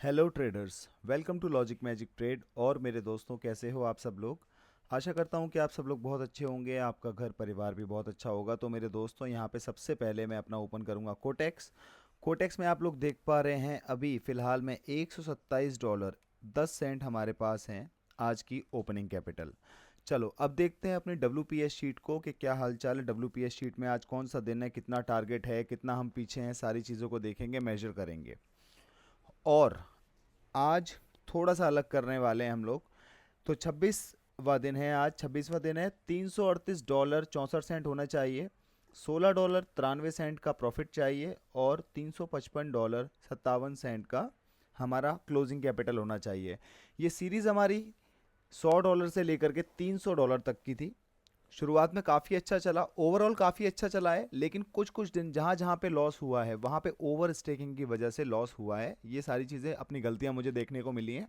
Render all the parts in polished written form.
Hello traders, welcome to Logic Magic Trade. और मेरे दोस्तों, कैसे हो आप सब लोग। आशा करता हूँ कि आप सब लोग बहुत अच्छे होंगे, आपका घर परिवार भी बहुत अच्छा होगा। तो मेरे दोस्तों, यहाँ पे सबसे पहले मैं अपना ओपन करूँगा कोटेक्स। कोटेक्स में आप लोग देख पा रहे हैं अभी फ़िलहाल में $127 10 सेंट हमारे पास हैं आज की ओपनिंग कैपिटल। चलो अब देखते हैं अपनी डब्ल्यू शीट को कि क्या हालचाल है। डब्ल्यू शीट में आज कौन सा दिन है, कितना टारगेट है, कितना हम पीछे हैं, सारी चीज़ों को देखेंगे, मेजर करेंगे। और आज थोड़ा सा अलग करने वाले हैं हम लोग। तो 26वां दिन है, आज 26वां दिन है। $338.64 होना चाहिए, $16.93 का प्रॉफिट चाहिए और $355.57 का हमारा क्लोजिंग कैपिटल होना चाहिए। ये सीरीज़ हमारी $100 से लेकर के $300 तक की थी। शुरुआत में काफ़ी अच्छा चला, ओवरऑल काफ़ी अच्छा चला है, लेकिन कुछ कुछ दिन जहाँ जहाँ पे लॉस हुआ है वहाँ पे ओवर स्टेकिंग की वजह से लॉस हुआ है। ये सारी चीज़ें अपनी गलतियाँ मुझे देखने को मिली हैं,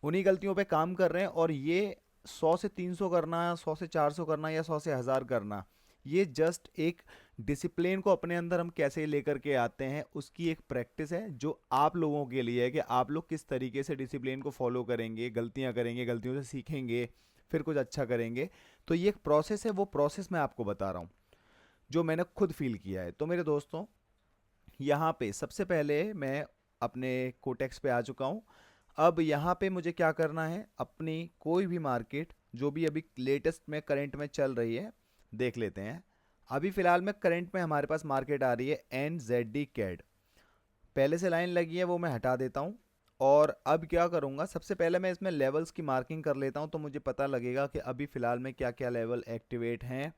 उन्हीं गलतियों पे काम कर रहे हैं। और ये 100 से 300 करना, 100 से 400 करना या 100 से 1000 करना, ये जस्ट एक डिसिप्लिन को अपने अंदर हम कैसे लेकर के आते हैं उसकी एक प्रैक्टिस है, जो आप लोगों के लिए है कि आप लोग किस तरीके से डिसिप्लिन को फॉलो करेंगे, गलतियां करेंगे, गलतियों से सीखेंगे, फिर कुछ अच्छा करेंगे। तो ये एक प्रोसेस है, वो प्रोसेस मैं आपको बता रहा हूँ जो मैंने खुद फील किया है। तो मेरे दोस्तों, यहाँ पे सबसे पहले मैं अपने कोटेक्स पे आ चुका हूँ। अब यहाँ पे मुझे क्या करना है, अपनी कोई भी मार्केट जो भी अभी लेटेस्ट में करंट में चल रही है देख लेते हैं। अभी फ़िलहाल में करंट में हमारे पास मार्केट आ रही है NZD कैड। पहले से लाइन लगी है वो मैं हटा देता हूँ। और अब क्या करूँगा, सबसे पहले मैं इसमें लेवल्स की मार्किंग कर लेता हूँ, तो मुझे पता लगेगा कि अभी फ़िलहाल में क्या क्या लेवल एक्टिवेट हैं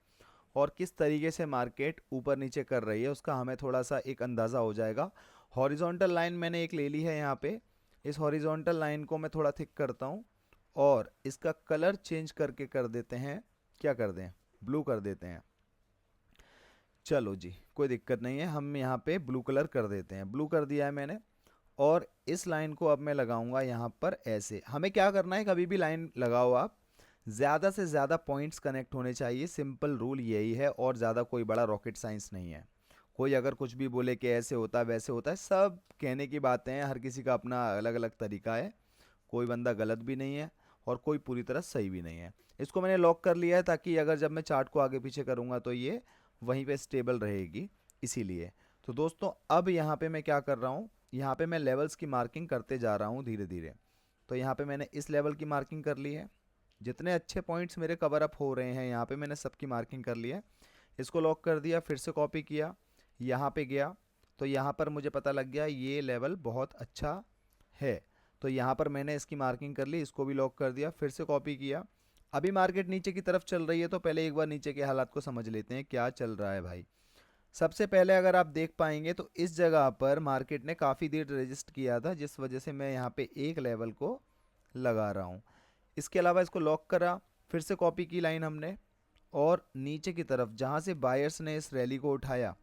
और किस तरीके से मार्केट ऊपर नीचे कर रही है, उसका हमें थोड़ा सा एक अंदाज़ा हो जाएगा। हॉरिजॉन्टल लाइन मैंने एक ले ली है यहाँ पे। इस हॉरिजॉन्टल लाइन को मैं थोड़ा थिक करता हूँ और इसका कलर चेंज करके कर देते हैं, क्या कर दें, ब्लू कर देते हैं। चलो जी, कोई दिक्कत नहीं है, हम यहाँ पे ब्लू कलर कर देते हैं। ब्लू कर दिया है मैंने। और इस लाइन को अब मैं लगाऊंगा यहाँ पर ऐसे। हमें क्या करना है, कभी भी लाइन लगाओ आप, ज़्यादा से ज़्यादा पॉइंट्स कनेक्ट होने चाहिए, सिंपल रूल यही है। और ज़्यादा कोई बड़ा रॉकेट साइंस नहीं है। कोई अगर कुछ भी बोले कि ऐसे होता है वैसे होता है, सब कहने की बातें हैं, हर किसी का अपना अलग अलग तरीका है। कोई बंदा गलत भी नहीं है और कोई पूरी तरह सही भी नहीं है। इसको मैंने लॉक कर लिया है ताकि अगर जब मैं चार्ट को आगे पीछे करूँगा तो ये वहीं पे स्टेबल रहेगी, इसीलिए। तो दोस्तों, अब यहाँ पे मैं क्या कर रहा हूँ, यहाँ पे मैं लेवल्स की मार्किंग करते जा रहा हूँ धीरे धीरे। तो यहाँ पे मैंने इस लेवल की मार्किंग कर ली है। जितने अच्छे पॉइंट्स मेरे कवर अप हो रहे हैं यहाँ पे मैंने सबकी मार्किंग कर ली है। इसको लॉक कर दिया, फिर से कॉपी किया, यहाँ पे गया तो यहाँ पर मुझे पता लग गया ये लेवल बहुत अच्छा है। तो यहाँ पर मैंने इसकी मार्किंग कर ली, इसको भी लॉक कर दिया, फिर से कॉपी किया। अभी मार्केट नीचे की तरफ चल रही है, तो पहले एक बार नीचे के हालात को समझ लेते हैं क्या चल रहा है भाई। सबसे पहले अगर आप देख पाएंगे तो इस जगह पर मार्केट ने काफ़ी देर रजिस्ट किया था, जिस वजह से मैं यहाँ पे एक लेवल को लगा रहा हूँ। इसके अलावा इसको लॉक करा, फिर से कॉपी की लाइन हमने, और नीचे की तरफ जहाँ से बायर्स ने इस रैली को उठाया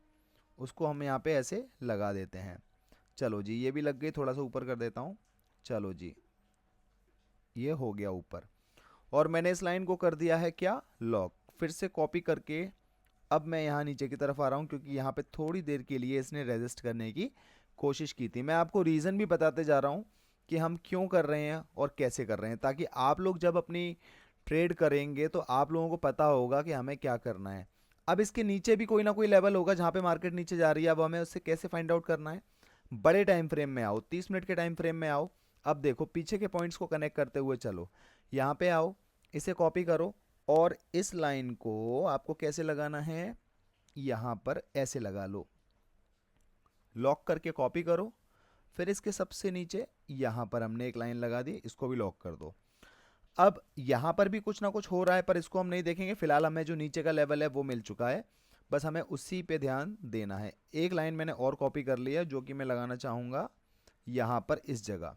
उसको हम यहाँ पे ऐसे लगा देते हैं। चलो जी, ये भी लग गई, थोड़ा सा ऊपर कर देता हूँ। चलो जी, ये हो गया ऊपर। और मैंने इस लाइन को कर दिया है क्या, लॉक। फिर से कॉपी करके अब मैं यहाँ नीचे की तरफ आ रहा हूँ, क्योंकि यहाँ पे थोड़ी देर के लिए इसने रेजिस्ट करने की कोशिश की थी। मैं आपको रीज़न भी बताते जा रहा हूँ कि हम क्यों कर रहे हैं और कैसे कर रहे हैं, ताकि आप लोग जब अपनी ट्रेड करेंगे तो आप लोगों को पता होगा कि हमें क्या करना है। अब इसके नीचे भी कोई ना कोई लेवल होगा जहाँ पे मार्केट नीचे जा रही है, अब हमें उससे कैसे फाइंड आउट करना है। बड़े टाइम फ्रेम में आओ, 30 मिनट के टाइम फ्रेम में आओ। अब देखो पीछे के पॉइंट्स को कनेक्ट करते हुए चलो, यहाँ पे आओ, इसे कॉपी करो और इस लाइन को आपको कैसे लगाना है, यहाँ पर ऐसे लगा लो। लॉक करके कॉपी करो, फिर इसके सबसे नीचे यहाँ पर हमने एक लाइन लगा दी, इसको भी लॉक कर दो। अब यहाँ पर भी कुछ ना कुछ हो रहा है, पर इसको हम नहीं देखेंगे। फिलहाल हमें जो नीचे का लेवल है वो मिल चुका है, बस हमें उसी पे ध्यान देना है। एक लाइन मैंने और कॉपी कर लिया, जो कि मैं लगाना चाहूँगा यहाँ पर इस जगह,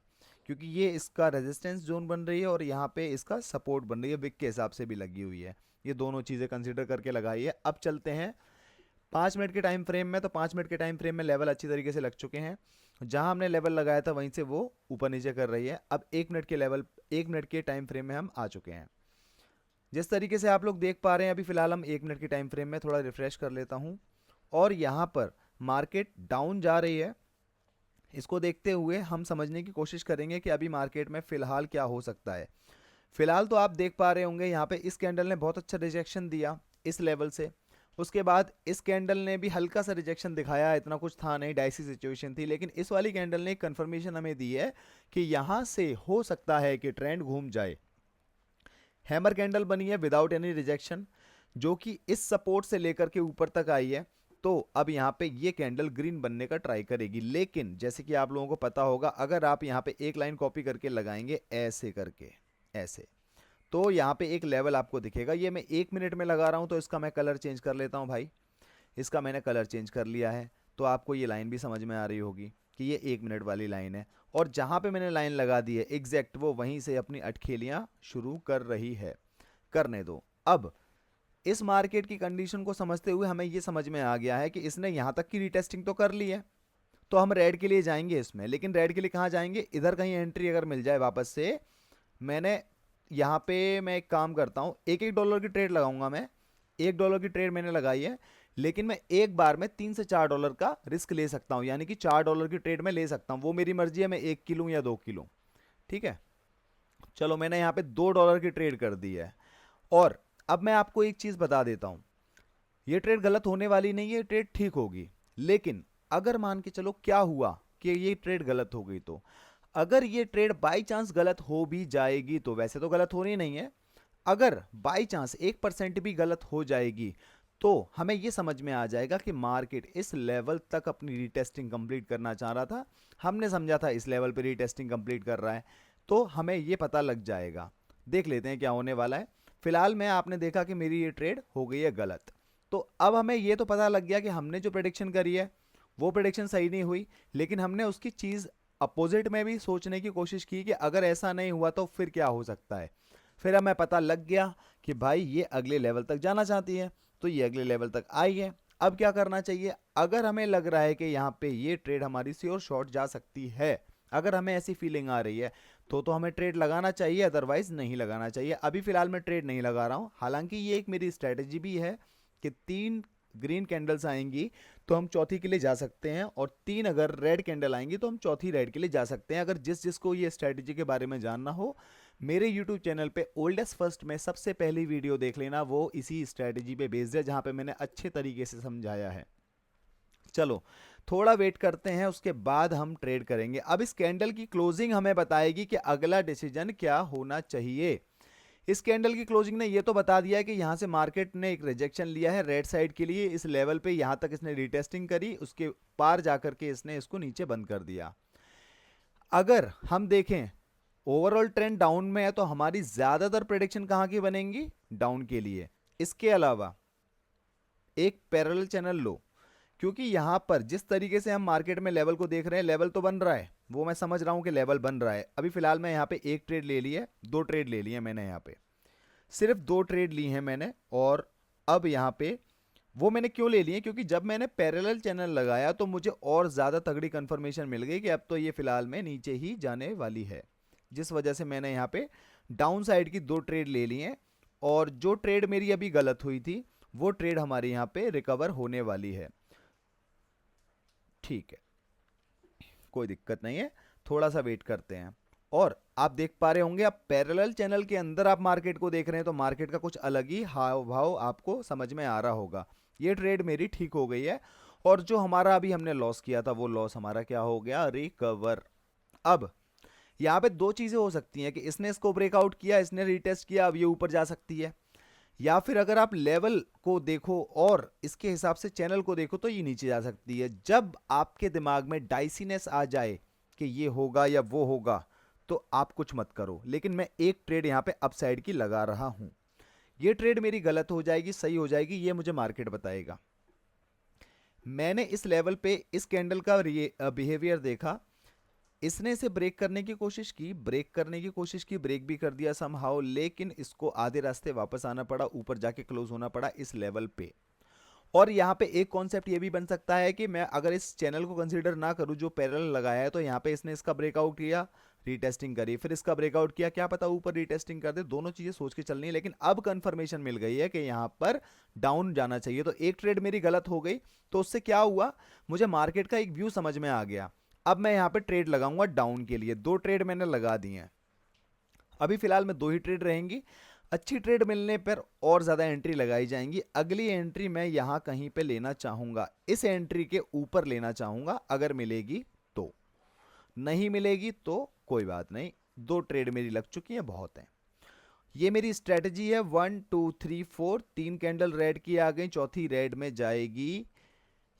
क्योंकि ये इसका रेजिस्टेंस जोन बन रही है और यहाँ पे इसका सपोर्ट बन रही है, विक के हिसाब से भी लगी हुई है। ये दोनों चीज़ें कंसिडर करके लगाई है। अब चलते हैं 5 मिनट के टाइम फ्रेम में। तो 5 मिनट के टाइम फ्रेम में लेवल अच्छी तरीके से लग चुके हैं, जहां हमने लेवल लगाया था वहीं से वो ऊपर नीचे कर रही है। अब 1 मिनट के लेवल, 1 मिनट के टाइम फ्रेम में हम आ चुके हैं। जिस तरीके से आप लोग देख पा रहे हैं, अभी फिलहाल हम 1 मिनट के टाइम फ्रेम में, थोड़ा रिफ्रेश कर लेता हूं। और यहाँ पर मार्केट डाउन जा रही है, इसको देखते हुए हम समझने की कोशिश करेंगे कि अभी मार्केट में फ़िलहाल क्या हो सकता है। फ़िलहाल तो आप देख पा रहे होंगे यहाँ पे इस कैंडल ने बहुत अच्छा रिजेक्शन दिया इस लेवल से। उसके बाद इस कैंडल ने भी हल्का सा रिजेक्शन दिखाया, इतना कुछ था नहीं, डाइसी सिचुएशन थी, लेकिन इस वाली कैंडल ने एक कन्फर्मेशन हमें दी है कि यहाँ से हो सकता है कि ट्रेंड घूम जाए। हैमर कैंडल बनी है विदाउट एनी रिजेक्शन, जो कि इस सपोर्ट से लेकर के ऊपर तक आई है। तो अब यहाँ पे ये कैंडल ग्रीन बनने का ट्राई करेगी, लेकिन जैसे कि आप लोगों को पता होगा, अगर आप यहाँ पे एक लाइन कॉपी करके लगाएंगे ऐसे करके, ऐसे, तो यहाँ पे एक लेवल आपको दिखेगा। ये मैं 1 मिनट में लगा रहा हूँ, तो इसका मैं कलर चेंज कर लेता हूँ भाई। इसका मैंने कलर चेंज कर लिया है, तो आपको ये लाइन भी समझ में आ रही होगी कि ये 1 मिनट वाली लाइन है। और जहाँ पे मैंने लाइन लगा दी है एग्जैक्ट, वो वहीं से अपनी अटखेलियाँ शुरू कर रही है। करने दो। अब इस मार्केट की कंडीशन को समझते हुए हमें ये समझ में आ गया है कि इसने यहाँ तक की रीटेस्टिंग तो कर ली है, तो हम रेड के लिए जाएंगे इसमें। लेकिन रेड के लिए कहाँ जाएंगे? इधर कहीं एंट्री अगर मिल जाए वापस से, मैंने यहाँ पे मैं एक काम करता हूँ, $1 की ट्रेड लगाऊंगा मैं। $1 की ट्रेड मैंने लगाई है, लेकिन मैं एक बार में $3 से $4 का रिस्क ले सकता हूँ, यानी कि $4 की ट्रेड में ले सकता हूँ। वो मेरी मर्जी है, मैं 1 किलो या 2 किलो। ठीक है, चलो मैंने यहाँ पे $2 की ट्रेड कर दी है। और अब मैं आपको एक चीज़ बता देता हूँ, ये ट्रेड गलत होने वाली नहीं है, ये ट्रेड ठीक होगी। लेकिन अगर मान के चलो क्या हुआ कि ये ट्रेड गलत हो गई, तो अगर ये ट्रेड बाई चांस गलत हो भी जाएगी, तो वैसे तो गलत होनी नहीं है, अगर बाई चांस 1% भी गलत हो जाएगी, तो हमें ये समझ में आ जाएगा कि मार्केट इस लेवल तक अपनी रीटेस्टिंग कंप्लीट करना चाह रहा था। हमने समझा था इस लेवल पे रीटेस्टिंग कंप्लीट कर रहा है, तो हमें ये पता लग जाएगा। देख लेते हैं क्या होने वाला है। फिलहाल में आपने देखा कि मेरी ये ट्रेड हो गई है गलत, तो अब हमें ये तो पता लग गया कि हमने जो प्रेडिक्शन करी है वो प्रेडिक्शन सही नहीं हुई, लेकिन हमने उसकी चीज़ अपोजिट में भी सोचने की कोशिश की कि अगर ऐसा नहीं हुआ तो फिर क्या हो सकता है। फिर हमें पता लग गया कि भाई ये अगले लेवल तक जाना चाहती है, तो ये अगले लेवल तक आई है। अब क्या करना चाहिए? अगर हमें लग रहा है कि यहाँ पे ये ट्रेड हमारी श्योर शॉर्ट जा सकती है, अगर हमें ऐसी फीलिंग आ रही है, तो हमें ट्रेड लगाना चाहिए, अदरवाइज नहीं लगाना चाहिए। अभी फिलहाल मैं ट्रेड नहीं लगा रहा हूँ। हालांकि ये एक मेरी स्ट्रेटेजी भी है कि 3 ग्रीन कैंडल्स आएंगी तो हम चौथी के लिए जा सकते हैं, और 3 अगर रेड कैंडल आएंगी तो हम चौथी रेड के लिए जा सकते हैं। अगर जिसको ये स्ट्रेटेजी के बारे में जानना हो, मेरे यूट्यूब चैनल पे ओल्डेस्ट फर्स्ट में सबसे पहली वीडियो देख लेना, वो इसी स्ट्रेटेजी पे बेस्ड है, जहां पे मैंने अच्छे तरीके से समझाया है। चलो थोड़ा वेट करते हैं, उसके बाद हम ट्रेड करेंगे। अब इस कैंडल की क्लोजिंग हमें बताएगी कि अगला डिसीजन क्या होना चाहिए। इस कैंडल की क्लोजिंग ने ये तो बता दिया है कि यहां से मार्केट ने एक रिजेक्शन लिया है रेड साइड के लिए, इस लेवल पे यहां तक इसने रीटेस्टिंग करी, उसके पार जाकर के इसने इसको नीचे बंद कर दिया। अगर हम देखें ओवरऑल ट्रेंड डाउन में है, तो हमारी ज्यादातर प्रेडिक्शन कहां की बनेंगी? डाउन के लिए। इसके अलावा एक पैरेलल चैनल लो, क्योंकि यहां पर जिस तरीके से हम मार्केट में लेवल को देख रहे हैं, लेवल तो बन रहा है, वो मैं समझ रहा हूं कि लेवल बन रहा है। अभी फिलहाल मैं यहां पे एक ट्रेड ले ली है, 2 ट्रेड ले ली है मैंने, यहां पे सिर्फ 2 ट्रेड ली हैं मैंने। और अब यहां पे वो मैंने क्यों ले ली है? क्योंकि जब मैंने पैरेलल चैनल लगाया तो मुझे और ज़्यादा तगड़ी कंफर्मेशन मिल गई कि अब तो ये फिलहाल में नीचे ही जाने वाली है, जिस वजह से मैंने यहाँ पे डाउन साइड की 2 ट्रेड ले ली हैं। और जो ट्रेड मेरी अभी गलत हुई थी, वो ट्रेड हमारे यहाँ पे रिकवर होने वाली है। ठीक है, कोई दिक्कत नहीं है, थोड़ा सा वेट करते हैं। और आप देख पा रहे होंगे, आप पैरेलल चैनल के अंदर आप मार्केट को देख रहे हैं, तो मार्केट का कुछ अलग ही हाव भाव आपको समझ में आ रहा होगा। ये ट्रेड मेरी ठीक हो गई है, और जो हमारा अभी हमने लॉस किया था, वो लॉस हमारा क्या हो गया? रिकवर। अब यहाँ पे 2 चीजें हो सकती हैं कि इसने इसको ब्रेकआउट किया, इसने रीटेस्ट किया, अब ये ऊपर जा सकती है, या फिर अगर आप लेवल को देखो और इसके हिसाब से चैनल को देखो, तो ये नीचे जा सकती है। जब आपके दिमाग में डाइसीनेस आ जाए कि ये होगा या वो होगा, तो आप कुछ मत करो। लेकिन मैं एक ट्रेड यहाँ पे अप साइड की लगा रहा हूं। ये ट्रेड मेरी गलत हो जाएगी, सही हो जाएगी, ये मुझे मार्केट बताएगा। मैंने इस लेवल पे इस कैंडल का बिहेवियर देखा, इसने इसे ब्रेक करने की कोशिश की, ब्रेक भी कर दिया समहाउ, लेकिन इसको आधे रास्ते वापस आना पड़ा, ऊपर जाके क्लोज होना पड़ा इस लेवल पे। और यहाँ पे एक कॉन्सेप्ट ये भी बन सकता है कि मैं अगर इस चैनल को कंसीडर ना करूं जो पैरेलल लगाया है, तो यहाँ पे इसने इसका ब्रेकआउट किया, रीटेस्टिंग करी, फिर इसका ब्रेकआउट किया, क्या पता ऊपर रीटेस्टिंग कर दे। दोनों चीजें सोच के चलनी है, लेकिन अब कंफर्मेशन मिल गई है कि यहाँ पर डाउन जाना चाहिए। तो एक ट्रेड मेरी गलत हो गई, तो उससे क्या हुआ? मुझे मार्केट का एक व्यू समझ में आ गया। अब मैं यहाँ पे ट्रेड लगाऊंगा डाउन के लिए। 2 ट्रेड मैंने लगा दिए हैं, अभी फिलहाल में 2 ही ट्रेड रहेंगी। अच्छी ट्रेड मिलने पर और ज़्यादा एंट्री लगाई जाएंगी। अगली एंट्री मैं यहाँ कहीं पे लेना चाहूँगा, इस एंट्री के ऊपर लेना चाहूँगा, अगर मिलेगी तो। नहीं मिलेगी तो कोई बात नहीं, 2 ट्रेड मेरी लग चुकी है, बहुत है। ये मेरी स्ट्रेटजी है। 1 2 3 4, 3 कैंडल रेड की आ गई, चौथी रेड में जाएगी।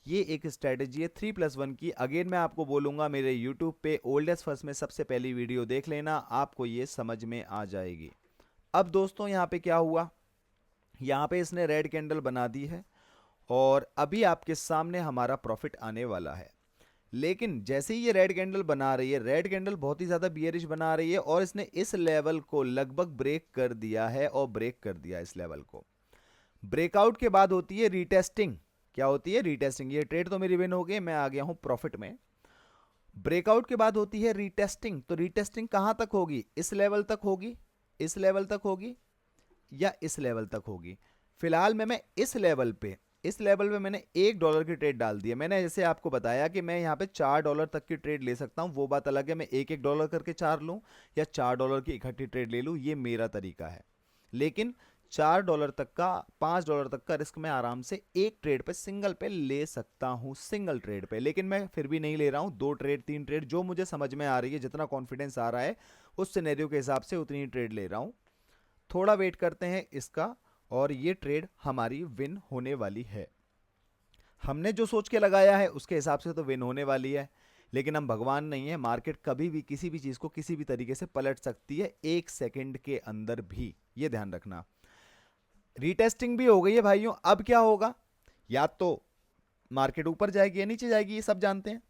ये एक स्ट्रेटजी है 3+1 की। अगेन मैं आपको बोलूंगा मेरे यूट्यूब पे ओल्डेस्ट फर्स्ट में सबसे पहली वीडियो देख लेना, आपको ये समझ में आ जाएगी। अब दोस्तों यहाँ पे क्या हुआ, यहाँ पे इसने रेड कैंडल बना दी है और अभी आपके सामने हमारा प्रॉफिट आने वाला है। लेकिन जैसे ही ये रेड कैंडल बना रही है, रेड कैंडल बहुत ही ज़्यादा बियरिश बना रही है और इसने इस लेवल को लगभग ब्रेक कर दिया है और ब्रेक कर दिया इस लेवल को। ब्रेकआउट के बाद होती है रीटेस्टिंग। क्या होती है? रीटेस्टिंग। ये ट्रेड तो मेरी विन हो गई, मैं आ गया हूं प्रॉफिट में। ब्रेकआउट के बाद होती है रीटेस्टिंग। तो रीटेस्टिंग कहां तक होगी? इस लेवल तक होगी, इस लेवल तक होगी या इस लेवल तक होगी। फिलहाल मैं इस लेवल पे मैंने $1 की ट्रेड डाल दी है। मैंने जैसे आपको बताया कि मैं यहाँ पे $4 तक की ट्रेड ले सकता हूँ, वो बात अलग है मैं $1 करके 4 लूँ या $4 की इकट्ठी ट्रेड ले लूँ, ये मेरा तरीका है। लेकिन $4 तक का, $5 तक का रिस्क मैं आराम से एक ट्रेड पे, सिंगल पे ले सकता हूँ, सिंगल ट्रेड पे। लेकिन मैं फिर भी नहीं ले रहा हूँ 2 ट्रेड 3 ट्रेड, जो मुझे समझ में आ रही है, जितना कॉन्फिडेंस आ रहा है उस सिनेरियो के हिसाब से उतनी ही ट्रेड ले रहा हूँ। थोड़ा वेट करते हैं इसका, और ये ट्रेड हमारी विन होने वाली है। हमने जो सोच के लगाया है उसके हिसाब से तो विन होने वाली है, लेकिन हम भगवान नहीं है। मार्केट कभी भी किसी भी चीज़ को किसी भी तरीके से पलट सकती है, 1 सेकंड के अंदर भी, ये ध्यान रखना। रीटेस्टिंग भी हो गई है भाइयों। अब क्या होगा, या तो मार्केट ऊपर जाएगी या नीचे जाएगी, ये सब जानते हैं।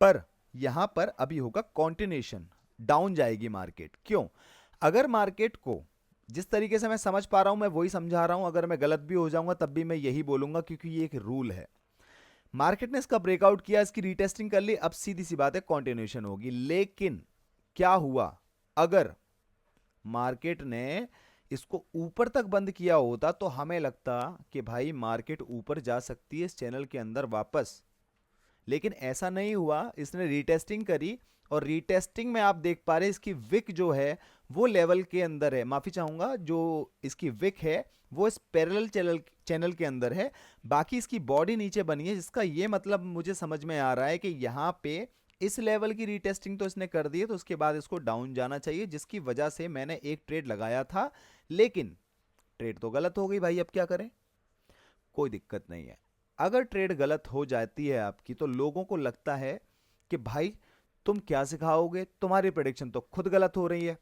पर यहां पर अभी होगा कॉन्टिन्यूशन, डाउन जाएगी मार्केट। क्यों? अगर मार्केट को जिस तरीके से मैं समझ पा रहा हूं, मैं वही समझा रहा हूं, अगर मैं गलत भी हो जाऊंगा तब भी मैं यही बोलूंगा, क्योंकि ये एक रूल है। मार्केट ने इसका ब्रेकआउट किया, इसकी रीटेस्टिंग कर ली, अब सीधी सी बात है कॉन्टिन्यूशन होगी। लेकिन क्या हुआ, अगर मार्केट ने इसको ऊपर तक बंद किया होता तो हमें लगता कि भाई मार्केट ऊपर जा सकती है इस चैनल के अंदर वापस। लेकिन ऐसा नहीं हुआ, इसने रीटेस्टिंग करी, और रीटेस्टिंग में आप देख पा रहे हैं इसकी विक जो है वो लेवल के अंदर है, माफी चाहूंगा, जो इसकी विक है वो इस पैरेलल चैनल के अंदर है। बाकी इसकी बॉडी नीचे बनी है, जिसका ये मतलब मुझे समझ में आ रहा है कि यहाँ पे इस लेवल की रीटेस्टिंग तो इसने कर दी है, तो उसके बाद इसको डाउन जाना चाहिए, जिसकी वजह से मैंने एक ट्रेड लगाया था। लेकिन ट्रेड तो गलत हो गई भाई, अब क्या करें? कोई दिक्कत नहीं है। अगर ट्रेड गलत हो जाती है आपकी, तो लोगों को लगता है कि भाई तुम क्या सिखाओगे, तुम्हारी प्रेडिक्शन तो खुद गलत हो रही है।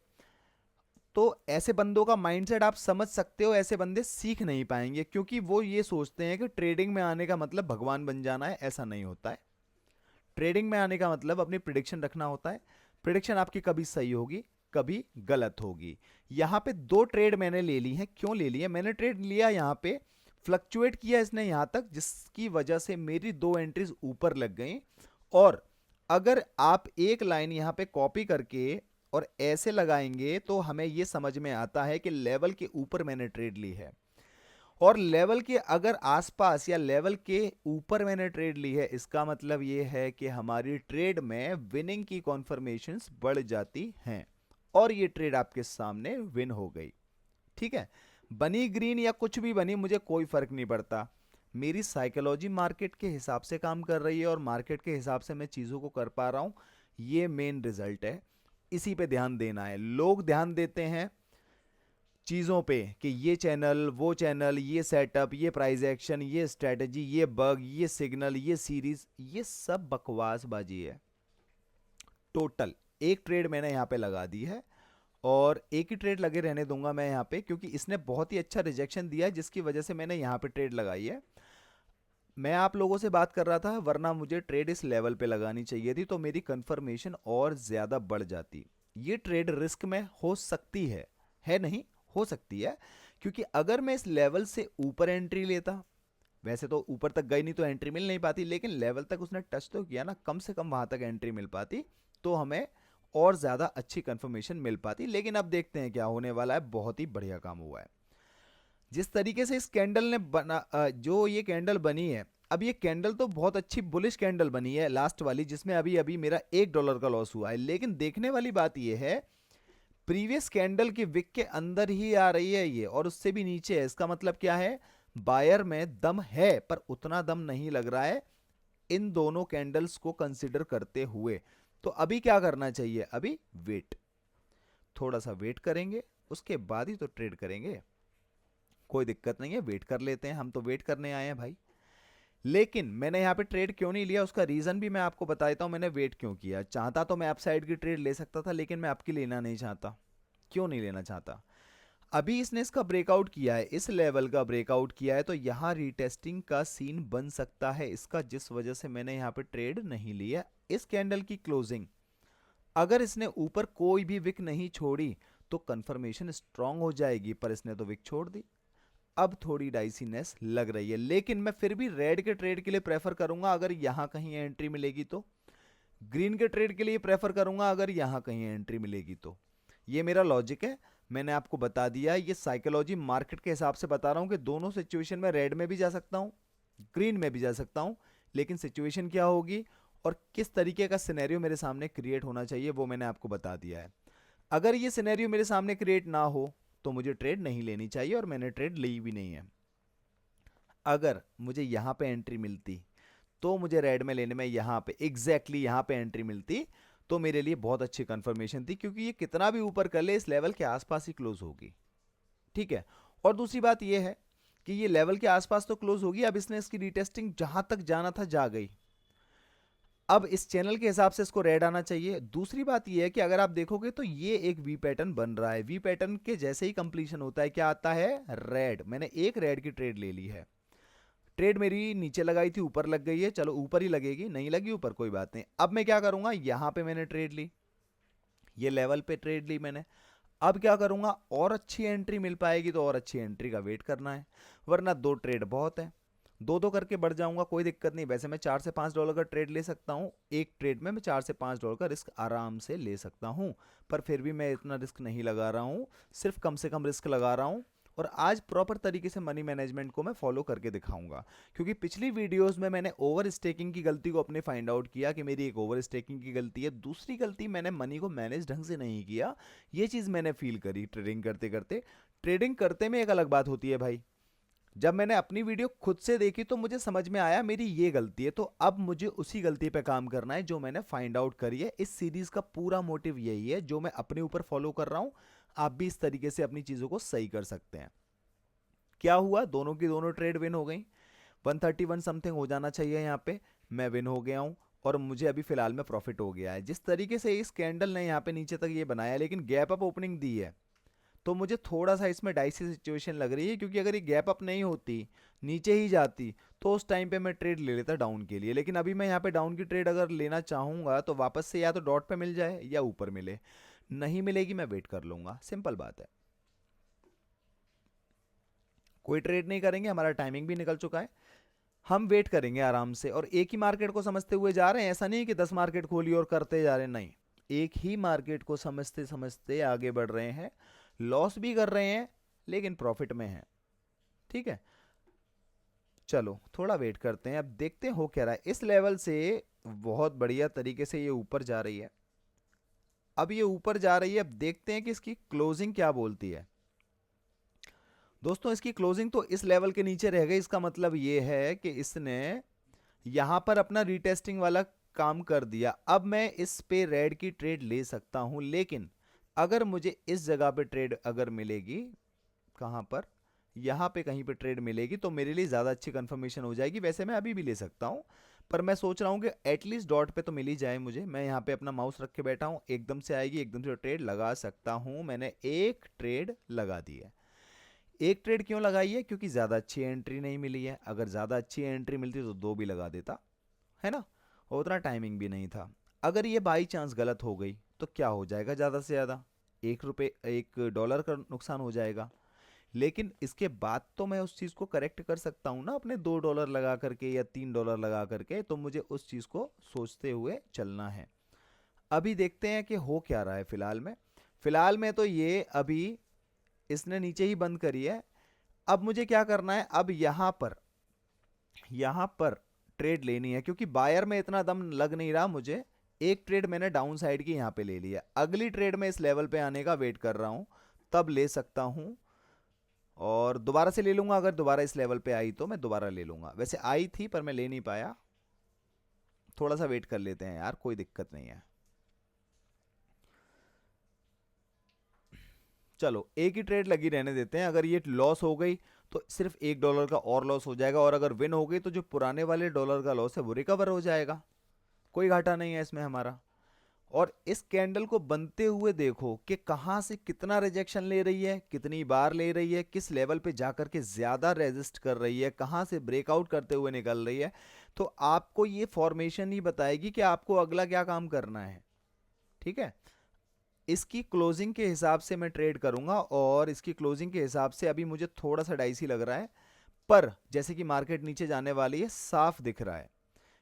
तो ऐसे बंदों का माइंडसेट आप समझ सकते हो, ऐसे बंदे सीख नहीं पाएंगे, क्योंकि वो ये सोचते हैं कि ट्रेडिंग में आने का मतलब भगवान बन जाना है। ऐसा नहीं होता है। ट्रेडिंग में आने का मतलब अपनी प्रिडिक्शन रखना होता है। प्रिडिक्शन आपकी कभी सही होगी, कभी गलत होगी। यहां पे 2 ट्रेड मैंने ले ली है। क्यों ले ली है? मैंने ट्रेड लिया यहां पे, फ्लक्चुएट किया इसने यहां तक, जिसकी वजह से मेरी 2 एंट्रीज ऊपर लग गई। और अगर आप एक लाइन यहां पे कॉपी करके और ऐसे लगाएंगे तो हमें यह समझ में आता है कि लेवल के ऊपर मैंने ट्रेड ली है, और लेवल के अगर आसपास या लेवल के ऊपर मैंने ट्रेड ली है, इसका मतलब यह है कि हमारी ट्रेड में विनिंग की कॉन्फर्मेशंस बढ़ जाती हैं, और ये ट्रेड आपके सामने विन हो गई। ठीक है, बनी ग्रीन या कुछ भी बनी, मुझे कोई फर्क नहीं पड़ता। मेरी साइकोलॉजी मार्केट के हिसाब से काम कर रही है और मार्केट के हिसाब से मैं चीज़ों को कर पा रहा हूं, ये मेन रिजल्ट है। इसी पे ध्यान देना है। लोग ध्यान देते हैं चीज़ों पे कि ये चैनल, वो चैनल, ये सेटअप, ये प्राइस एक्शन, ये स्ट्रेटजी, ये बग, ये सिग्नल, ये सीरीज, ये सब बकवासबाजी है। टोटल एक ट्रेड मैंने यहाँ पे लगा दी है, और एक ही ट्रेड लगे रहने दूंगा मैं यहाँ पे, क्योंकि इसने बहुत ही अच्छा रिजेक्शन दिया है, जिसकी वजह से मैंने यहाँ पे ट्रेड लगाई है। मैं आप लोगों से बात कर रहा था, वरना मुझे ट्रेड इस लेवल पे लगानी चाहिए थी, तो मेरी कंफर्मेशन और ज़्यादा बढ़ जाती। ये ट्रेड रिस्क में हो सकती है नहीं, हो सकती है, क्योंकि अगर मैं इस लेवल से ऊपर एंट्री लेता, वैसे तो ऊपर तक गई नहीं तो एंट्री मिल नहीं पाती, लेकिन लेवल तक उसने टच तो किया ना, कम से कम वहां तक एंट्री मिल पाती, तो हमें और ज़्यादा अच्छी कंफर्मेशन मिल पाती। लेकिन अब देखते हैं क्या होने वाला है। बहुत ही बढ़िया काम हुआ है जिस तरीके से इस कैंडल ने बना, जो ये कैंडल बनी है, अब ये कैंडल तो बहुत अच्छी बुलिश कैंडल बनी है लास्ट वाली, जिसमें अभी अभी मेरा $1 का लॉस हुआ है, लेकिन देखने वाली बात ये है प्रीवियस कैंडल की विक के अंदर ही आ रही है ये, और उससे भी नीचे है। इसका मतलब क्या है, बायर में दम है पर उतना दम नहीं लग रहा है इन दोनों कैंडल्स को कंसिडर करते हुए। तो अभी क्या करना चाहिए, अभी वेट, थोड़ा सा वेट करेंगे, उसके बाद ही तो ट्रेड करेंगे। कोई दिक्कत नहीं है, वेट कर लेते हैं, हम तो वेट करने आए हैं भाई। लेकिन मैंने यहाँ पे ट्रेड क्यों नहीं लिया, उसका रीजन भी मैं आपको बता देता हूँ। मैंने वेट क्यों किया, चाहता तो मैं अपसाइड की ट्रेड ले सकता था, लेकिन मैं आपकी लेना नहीं चाहता। क्यों नहीं लेना चाहता, अभी इसने इसका ब्रेकआउट किया है, इस लेवल का ब्रेकआउट किया है, तो यहाँ रीटेस्टिंग का सीन बन सकता है इसका, जिस वजह से मैंने यहाँ पे ट्रेड नहीं लिया। इस कैंडल की क्लोजिंग अगर इसने ऊपर कोई भी विक नहीं छोड़ी तो कंफर्मेशन स्ट्रांग हो जाएगी, पर इसने तो विक छोड़ दी। अब थोड़ी डाइसीनेस लग रही है, लेकिन मैं फिर भी रेड के ट्रेड के लिए प्रेफर करूंगा अगर यहां कहीं एंट्री मिलेगी तो। ग्रीन के ट्रेड के लिए प्रेफर करूंगा अगर यहां कहीं एंट्री मिलेगी तो। ये मेरा लॉजिक है, मैंने आपको बता दिया। ये साइकोलॉजी मार्केट के हिसाब से बता रहा हूं कि दोनों सिचुएशन में रेड में भी जा सकता हूं, ग्रीन में भी जा सकता हूं, लेकिन सिचुएशन क्या होगी और किस तरीके का सिनेरियो मेरे सामने क्रिएट होना चाहिए वो मैंने आपको बता दिया है। अगर ये सिनेरियो मेरे सामने क्रिएट ना हो तो मुझे ट्रेड नहीं लेनी चाहिए, और मैंने ट्रेड ली भी नहीं है। अगर मुझे यहां पे एंट्री मिलती तो मुझे रेड में लेने में यहां पे एग्जैक्टली यहां पे एंट्री मिलती तो मेरे लिए बहुत अच्छी कंफर्मेशन थी, क्योंकि ये कितना भी ऊपर कर ले इस लेवल के आसपास ही क्लोज होगी। ठीक है, और दूसरी बात ये है कि ये लेवल के आसपास तो क्लोज होगी, अब इसने इसकी रीटेस्टिंग जहां तक जाना था जा गई। अब इस चैनल के हिसाब से इसको रेड आना चाहिए। दूसरी बात यह है कि अगर आप देखोगे तो ये एक वी पैटर्न बन रहा है, वी पैटर्न के जैसे ही कंप्लीशन होता है क्या आता है, रेड। मैंने एक रेड की ट्रेड ले ली है, ट्रेड मेरी नीचे लगाई थी ऊपर लग गई है, चलो ऊपर ही लगेगी, नहीं लगी ऊपर कोई बात नहीं। अब मैं क्या करूंगा, यहां पे मैंने ट्रेड ली, ये लेवल पे ट्रेड ली मैंने। अब क्या करूंगा, और अच्छी एंट्री मिल पाएगी तो और अच्छी एंट्री का वेट करना है, वरना दो ट्रेड बहुत है, दो दो करके बढ़ जाऊंगा, कोई दिक्कत नहीं। वैसे मैं $4 से $5 का ट्रेड ले सकता हूं, एक ट्रेड में मैं $4 से $5 का रिस्क आराम से ले सकता हूं, पर फिर भी मैं इतना रिस्क नहीं लगा रहा हूं, सिर्फ कम से कम रिस्क लगा रहा हूं। और आज प्रॉपर तरीके से मनी मैनेजमेंट को मैं फॉलो करके दिखाऊंगा, क्योंकि पिछली वीडियोस में मैंने ओवर स्टेकिंग की गलती को अपने फाइंड आउट किया कि मेरी एक ओवर स्टेकिंग की गलती है। दूसरी गलती, मैंने मनी को मैनेज ढंग से नहीं किया, ये चीज़ मैंने फील करी ट्रेडिंग करते करते। ट्रेडिंग करते में एक अलग बात होती है भाई, जब मैंने अपनी वीडियो खुद से देखी तो मुझे समझ में आया मेरी ये गलती है, तो अब मुझे उसी गलती पे काम करना है जो मैंने फाइंड आउट करी है। इस सीरीज का पूरा मोटिव यही है जो मैं अपने ऊपर फॉलो कर रहा हूं, आप भी इस तरीके से अपनी चीजों को सही कर सकते हैं। क्या हुआ, दोनों की दोनों ट्रेड विन हो गई, 131 समथिंग हो जाना चाहिए यहाँ पे, मैं विन हो गया हूं, और मुझे अभी फिलहाल में प्रॉफिट हो गया है। जिस तरीके से इस कैंडल ने यहाँ पे नीचे तक ये बनाया, लेकिन गैप अप ओपनिंग दी है, तो मुझे थोड़ा सा इसमें डाइसी सिचुएशन लग रही है, क्योंकि अगर ये गैप अप नहीं होती, नीचे ही जाती, तो उस टाइम पे मैं ट्रेड ले लेता डाउन के लिए। लेकिन अभी मैं यहाँ पे डाउन की ट्रेड अगर लेना चाहूंगा तो वापस से या तो डॉट पे मिल जाए या ऊपर मिले, नहीं मिलेगी मैं वेट कर लूंगा, सिंपल बात है। कोई ट्रेड नहीं करेंगे, हमारा टाइमिंग भी निकल चुका है, हम वेट करेंगे आराम से, और एक ही मार्केट को समझते हुए जा रहे हैं। ऐसा नहीं कि 10 मार्केट खोली और करते जा रहे हैं, नहीं, एक ही मार्केट को समझते समझते आगे बढ़ रहे हैं, लॉस भी कर रहे हैं लेकिन प्रॉफिट में हैं। ठीक है, चलो थोड़ा वेट करते हैं, अब देखते हैं हो क्या रहा है। इस लेवल से बहुत बढ़िया तरीके से ये ऊपर जा रही है, अब ये ऊपर जा रही है, अब देखते हैं कि इसकी क्लोजिंग क्या बोलती है। दोस्तों इसकी क्लोजिंग तो इस लेवल के नीचे रह गई, इसका मतलब ये है कि इसने यहां पर अपना रीटेस्टिंग वाला काम कर दिया। अब मैं इस पे रेड की ट्रेड ले सकता हूं, लेकिन अगर मुझे इस जगह पे ट्रेड अगर मिलेगी, कहां पर, यहां पे कहीं पे ट्रेड मिलेगी तो मेरे लिए ज्यादा अच्छी कंफर्मेशन हो जाएगी। वैसे मैं अभी भी ले सकता हूं, पर मैं सोच रहा हूं कि एटलीस्ट डॉट पे तो मिल ही जाए मुझे। मैं यहां पे अपना माउस रख के बैठा हूं, एकदम से आएगी, एकदम से ट्रेड लगा सकता हूं। मैंने एक ट्रेड लगा दी है। एक ट्रेड क्यों लगाई है, क्योंकि ज्यादा अच्छी एंट्री नहीं मिली है, अगर ज्यादा अच्छी एंट्री मिलती तो दो भी लगा देता, है ना, और उतना टाइमिंग भी नहीं था। अगर ये बाई चांस गलत हो गई तो क्या हो जाएगा, ज़्यादा से ज़्यादा $1 का नुकसान हो जाएगा। लेकिन इसके बाद तो मैं उस चीज़ को करेक्ट कर सकता हूँ ना, अपने $2 लगा करके या $3 लगा करके, तो मुझे उस चीज़ को सोचते हुए चलना है। अभी देखते हैं कि हो क्या रहा है फिलहाल में तो ये अभी इसने नीचे ही बंद करी है। अब मुझे क्या करना है, अब यहाँ पर ट्रेड लेनी है, क्योंकि बायर में इतना दम लग नहीं रहा मुझे। एक ट्रेड मैंने डाउन साइड की यहाँ पे ले लिया, अगली ट्रेड में इस लेवल पे आने का वेट कर रहा हूँ, तब ले सकता हूँ। और दोबारा से ले लूंगा, अगर दोबारा इस लेवल पे आई तो मैं दोबारा ले लूंगा। वैसे आई थी पर मैं ले नहीं पाया, थोड़ा सा वेट कर लेते हैं यार, कोई दिक्कत नहीं है। चलो एक ही ट्रेड लगी रहने देते हैं, अगर ये लॉस हो गई तो सिर्फ $1 का और लॉस हो जाएगा, और अगर विन हो गई तो जो पुराने वाले डॉलर का लॉस है वो रिकवर हो जाएगा, कोई घाटा नहीं है इसमें हमारा। और इस कैंडल को बनते हुए देखो कि कहां से कितना रिजेक्शन ले रही है, कितनी बार ले रही है, किस लेवल पे जाकर के ज्यादा रेजिस्ट कर रही है, कहां से ब्रेकआउट करते हुए निकल रही है। तो आपको ये फॉर्मेशन ही बताएगी कि आपको अगला क्या काम करना है। ठीक है, इसकी क्लोजिंग के हिसाब से मैं ट्रेड करूंगा, और इसकी क्लोजिंग के हिसाब से अभी मुझे थोड़ा सा डाइसी लग रहा है, पर जैसे कि मार्केट नीचे जाने वाली है साफ दिख रहा है।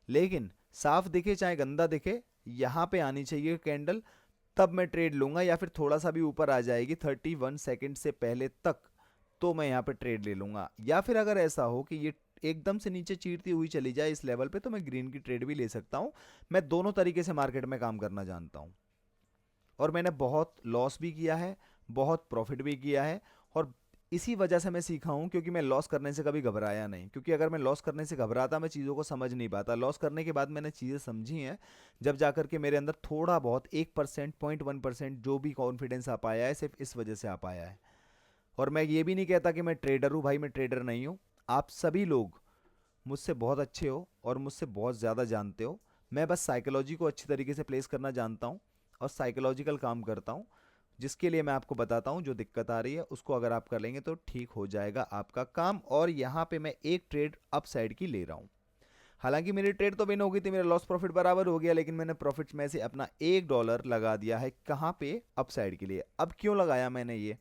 लेकिन साफ दिखे चाहे गंदा दिखे, यहां पे आनी चाहिए कैंडल, तब मैं ट्रेड लूंगा, या फिर थोड़ा सा भी ऊपर आ जाएगी 31 सेकंड से पहले तक, तो मैं यहां पे ट्रेड ले लूंगा। या फिर अगर ऐसा हो कि ये एकदम से नीचे चीरती हुई चली जाए इस लेवल पे, तो मैं ग्रीन की ट्रेड भी ले सकता हूं। मैं दोनों तरीके से मार्केट में काम करना जानता हूं, और मैंने बहुत लॉस भी किया है, बहुत प्रॉफिट भी किया है, और इसी वजह से मैं सीखा हूं, क्योंकि मैं लॉस करने से कभी घबराया नहीं। क्योंकि अगर मैं लॉस करने से घबराता, मैं चीज़ों को समझ नहीं पाता। लॉस करने के बाद मैंने चीज़ें समझी हैं, जब जाकर के मेरे अंदर थोड़ा बहुत 1%, 0.1% जो भी कॉन्फिडेंस आ पाया है, सिर्फ इस वजह से आ पाया है। और मैं ये भी नहीं कहता कि मैं ट्रेडर हूँ, भाई मैं ट्रेडर नहीं हूँ। आप सभी लोग मुझसे बहुत अच्छे हो और मुझसे बहुत ज़्यादा जानते हो। मैं बस साइकोलॉजी को अच्छी तरीके से प्लेस करना जानता हूँ, और साइकोलॉजिकल काम करता हूँ, जिसके लिए मैं आपको बताता हूँ जो दिक्कत आ रही है उसको अगर आप कर लेंगे तो ठीक हो जाएगा आपका काम। और यहाँ पे मैं एक ट्रेड अप साइड की ले रहा हूँ। हालांकि मेरी ट्रेड तो विन हो गई थी, मेरा लॉस प्रॉफिट बराबर हो गया, लेकिन मैंने प्रॉफिट में से अपना $1 लगा दिया है कहाँ पे, अप साइड के लिए। अब क्यों लगाया मैंने ये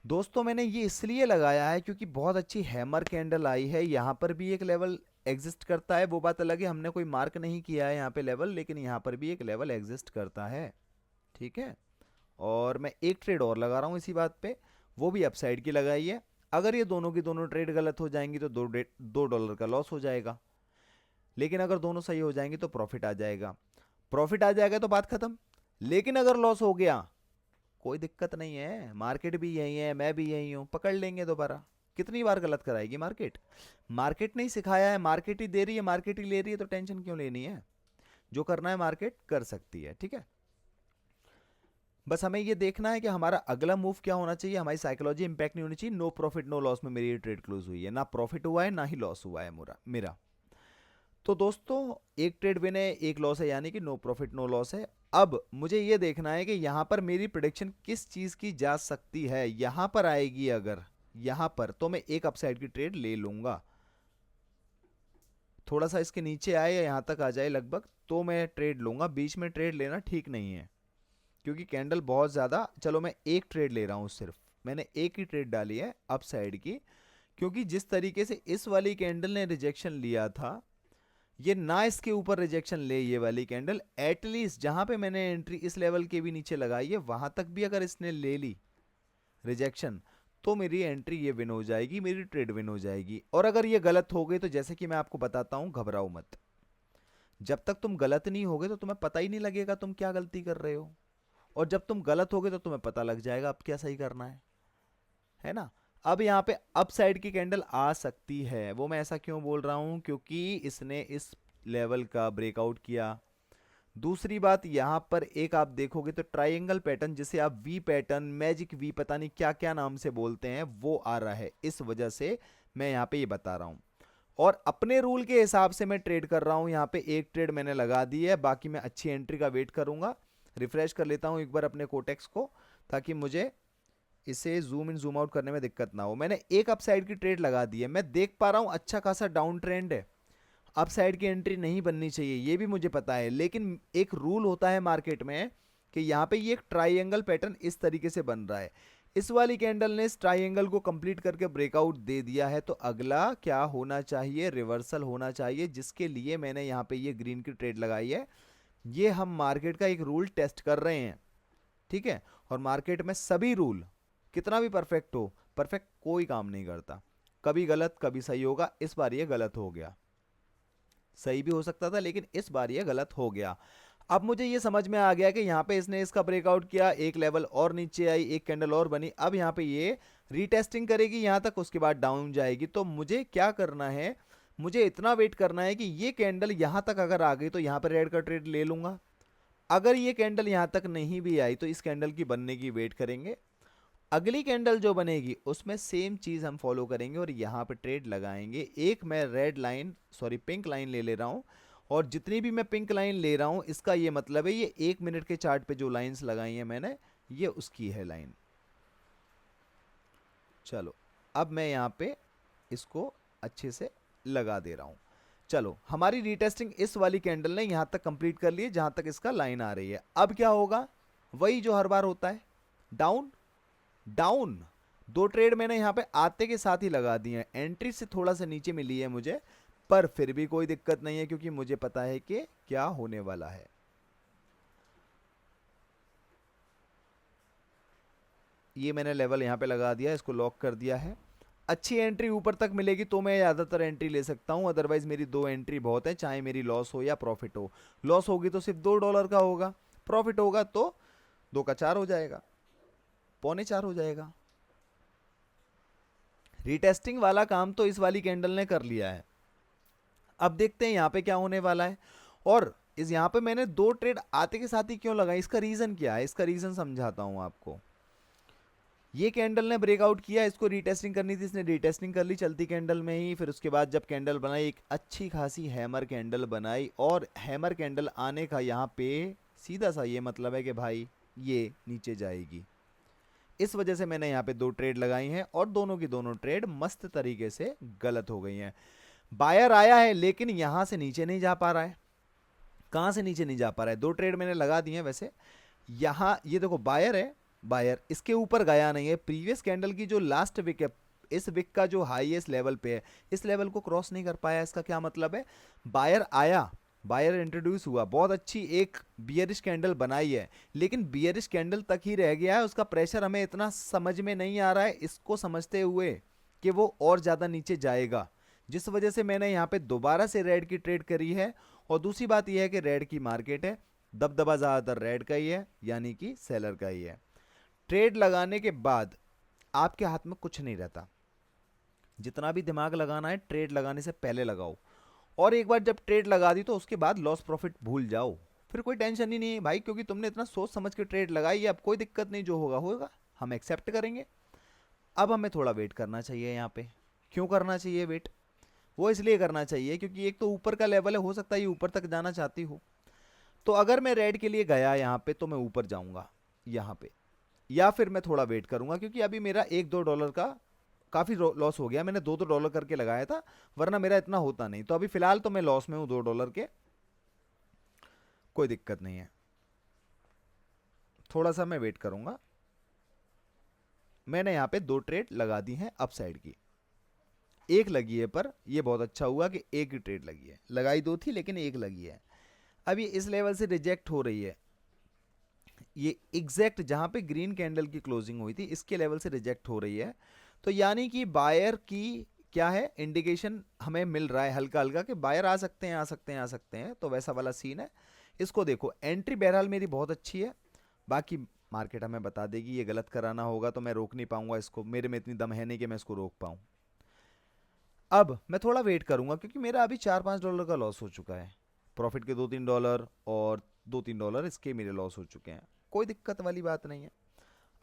दोस्तों, मैंने ये इसलिए लगाया है क्योंकि बहुत अच्छी हैमर कैंडल आई है। यहाँ पर भी एक लेवल एग्जिस्ट करता है, वो बात अलग है, हमने कोई मार्क नहीं किया है यहाँ पे लेवल, लेकिन यहाँ पर भी एक लेवल एग्जिस्ट करता है। ठीक है, और मैं एक ट्रेड और लगा रहा हूँ इसी बात पे, वो भी अपसाइड की लगाई है। अगर ये दोनों की दोनों ट्रेड गलत हो जाएंगी तो $2 का लॉस हो जाएगा, लेकिन अगर दोनों सही हो जाएंगी तो प्रॉफिट आ जाएगा। प्रॉफिट आ जाएगा तो बात खत्म। लेकिन अगर लॉस हो गया, कोई दिक्कत नहीं है, मार्केट भी यही है, मैं भी यही हूं, पकड़ लेंगे दोबारा। कितनी बार गलत कराएगी मार्केट? मार्केट ने ही सिखाया है, मार्केट ही दे रही है, मार्केट ही ले रही है, तो टेंशन क्यों लेनी है? जो करना है मार्केट कर सकती है। ठीक है, बस हमें ये देखना है कि हमारा अगला मूव क्या होना चाहिए, हमारी साइकोलॉजी इंपैक्ट नहीं होनी चाहिए। नो प्रॉफिट नो लॉस में मेरी ये ट्रेड क्लोज हुई है, ना प्रॉफिट हुआ है ना ही लॉस हुआ है मेरा। तो दोस्तों एक ट्रेड विन है, एक लॉस है, यानी कि नो प्रॉफिट नो लॉस है। अब मुझे ये देखना है कि यहां पर मेरी प्रिडिक्शन किस चीज की जा सकती है। यहां पर आएगी अगर, यहां पर, तो मैं एक अपसाइड की ट्रेड ले लूंगा। थोड़ा सा इसके नीचे आए या यहां तक आ जाए लगभग, तो मैं ट्रेड लूंगा। बीच में ट्रेड लेना ठीक नहीं है, क्योंकि कैंडल बहुत ज्यादा, चलो मैं एक ट्रेड ले रहा हूं, सिर्फ मैंने एक ही ट्रेड डाली है अपसाइड की। क्योंकि जिस तरीके से इस वाली कैंडल ने रिजेक्शन लिया था, ये ना इसके ऊपर रिजेक्शन ले, ये वाली कैंडल एटलीस्ट जहां पे मैंने एंट्री इस लेवल के भी नीचे लगाई है, वहां तक भी अगर इसने ले ली रिजेक्शन, तो मेरी एंट्री ये विन हो जाएगी, मेरी ट्रेड विन हो जाएगी। और अगर ये गलत हो गई तो जैसे कि मैं आपको बताता हूं, घबराओ मत। जब तक तुम गलत नहीं होगे तो तुम्हें पता ही नहीं लगेगा तुम क्या गलती कर रहे हो, और जब तुम गलत होगे तो तुम्हें पता लग जाएगा अब क्या सही करना है ना? अब यहाँ पे अप साइड की कैंडल आ सकती है, वो मैं ऐसा क्यों बोल रहा हूं, क्योंकि इसने इस लेवल का ब्रेकआउट किया। दूसरी बात, यहां पर एक आप देखोगे तो ट्रायंगल पैटर्न, जिसे आप वी पैटर्न, मैजिक वी, पता नहीं क्या क्या नाम से बोलते हैं, वो आ रहा है। इस वजह से मैं यहां पे ये बता रहा हूं, और अपने रूल के हिसाब से मैं ट्रेड कर रहा हूं। यहां पे एक ट्रेड मैंने लगा दी है, बाकी मैं अच्छी एंट्री का वेट करूंगा। रिफ्रेश कर लेता हूं एक बार अपने कोटेक्स को, ताकि मुझे इसे जूम इन जूम आउट करने में दिक्कत ना हो। मैंने एक अपसाइड की ट्रेड लगा दी है, मैं देख पा रहा हूं अच्छा खासा डाउन ट्रेंड है, अपसाइड की एंट्री नहीं बननी चाहिए, ये भी मुझे पता है। लेकिन एक रूल होता है मार्केट में कि यहाँ पे ये एक ट्राइंगल पैटर्न इस तरीके से बन रहा है। इस वाली कैंडल ने इस ट्राइंगल को कंप्लीट करके ब्रेकआउट दे दिया है, तो अगला क्या होना चाहिए, रिवर्सल होना चाहिए, जिसके लिए मैंने यहाँ पे ये ग्रीन की ट्रेड लगाई है। ये हम मार्केट का एक रूल टेस्ट कर रहे हैं, ठीक है? और मार्केट में सभी रूल कितना भी परफेक्ट हो, परफेक्ट कोई काम नहीं करता, कभी गलत कभी सही होगा। इस बार ये गलत हो गया, सही भी हो सकता था, लेकिन इस बार ये गलत हो गया। अब मुझे ये समझ में आ गया कि यहाँ पे इसने इसका ब्रेकआउट किया, एक लेवल और नीचे आई, एक कैंडल और बनी, अब यहाँ पे ये रीटेस्टिंग करेगी यहाँ तक, उसके बाद डाउन जाएगी। तो मुझे क्या करना है, मुझे इतना वेट करना है कि ये कैंडल यहाँ तक अगर आ गई तो यहाँ पे रेड का ट्रेड ले लूंगा। अगर ये कैंडल यहाँ तक नहीं भी आई तो इस कैंडल की बनने की वेट करेंगे, अगली कैंडल जो बनेगी उसमें सेम चीज हम फॉलो करेंगे और यहाँ पे ट्रेड लगाएंगे। एक मैं red line, sorry pink line ले रहा हूँ, और जितनी भी मैं पिंक लाइन ले रहा हूँ इसका ये मतलब है ये 1 मिनट के चार्ट पे जो लाइंस लगाई हैं मैंने, ये उसकी है लाइन। चलो अब मैं यहाँ पे इसको अच्छे से लगा दे रहा हूँ। चलो हमारी रीटेस्टिंग इस वाली कैंडल ने यहाँ तक कंप्लीट कर ली है जहाँ तक इसका लाइन आ रही है। अब क्या होगा, वही जो हर बार होता है, डाउन डाउन। दो ट्रेड मैंने यहाँ पे आते के साथ ही लगा दिए हैं, एंट्री से थोड़ा सा नीचे मिली है मुझे, पर फिर भी कोई दिक्कत नहीं है क्योंकि मुझे पता है कि क्या होने वाला है। ये मैंने लेवल यहाँ पे लगा दिया, इसको लॉक कर दिया है। अच्छी एंट्री ऊपर तक मिलेगी तो मैं ज़्यादातर एंट्री ले सकता हूँ, अदरवाइज मेरी 2 एंट्री बहुत है, चाहे मेरी लॉस हो या प्रॉफिट हो। लॉस होगी तो सिर्फ $2 का होगा, प्रॉफिट होगा तो 2 का 4 हो जाएगा, 3.25 हो जाएगा। रीटेस्टिंग वाला काम तो इस वाली कैंडल ने कर लिया है। अब देखते हैं यहाँ पे क्या होने वाला है। और इस यहाँ पे मैंने 2 ट्रेड आते के साथ ही क्यों लगाई, इसका रीज़न क्या है, इसका रीज़न समझाता हूँ आपको। ये कैंडल ने ब्रेकआउट किया, इसको रीटेस्टिंग करनी थी, इसने रीटेस्टिंग कर ली चलती कैंडल में ही। फिर उसके बाद जब कैंडल बनाई, एक अच्छी खासी हैमर कैंडल बनाई, और हैमर कैंडल आने का यहाँ पे सीधा सा ये मतलब है कि भाई ये नीचे जाएगी। इस वजह से मैंने यहाँ पे 2 ट्रेड लगाई हैं और दोनों की दोनों ट्रेड मस्त तरीके से गलत हो गई हैं। बायर आया है लेकिन यहाँ से नीचे नहीं जा पा रहा है। कहाँ से नीचे नहीं जा पा रहा है, 2 ट्रेड मैंने लगा दिए हैं वैसे। यहाँ ये देखो बायर है, बायर इसके ऊपर गया नहीं है। प्रीवियस कैंडल की जो लास्ट विक है, इस विक का जो हाईएस्ट लेवल पे है, इस लेवल को क्रॉस नहीं कर पाया। इसका क्या मतलब है, बायर आया, बायर इंट्रोड्यूस हुआ, बहुत अच्छी एक बियरिश कैंडल बनाई है, लेकिन बियरिश कैंडल तक ही रह गया है। उसका प्रेशर हमें इतना समझ में नहीं आ रहा है, इसको समझते हुए कि वो और ज़्यादा नीचे जाएगा, जिस वजह से मैंने यहाँ पे दोबारा से रेड की ट्रेड करी है। और दूसरी बात यह है कि रेड की मार्केट है, दबदबा ज़्यादातर रेड का ही है, यानी कि सेलर का ही है। ट्रेड लगाने के बाद आपके हाथ में कुछ नहीं रहता, जितना भी दिमाग लगाना है ट्रेड लगाने से पहले लगाओ, और एक बार जब ट्रेड लगा दी तो उसके बाद लॉस प्रॉफिट भूल जाओ, फिर कोई टेंशन ही नहीं है भाई, क्योंकि तुमने इतना सोच समझ के ट्रेड लगाई है। अब कोई दिक्कत नहीं, जो होगा होगा, हम एक्सेप्ट करेंगे। अब हमें थोड़ा वेट करना चाहिए यहाँ पे। क्यों करना चाहिए वेट, वो इसलिए करना चाहिए क्योंकि एक तो ऊपर का लेवल है, हो सकता है ये ऊपर तक जाना चाहती हो। तो अगर मैं रेड के लिए गया यहाँ पे तो मैं ऊपर जाऊंगा यहाँ पे, या फिर मैं थोड़ा वेट करूंगा, क्योंकि अभी मेरा 1-2 डॉलर का काफ़ी लॉस हो गया। मैंने 2-2 डॉलर करके लगाया था, वरना मेरा इतना होता नहीं। तो अभी फिलहाल तो मैं लॉस में हूँ 2 डॉलर के, कोई दिक्कत नहीं है, थोड़ा सा मैं वेट करूंगा। मैंने यहाँ पे 2 ट्रेड लगा दी हैं अपसाइड की, एक लगी है, पर ये बहुत अच्छा हुआ कि एक ही ट्रेड लगी है, लगाई 2 थी लेकिन एक लगी है। अब ये इस लेवल से रिजेक्ट हो रही है, ये एग्जैक्ट जहां पे ग्रीन कैंडल की क्लोजिंग हुई थी इसके लेवल से रिजेक्ट हो रही है। तो यानी कि बायर की क्या है, इंडिकेशन हमें मिल रहा है हल्का हल्का कि बायर आ सकते हैं, आ सकते हैं, आ सकते हैं। तो वैसा वाला सीन है। इसको देखो, एंट्री बहरहाल मेरी बहुत अच्छी है, बाकी मार्केट हमें बता देगी। ये गलत कराना होगा तो मैं रोक नहीं पाऊंगा इसको, मेरे में इतनी दम है नहीं कि मैं इसको रोक पाऊँ। अब मैं थोड़ा वेट करूंगा क्योंकि मेरा अभी 4-5 डॉलर का लॉस हो चुका है, प्रॉफिट के 2-3 डॉलर और 2-3 डॉलर इसके मेरे लॉस हो चुके हैं। कोई दिक्कत वाली बात नहीं है,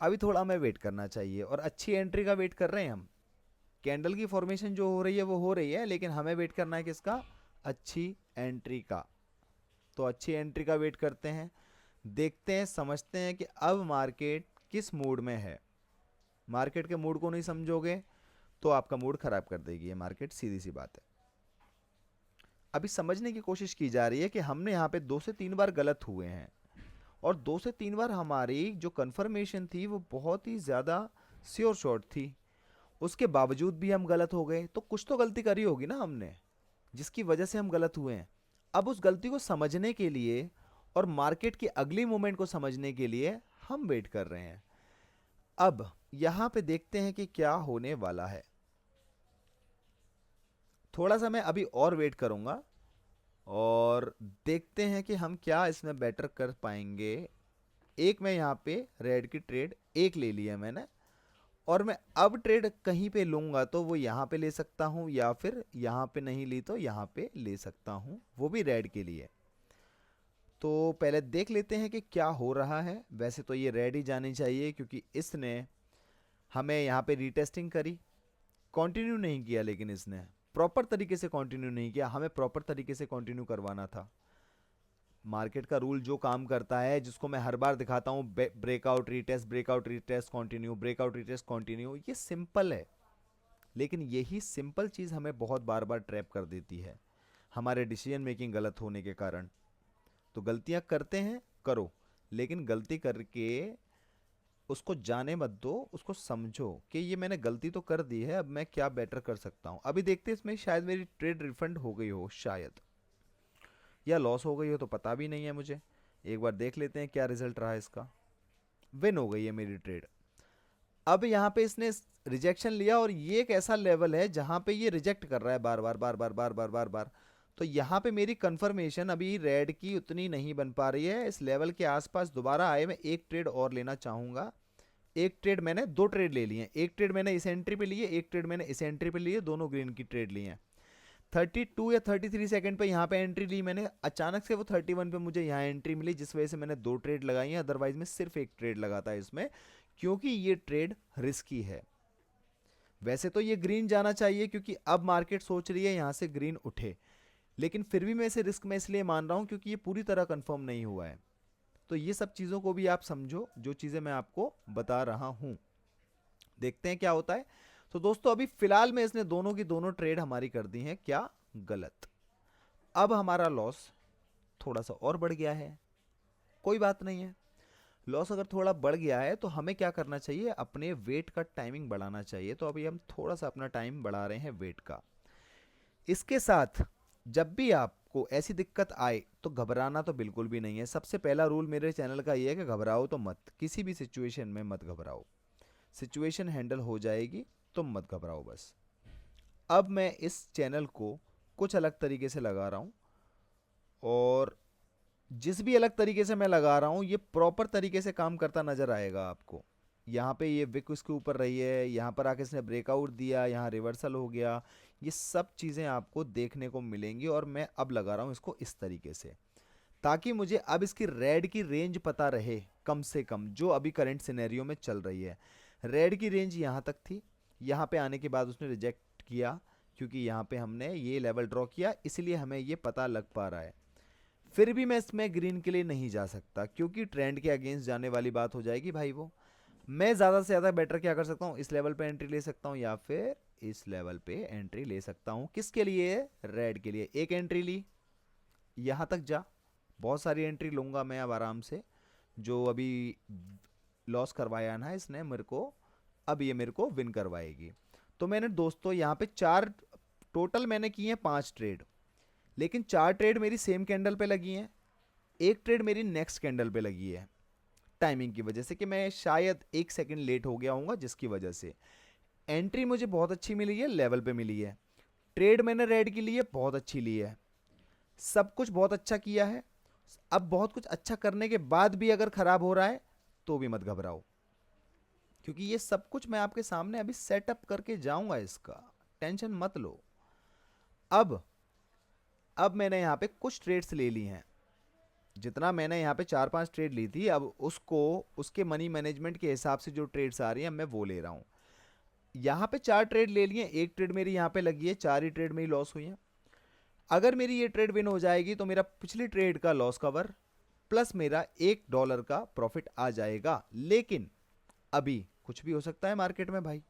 अभी थोड़ा हमें वेट करना चाहिए, और अच्छी एंट्री का वेट कर रहे हैं हम। कैंडल की फॉर्मेशन जो हो रही है वो हो रही है, लेकिन हमें वेट करना है किसका, अच्छी एंट्री का। तो अच्छी एंट्री का वेट करते हैं, देखते हैं, समझते हैं कि अब मार्केट किस मूड में है। मार्केट के मूड को नहीं समझोगे तो आपका मूड खराब कर देगी ये मार्केट, सीधी सी बात है। अभी समझने की कोशिश की जा रही है कि हमने यहाँ पे 2 से 3 बार गलत हुए हैं, और 2 से 3 बार हमारी जो कंफर्मेशन थी वो बहुत ही ज़्यादा श्योर शॉट थी, उसके बावजूद भी हम गलत हो गए। तो कुछ तो गलती करी होगी ना हमने, जिसकी वजह से हम गलत हुए हैं। अब उस गलती को समझने के लिए और मार्केट की अगली मूवमेंट को समझने के लिए हम वेट कर रहे हैं। अब यहाँ पे देखते हैं कि क्या होने वाला है। थोड़ा सा मैं अभी और वेट करूंगा, और देखते हैं कि हम क्या इसमें बेटर कर पाएंगे। एक मैं यहाँ पे रेड की ट्रेड एक ले लिया मैंने, और मैं अब ट्रेड कहीं पे लूंगा तो वो यहाँ पे ले सकता हूँ, या फिर यहाँ पे नहीं ली तो यहाँ पे ले सकता हूँ, वो भी रेड के लिए। तो पहले देख लेते हैं कि क्या हो रहा है। वैसे तो ये रेड ही जानी चाहिए क्योंकि इसने हमें यहाँ पे रीटेस्टिंग करी, कंटिन्यू नहीं किया, लेकिन इसने प्रॉपर तरीके से कंटिन्यू नहीं किया, हमें प्रॉपर तरीके से कंटिन्यू करवाना था। मार्केट का रूल जो काम करता है, जिसको मैं हर बार दिखाता हूँ, breakout retest continue, breakout retest continue, ये सिंपल है। लेकिन यही सिंपल चीज़ हमें बहुत बार बार ट्रैप कर देती है, हमारे डिसीजन मेकिंग गलत होने के कारण। तो गलतियां करते हैं, करो, लेकिन गलती करके उसको जाने मत दो, उसको समझो कि ये मैंने गलती तो कर दी है, अब मैं क्या बेटर कर सकता हूँ। अभी देखते हैं इसमें शायद मेरी ट्रेड रिफंड हो गई हो शायद, या लॉस हो गई हो, तो पता भी नहीं है मुझे। एक बार देख लेते हैं क्या रिजल्ट रहा इसका। विन हो गई है मेरी ट्रेड। अब यहाँ पे इसने रिजेक्शन लिया, और ये एक ऐसा लेवल है जहाँ पे ये रिजेक्ट कर रहा है बार बार बार बार बार बार बार बार। तो यहाँ पे मेरी कंफर्मेशन अभी रेड की उतनी नहीं बन पा रही है। इस लेवल के आसपास दोबारा आए, मैं एक ट्रेड और लेना चाहूँगा। एक ट्रेड मैंने, दो ट्रेड ले लिए हैं, एक ट्रेड मैंने इस एंट्री पे लिए, एक ट्रेड मैंने इस एंट्री पे लिए, दोनों ग्रीन की ट्रेड लिए हैं। 32 या 33 सेकंड पे यहाँ पे एंट्री ली मैंने, अचानक से वो 31 पे मुझे यहाँ एंट्री मिली, जिस वजह से मैंने दो ट्रेड लगाई हैं। अदरवाइज मैं सिर्फ एक ट्रेड लगाता है इसमें, क्योंकि ये ट्रेड रिस्की है। वैसे तो ये ग्रीन जाना चाहिए क्योंकि अब मार्केट सोच रही है यहाँ से ग्रीन उठे, लेकिन फिर भी मैं इसे रिस्क में इसलिए मान रहा हूँ क्योंकि ये पूरी तरह कंफर्म नहीं हुआ है। तो ये सब चीज़ों को भी आप समझो, जो चीज़ें मैं आपको बता रहा हूँ। देखते हैं क्या होता है। तो दोस्तों अभी फिलहाल में इसने दोनों की दोनों ट्रेड हमारी कर दी हैं क्या गलत। अब हमारा लॉस थोड़ा सा और बढ़ गया है, कोई बात नहीं है। लॉस अगर थोड़ा बढ़ गया है तो हमें क्या करना चाहिए, अपने वेट का टाइमिंग बढ़ाना चाहिए। तो अभी हम थोड़ा सा अपना टाइम बढ़ा रहे हैं वेट का। इसके साथ जब भी आपको ऐसी दिक्कत आए तो घबराना तो बिल्कुल भी नहीं है। सबसे पहला रूल मेरे चैनल का ये है कि घबराओ तो मत, किसी भी सिचुएशन में मत घबराओ। सिचुएशन हैंडल हो जाएगी, तुम मत घबराओ बस। अब मैं इस चैनल को कुछ अलग तरीके से लगा रहा हूँ, और जिस भी अलग तरीके से मैं लगा रहा हूँ ये प्रॉपर तरीके से काम करता नजर आएगा आपको। यहाँ पे ये विक उसके ऊपर रही है, यहाँ पर आके इसने ब्रेकआउट दिया, यहाँ रिवर्सल हो गया, ये सब चीज़ें आपको देखने को मिलेंगी। और मैं अब लगा रहा हूँ इसको इस तरीके से, ताकि मुझे अब इसकी रेड की रेंज पता रहे, कम से कम जो अभी करंट सिनेरियो में चल रही है। रेड की रेंज यहाँ तक थी, यहाँ पे आने के बाद उसने रिजेक्ट किया, क्योंकि यहाँ पे हमने ये लेवल ड्रॉ किया, इसलिए हमें ये पता लग पा रहा है। फिर भी मैं इसमें ग्रीन के लिए नहीं जा सकता, क्योंकि ट्रेंड के अगेंस्ट जाने वाली बात हो जाएगी भाई वो। मैं ज़्यादा से ज़्यादा बेटर क्या कर सकता हूँ, इस लेवल पे एंट्री ले सकता हूँ, या फिर इस लेवल पे एंट्री ले सकता हूँ। किसके लिए, रेड के लिए। एक एंट्री ली, यहाँ तक जा, बहुत सारी एंट्री लूँगा मैं अब आराम से। जो अभी लॉस करवाया ना इसने मेरे को, अब ये मेरे को विन करवाएगी। तो मैंने दोस्तों यहाँ पे चार, टोटल मैंने की हैं 5 ट्रेड, लेकिन 4 ट्रेड मेरी सेम कैंडल पे लगी हैं, एक ट्रेड मेरी नेक्स्ट कैंडल पे लगी है, टाइमिंग की वजह से कि मैं शायद 1 सेकंड लेट हो गया हूँ, जिसकी वजह से एंट्री मुझे बहुत अच्छी मिली है, लेवल पे मिली है। ट्रेड मैंने रेड की ली है, बहुत अच्छी ली है, सब कुछ बहुत अच्छा किया है। अब बहुत कुछ अच्छा करने के बाद भी अगर खराब हो रहा है तो भी मत घबराओ, क्योंकि ये सब कुछ मैं आपके सामने अभी सेटअप करके जाऊंगा, इसका टेंशन मत लो। अब मैंने यहाँ पे कुछ ट्रेड्स ले ली हैं, जितना मैंने यहाँ पे 4-5 ट्रेड ली थी, अब उसको उसके मनी मैनेजमेंट के हिसाब से जो ट्रेड्स आ रही हैं मैं वो ले रहा हूँ। यहाँ पे 4 ट्रेड ले लिए, एक ट्रेड मेरी यहाँ पे लगी है, 4 ही ट्रेड मेरी लॉस हुई हैं। अगर मेरी ये ट्रेड विन हो जाएगी तो मेरा पिछली ट्रेड का लॉस कवर प्लस मेरा $1 का प्रॉफिट आ जाएगा। लेकिन अभी कुछ भी हो सकता है मार्केट में भाई,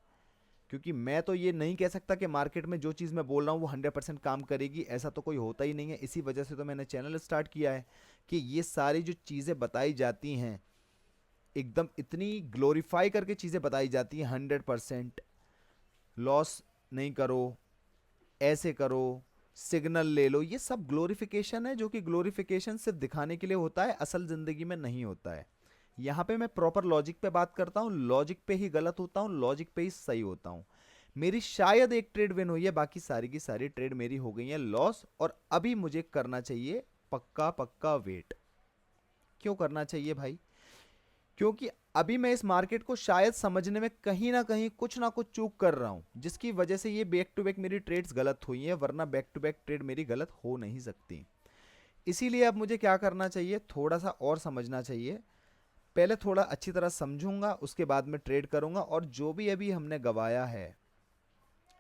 क्योंकि मैं तो ये नहीं कह सकता कि मार्केट में जो चीज़ मैं बोल रहा हूँ वो 100% काम करेगी, ऐसा तो कोई होता ही नहीं है। इसी वजह से तो मैंने चैनल स्टार्ट किया है कि ये सारी जो चीज़ें बताई जाती हैं, एकदम इतनी ग्लोरीफाई करके चीज़ें बताई जाती हैं, 100% लॉस नहीं करो, ऐसे करो, सिग्नल ले लो, ये सब ग्लोरिफिकेशन है, जो कि ग्लोरिफिकेशन सिर्फ दिखाने के लिए होता है, असल ज़िंदगी में नहीं होता है। यहाँ पे मैं प्रॉपर लॉजिक पे बात करता हूँ, लॉजिक पे ही गलत होता हूँ, लॉजिक पे ही सही होता हूँ। मेरी शायद एक ट्रेड विन हुई है, बाकी सारी की सारी ट्रेड मेरी हो गई है लॉस। और अभी मुझे करना चाहिए पक्का पक्का वेट। क्यों करना चाहिए भाई? क्योंकि अभी मैं इस मार्केट को शायद समझने में कहीं ना कुछ चूक कर रहा हूं, जिसकी वजह से ये बैक टू बैक मेरी ट्रेड्स गलत हुई हैं, वरना बैक टू बैक ट्रेड मेरी गलत हो नहीं सकती। इसीलिए अब मुझे क्या करना चाहिए, थोड़ा सा और समझना चाहिए। पहले थोड़ा अच्छी तरह समझूंगा, उसके बाद में ट्रेड करूंगा। और जो भी अभी हमने गवाया है,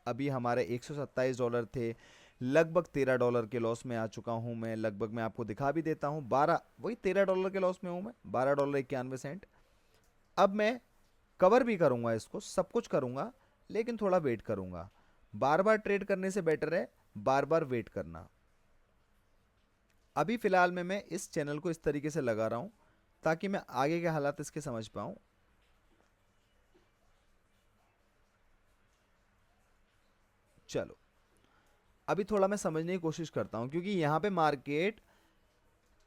अभी हमारे $127 थे, लगभग $13 के लॉस में आ चुका हूं मैं। लगभग मैं आपको दिखा भी देता हूं, 12 वही $13 के लॉस में हूं मैं, $12.91। अब मैं कवर भी करूंगा, इसको सब कुछ करूंगा, लेकिन थोड़ा वेट करूंगा। बार बार ट्रेड करने से बेटर है बार बार वेट करना। अभी फिलहाल में मैं इस चैनल को इस तरीके से लगा रहा हूं ताकि मैं आगे के हालात इसके समझ पाऊं। चलो अभी थोड़ा मैं समझने की कोशिश करता हूं, क्योंकि यहां पे मार्केट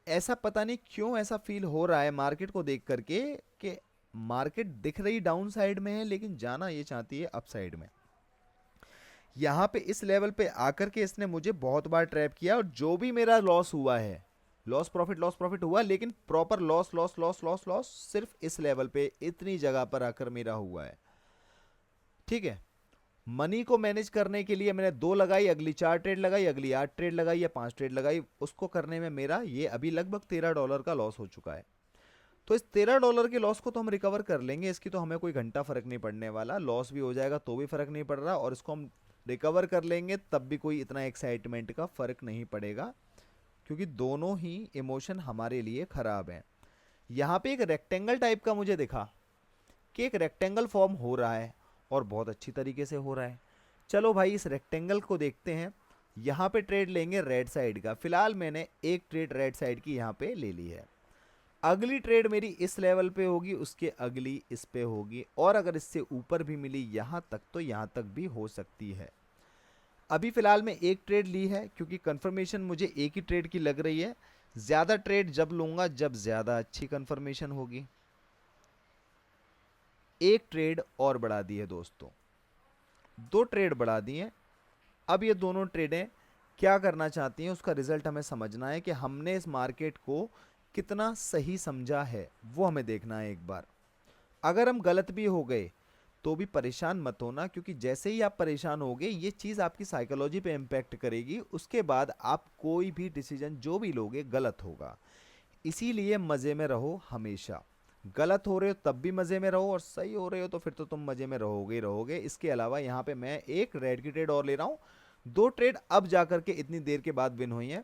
ऐसा पता नहीं क्यों ऐसा फील हो रहा है मार्केट को देख करके कि मार्केट दिख रही डाउन साइड में है, लेकिन जाना ये चाहती है अप साइड में। यहाँ पे इस लेवल पे आकर के इसने मुझे बहुत बार ट्रैप किया, और जो भी मेरा लॉस हुआ है, लॉस प्रॉफिट हुआ, लेकिन proper loss loss loss loss loss सिर्फ इस लेवल पे इतनी जगह पर आकर मेरा हुआ है। ठीक है, मनी को मैनेज करने के लिए मैंने 2 लगाई, अगली 4 ट्रेड लगाई, अगली 8 ट्रेड लगाई या 5 ट्रेड लगाई, उसको करने में मेरा ये अभी लगभग $13 का लॉस हो चुका है। तो इस $13 के लॉस को तो हम रिकवर कर लेंगे, इसकी तो हमें कोई घंटा फर्क नहीं पड़ने वाला। लॉस भी हो जाएगा तो भी फर्क नहीं पड़ रहा, और इसको हम रिकवर कर लेंगे तब भी कोई इतना एक्साइटमेंट का फर्क नहीं पड़ेगा, क्योंकि दोनों ही इमोशन हमारे लिए खराब हैं। यहाँ पे एक रेक्टेंगल टाइप का मुझे दिखा कि एक रेक्टेंगल फॉर्म हो रहा है, और बहुत अच्छी तरीके से हो रहा है। चलो भाई इस रेक्टेंगल को देखते हैं। यहाँ पे ट्रेड लेंगे रेड साइड का। फिलहाल मैंने एक ट्रेड रेड साइड की यहाँ पे ले ली है। अगली ट्रेड मेरी इस लेवल पे होगी, उसके अगली इस पे होगी, और अगर इससे ऊपर भी मिली यहाँ तक तो यहाँ तक भी हो सकती है। अभी फिलहाल मैं एक ट्रेड ली है, क्योंकि कंफर्मेशन मुझे एक ही ट्रेड की लग रही है। ज़्यादा ट्रेड जब लूँगा जब ज़्यादा अच्छी कंफर्मेशन होगी। एक ट्रेड और बढ़ा दी है दोस्तों, 2 ट्रेड बढ़ा दी हैं। अब ये दोनों ट्रेडें क्या करना चाहती हैं, उसका रिजल्ट हमें समझना है कि हमने इस मार्केट को कितना सही समझा है, वो हमें देखना है एक बार। अगर हम गलत भी हो गए तो भी परेशान मत होना, क्योंकि जैसे ही आप परेशान होगे ये चीज़ आपकी साइकोलॉजी पे इम्पैक्ट करेगी। उसके बाद आप कोई भी डिसीजन जो भी लोगे गलत होगा। इसीलिए मज़े में रहो हमेशा। गलत हो रहे हो तब भी मज़े में रहो, और सही हो रहे हो तो फिर तो तुम मज़े में रहोगे ही रहोगे। इसके अलावा यहाँ पे मैं एक रेड की ट्रेड और ले रहा हूँ। 2 ट्रेड अब जा करके इतनी देर के बाद विन हुई हैं।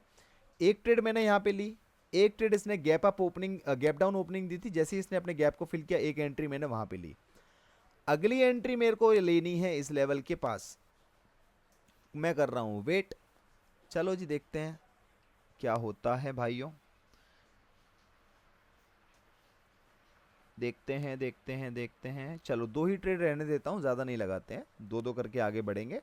एक ट्रेड मैंने यहाँ पे ली, एक ट्रेड इसने gap up opening gap down opening दी थी, जैसे ही इसने अपने गैप को फिल किया एक एंट्री मैंने वहाँ पे ली। अगली एंट्री मेरे को लेनी है इस लेवल के पास, मैं कर रहा हूँ वेट। चलो जी देखते हैं क्या होता है भाइयों, देखते हैं। चलो 2 ही ट्रेड रहने देता हूँ, ज़्यादा नहीं लगाते हैं, 2-2 करके आगे बढ़ेंगे।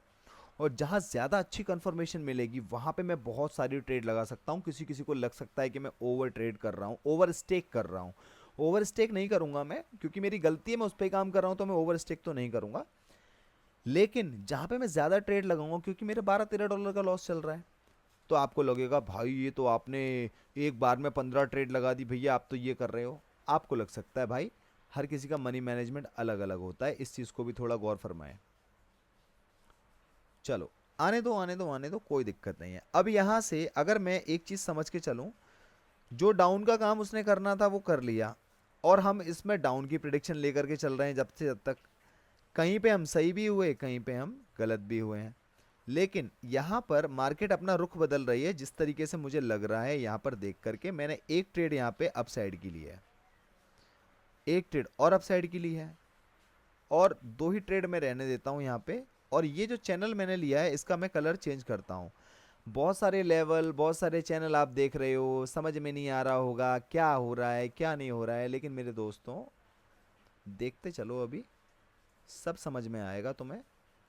और जहाँ ज़्यादा अच्छी कंफर्मेशन मिलेगी वहाँ पे मैं बहुत सारी ट्रेड लगा सकता हूँ। किसी किसी को लग सकता है कि मैं ओवर ट्रेड कर रहा हूँ, ओवर स्टेक कर रहा हूँ। ओवर स्टेक नहीं करूँगा मैं, क्योंकि मेरी गलती है, मैं उस पर काम कर रहा हूँ, तो मैं ओवर स्टेक तो नहीं करूँगा। लेकिन जहाँ पे मैं ज़्यादा ट्रेड लगाऊंगा, क्योंकि मेरे $12-13 का लॉस चल रहा है, तो आपको लगेगा भाई ये तो आपने एक बार में 15 ट्रेड लगा दी भैया, आप तो ये कर रहे हो। आपको लग सकता है भाई, हर किसी का मनी मैनेजमेंट अलग अलग होता है, इस चीज़ को भी थोड़ा गौर फरमाएं। चलो आने दो आने दो आने दो, कोई दिक्कत नहीं है। अब यहाँ से अगर मैं एक चीज़ समझ के चलूँ, जो डाउन का काम उसने करना था वो कर लिया, और हम इसमें डाउन की प्रिडिक्शन लेकर के चल रहे हैं जब से जब तक। कहीं पे हम सही भी हुए, कहीं पे हम गलत भी हुए हैं, लेकिन यहाँ पर मार्केट अपना रुख बदल रही है जिस तरीके से मुझे लग रहा है। यहाँ पर देख करके मैंने एक ट्रेड यहाँ पे अप साइड की ली है, एक ट्रेड और अप साइड की ली है, और 2 ही ट्रेड में रहने देता हूँ यहाँ पे। और ये जो चैनल मैंने लिया है इसका मैं कलर चेंज करता हूँ। बहुत सारे लेवल, बहुत सारे चैनल आप देख रहे हो, समझ में नहीं आ रहा होगा क्या हो रहा है क्या नहीं हो रहा है, लेकिन मेरे दोस्तों देखते चलो, अभी सब समझ में आएगा तुम्हें,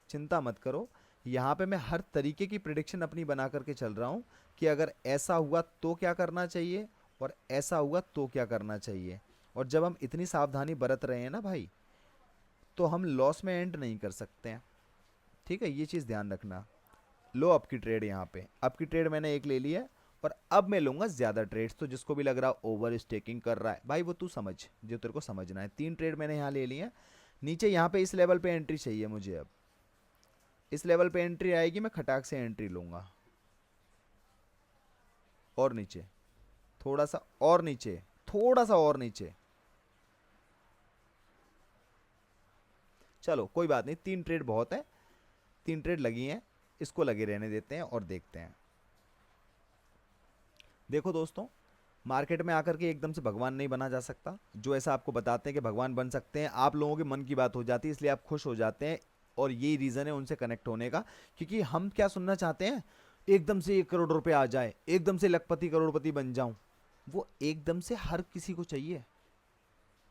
चिंता मत करो। यहाँ पे मैं हर तरीके की प्रिडिक्शन अपनी बना करके चल रहा हूँ कि अगर ऐसा हुआ तो क्या करना चाहिए, और ऐसा हुआ तो क्या करना चाहिए। और जब हम इतनी सावधानी बरत रहे हैं ना भाई, तो हम लॉस में एंड नहीं कर सकते हैं। ठीक है, ये चीज़ ध्यान रखना। लो आपकी ट्रेड यहाँ पे, आपकी ट्रेड मैंने एक ले ली है और अब मैं लूँगा ज़्यादा ट्रेड्स। तो जिसको भी लग रहा है ओवर स्टेकिंग कर रहा है भाई, वो तू समझ जो तेरे को समझना है। 3 ट्रेड मैंने यहाँ ले ली है। नीचे यहाँ पे इस लेवल पे एंट्री चाहिए मुझे। अब इस लेवल पे एंट्री आएगी, मैं खटाक से एंट्री लूँगा। और नीचे थोड़ा सा, और नीचे थोड़ा सा, और नीचे। चलो कोई बात नहीं, 3 ट्रेड बहुत है, 3 ट्रेड लगी हैं, इसको लगे रहने देते हैं और देखते हैं। देखो दोस्तों, मार्केट में आकर के एकदम से भगवान नहीं बना जा सकता। जो ऐसा आपको बताते हैं कि भगवान बन सकते हैं, आप लोगों के मन की बात हो जाती है, इसलिए आप खुश हो जाते हैं। और यही रीज़न है उनसे कनेक्ट होने का, क्योंकि हम क्या सुनना चाहते हैं, एकदम से 1 करोड़ रुपए आ जाए, एकदम से लखपति करोड़पति बन जाऊं। वो एकदम से हर किसी को चाहिए,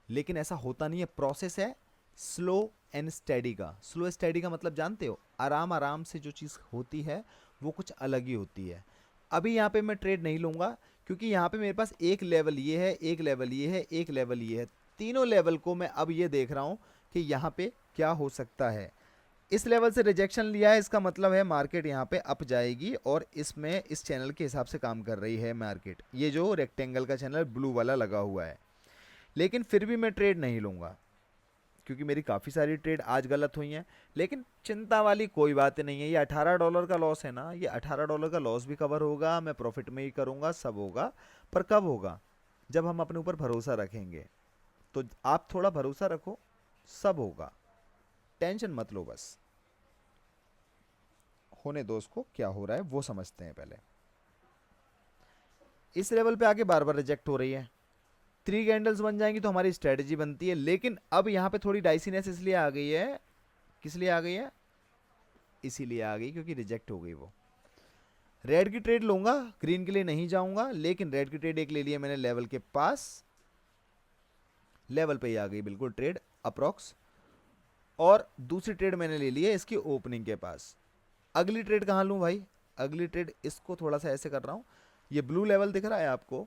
लेकिन ऐसा होता नहीं है। प्रोसेस है स्लो एंड स्टेडी का। स्लो स्टेडी का मतलब जानते हो, आराम आराम से जो चीज़ होती है वो कुछ अलग ही होती है। अभी यहाँ पे मैं ट्रेड नहीं लूँगा, क्योंकि यहाँ पे मेरे पास एक लेवल ये है, एक लेवल ये है, एक लेवल ये है। तीनों लेवल को मैं अब ये देख रहा हूँ कि यहाँ पे क्या हो सकता है। इस लेवल से रिजेक्शन लिया है, इसका मतलब है मार्केट यहाँ पे अप जाएगी और इसमें इस चैनल के हिसाब से काम कर रही है मार्केट। ये जो रेक्टेंगल का चैनल ब्लू वाला लगा हुआ है, लेकिन फिर भी मैं ट्रेड नहीं लूँगा, क्योंकि मेरी काफ़ी सारी ट्रेड आज गलत हुई हैं। लेकिन चिंता वाली कोई बात नहीं है। ये $18 का लॉस है ना, ये $18 का लॉस भी कवर होगा, मैं प्रॉफिट में ही करूँगा, सब होगा। पर कब होगा? जब हम अपने ऊपर भरोसा रखेंगे। तो आप थोड़ा भरोसा रखो, सब होगा, टेंशन मत लो। बस होने दो, उसको क्या हो रहा है वो समझते हैं पहले। इस लेवल पे आके बार बार रिजेक्ट हो रही है, 3 कैंडल्स बन जाएंगी तो हमारी स्ट्रेटजी बनती है। लेकिन अब यहाँ पे थोड़ी डाइसीनेस इसलिए आ गई है, किस लिए आ गई है? इसीलिए आ गई क्योंकि रिजेक्ट हो गई वो। रेड की ट्रेड लूंगा, ग्रीन के लिए नहीं जाऊंगा। लेकिन रेड की ट्रेड एक ले लिया मैंने लेवल के पास, लेवल पे ही आ गई बिल्कुल ट्रेड अप्रॉक्स। और दूसरी ट्रेड मैंने ले ली है इसकी ओपनिंग के पास। अगली ट्रेड कहाँ लूँ भाई? अगली ट्रेड इसको थोड़ा सा ऐसे कर रहा हूँ, ये ब्लू लेवल दिख रहा है आपको,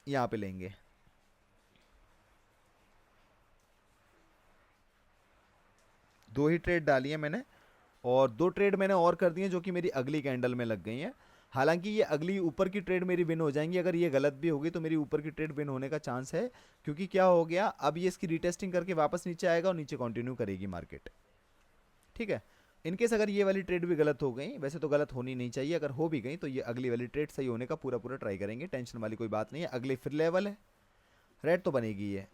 यहाँ पे लेंगे। दो ही ट्रेड डाली है मैंने, और 2 ट्रेड मैंने और कर दी हैं जो कि मेरी अगली कैंडल में लग गई हैं। हालांकि ये अगली ऊपर की ट्रेड मेरी विन हो जाएंगी। अगर ये गलत भी होगी तो मेरी ऊपर की ट्रेड विन होने का चांस है, क्योंकि क्या हो गया, अब ये इसकी रीटेस्टिंग करके वापस नीचे आएगा और नीचे कंटिन्यू करेगी मार्केट। ठीक है, इनकेस अगर ये वाली ट्रेड भी गलत हो गई, वैसे तो गलत होनी नहीं चाहिए, अगर हो भी गई तो ये अगली वाली ट्रेड सही होने का पूरा पूरा ट्राई करेंगे, टेंशन वाली कोई बात नहीं है। अगले फिर लेवल है, रेड तो बनेगी, ये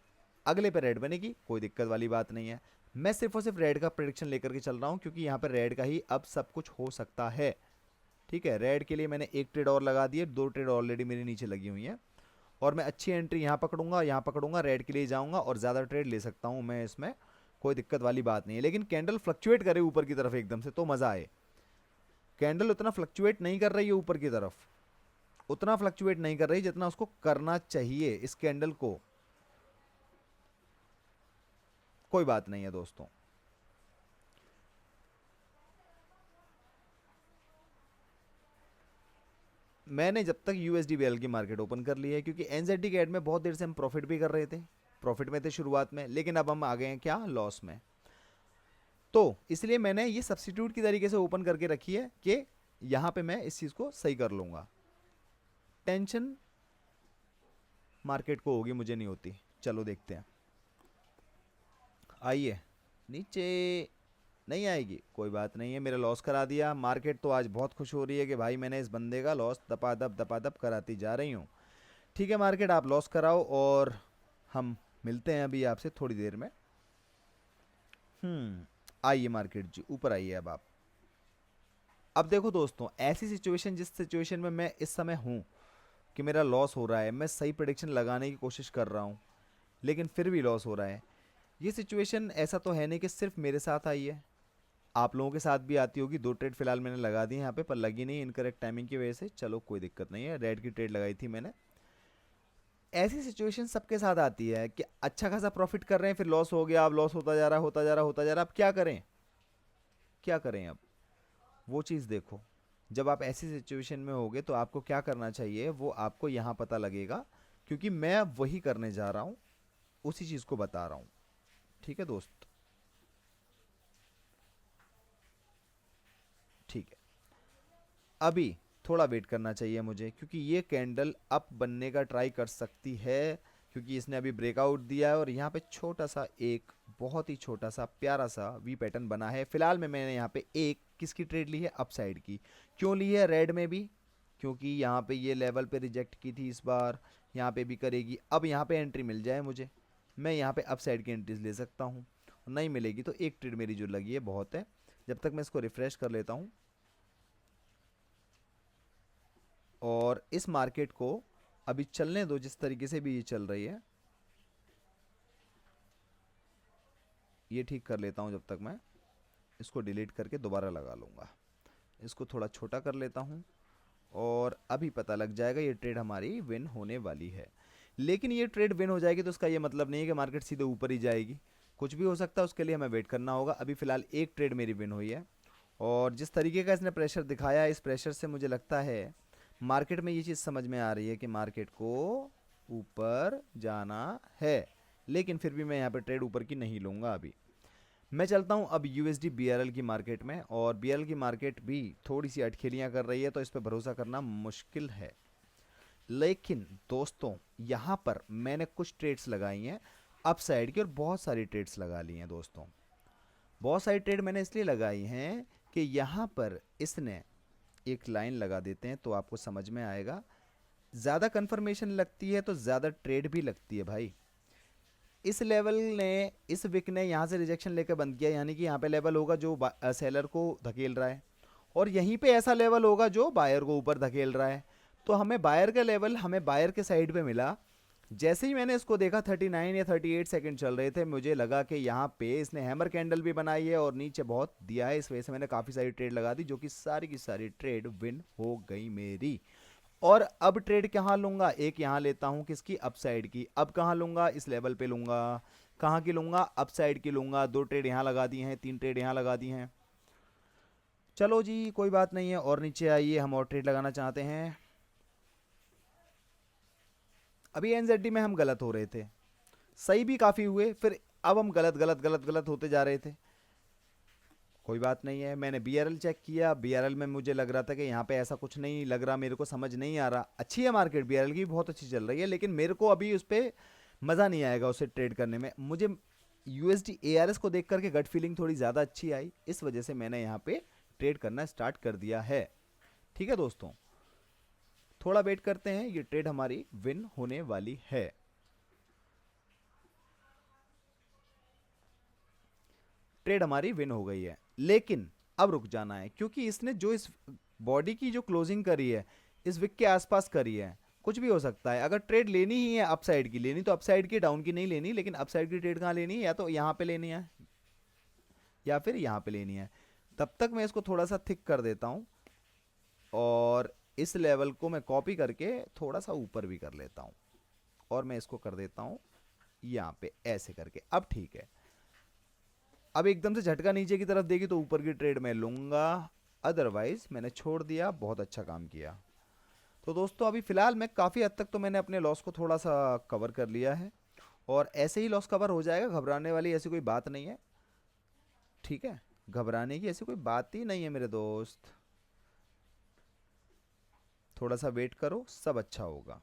अगले पे रेड बनेगी, कोई दिक्कत वाली बात नहीं है। मैं सिर्फ और सिर्फ रेड का प्रेडिक्शन लेकर के चल रहा हूँ, क्योंकि यहाँ पर रेड का ही अब सब कुछ हो सकता है। ठीक है, रेड के लिए मैंने एक ट्रेड और लगा दी है, 2 ट्रेड ऑलरेडी मेरी नीचे लगी हुई हैं। और मैं अच्छी एंट्री यहाँ पकड़ूंगा, यहाँ पकड़ूंगा, रेड के लिए जाऊँगा और ज़्यादा ट्रेड ले सकता हूँ मैं इसमें, कोई दिक्कत वाली बात नहीं है। लेकिन कैंडल फ्लक्चुएट करे ऊपर की तरफ एकदम से तो मज़ा आए। कैंडल उतना फ्लक्चुएट नहीं कर रही है ऊपर की तरफ, उतना फ्लक्चुएट नहीं कर रही जितना उसको करना चाहिए इस कैंडल को। कोई बात नहीं है दोस्तों, मैंने जब तक USD BL की मार्केट ओपन कर ली है, क्योंकि NZD के एड में बहुत देर से हम प्रॉफिट भी कर रहे थे, प्रॉफिट में थे शुरुआत में, लेकिन अब हम आ गए हैं क्या, लॉस में। तो इसलिए मैंने ये सब्स्टिट्यूट की तरीके से ओपन करके रखी है कि यहाँ पे मैं इस चीज़ को सही कर लूँगा। टेंशन मार्केट को होगी, मुझे नहीं होती। चलो देखते हैं। आइए, नीचे नहीं आएगी कोई बात नहीं है, मेरा लॉस करा दिया। मार्केट तो आज बहुत खुश हो रही है कि भाई मैंने इस बंदे का लॉस दपादप कराती जा रही हूँ। ठीक है मार्केट, आप लॉस कराओ और हम मिलते हैं अभी आपसे थोड़ी देर में। आइए मार्केट जी, ऊपर आइए अब आप। अब देखो दोस्तों, ऐसी सिचुएशन, जिस सिचुएशन में मैं इस समय हूँ कि मेरा लॉस हो रहा है, मैं सही प्रेडिक्शन लगाने की कोशिश कर रहा हूँ लेकिन फिर भी लॉस हो रहा है। ये सिचुएशन ऐसा तो है नहीं कि सिर्फ मेरे साथ आई है, आप लोगों के साथ भी आती होगी। 2 ट्रेड फिलहाल मैंने लगा दी यहाँ पे, पर लगी नहीं इनकरेक्ट टाइमिंग की वजह से। चलो कोई दिक्कत नहीं है, रेड की ट्रेड लगाई थी मैंने। ऐसी सिचुएशन सबके साथ आती है कि अच्छा खासा प्रॉफिट कर रहे हैं, फिर लॉस हो गया, अब लॉस होता जा रहा है, होता जा रहा है, होता जा रहा है। अब क्या करें, क्या करें अब? वो चीज़ देखो, जब आप ऐसी सिचुएशन में होगे तो आपको क्या करना चाहिए वो आपको यहाँ पता लगेगा, क्योंकि मैं अब वही करने जा रहा हूँ, उसी चीज़ को बता रहा हूँ। ठीक है दोस्त, अभी थोड़ा वेट करना चाहिए मुझे, क्योंकि ये कैंडल अप बनने का ट्राई कर सकती है, क्योंकि इसने अभी ब्रेकआउट दिया है और यहाँ पे छोटा सा एक बहुत ही छोटा सा प्यारा सा वी पैटर्न बना है। फिलहाल में मैंने यहाँ पे एक किसकी ट्रेड ली है, अपसाइड की। क्यों ली है रेड में भी, क्योंकि यहाँ पे ये लेवल पे रिजेक्ट की थी, इस बार यहाँ पे भी करेगी। अब यहाँ पे एंट्री मिल जाए मुझे, मैं यहाँ पे अपसाइड की एंट्रीज ले सकता हूँ। नहीं मिलेगी तो एक ट्रेड मेरी जो लगी है बहुत है। जब तक मैं इसको रिफ्रेश कर लेता हूँ और इस मार्केट को अभी चलने दो जिस तरीके से भी ये चल रही है, ये ठीक कर लेता हूँ। जब तक मैं इसको डिलीट करके दोबारा लगा लूँगा, इसको थोड़ा छोटा कर लेता हूँ और अभी पता लग जाएगा ये ट्रेड हमारी विन होने वाली है। लेकिन ये ट्रेड विन हो जाएगी तो उसका ये मतलब नहीं है कि मार्केट सीधे ऊपर ही जाएगी, कुछ भी हो सकता है, उसके लिए हमें वेट करना होगा। अभी फ़िलहाल एक ट्रेड मेरी विन हुई है और जिस तरीके का इसने प्रेशर दिखाया है, इस प्रेशर से मुझे लगता है मार्केट में ये चीज़ समझ में आ रही है कि मार्केट को ऊपर जाना है। लेकिन फिर भी मैं यहाँ पे ट्रेड ऊपर की नहीं लूँगा। अभी मैं चलता हूँ अब यूएसडी बीआरएल की मार्केट में, और बीआरएल की मार्केट भी थोड़ी सी अटखेलियाँ कर रही है, तो इस पर भरोसा करना मुश्किल है। लेकिन दोस्तों यहाँ पर मैंने कुछ ट्रेड्स लगाई हैं अप साइड की, और बहुत सारी ट्रेड्स लगा ली हैं दोस्तों। बहुत सारी ट्रेड मैंने इसलिए लगाई हैं कि यहाँ पर इसने एक लाइन लगा देते हैं तो आपको समझ में आएगा। ज़्यादा कंफर्मेशन लगती है तो ज़्यादा ट्रेड भी लगती है भाई। इस लेवल ने, इस विक ने यहाँ से रिजेक्शन लेकर बंद किया, यानी कि यहाँ पे लेवल होगा जो सेलर को धकेल रहा है, और यहीं पे ऐसा लेवल होगा जो बायर को ऊपर धकेल रहा है। तो हमें बायर का लेवल हमें बायर के साइड पे मिला। जैसे ही मैंने इसको देखा 39 या 38 सेकंड चल रहे थे, मुझे लगा कि यहाँ पे इसने हैमर कैंडल भी बनाई है और नीचे बहुत दिया है। इस वजह से मैंने काफ़ी सारी ट्रेड लगा दी, जो कि सारी की सारी ट्रेड विन हो गई मेरी। और अब ट्रेड कहाँ लूंगा, एक यहाँ लेता हूँ किसकी, अपसाइड की। अब कहाँ लूंगा, इस लेवल पे लूंगा। कहाँ की लूंगा, अपसाइड की लूंगा। दो ट्रेड यहाँ लगा दी हैं, तीन ट्रेड यहाँ लगा दी हैं। चलो जी कोई बात नहीं है, और नीचे आइए, हम और ट्रेड लगाना चाहते हैं। अभी एनजेडी में हम गलत हो रहे थे, सही भी काफ़ी हुए, फिर अब हम गलत गलत गलत गलत होते जा रहे थे। कोई बात नहीं है, मैंने बीआरएल चेक किया, बीआरएल में मुझे लग रहा था कि यहाँ पे ऐसा कुछ नहीं लग रहा, मेरे को समझ नहीं आ रहा। अच्छी है मार्केट, बीआरएल की बहुत अच्छी चल रही है, लेकिन मेरे को अभी उस पर मज़ा नहीं आएगा उसे ट्रेड करने में। मुझे यूएसडी एआरएस को देख करके गट फीलिंग थोड़ी ज़्यादा अच्छी आई, इस वजह से मैंने यहाँ पे ट्रेड करना स्टार्ट कर दिया है। ठीक है दोस्तों, थोड़ा वेट करते हैं, ये ट्रेड हमारी विन होने वाली है। ट्रेड हमारी विन हो गई है, लेकिन अब रुक जाना है, क्योंकि इसने जो इस बॉडी की जो क्लोजिंग करी है इस विक के आसपास करी है। कुछ भी हो सकता है, अगर ट्रेड लेनी ही है अपसाइड की लेनी, तो अपसाइड की, डाउन की नहीं लेनी। लेकिन अपसाइड की ट्रेड कहाँ लेनी है, या तो यहाँ पे लेनी है या फिर यहाँ पे लेनी है। तब तक मैं इसको थोड़ा सा थिक कर देता हूँ और इस लेवल को मैं कॉपी करके थोड़ा सा ऊपर भी कर लेता हूँ, और मैं इसको कर देता हूँ यहाँ पे ऐसे करके। अब ठीक है, अब एकदम से झटका नीचे की तरफ देगी तो ऊपर की ट्रेड मैं लूंगा, अदरवाइज मैंने छोड़ दिया। बहुत अच्छा काम किया। तो दोस्तों अभी फ़िलहाल मैं काफ़ी हद तक तो मैंने अपने लॉस को थोड़ा सा कवर कर लिया है, और ऐसे ही लॉस कवर हो जाएगा, घबराने वाली ऐसी कोई बात नहीं है। ठीक है, घबराने की ऐसी कोई बात ही नहीं है मेरे दोस्त, थोड़ा सा वेट करो, सब अच्छा होगा।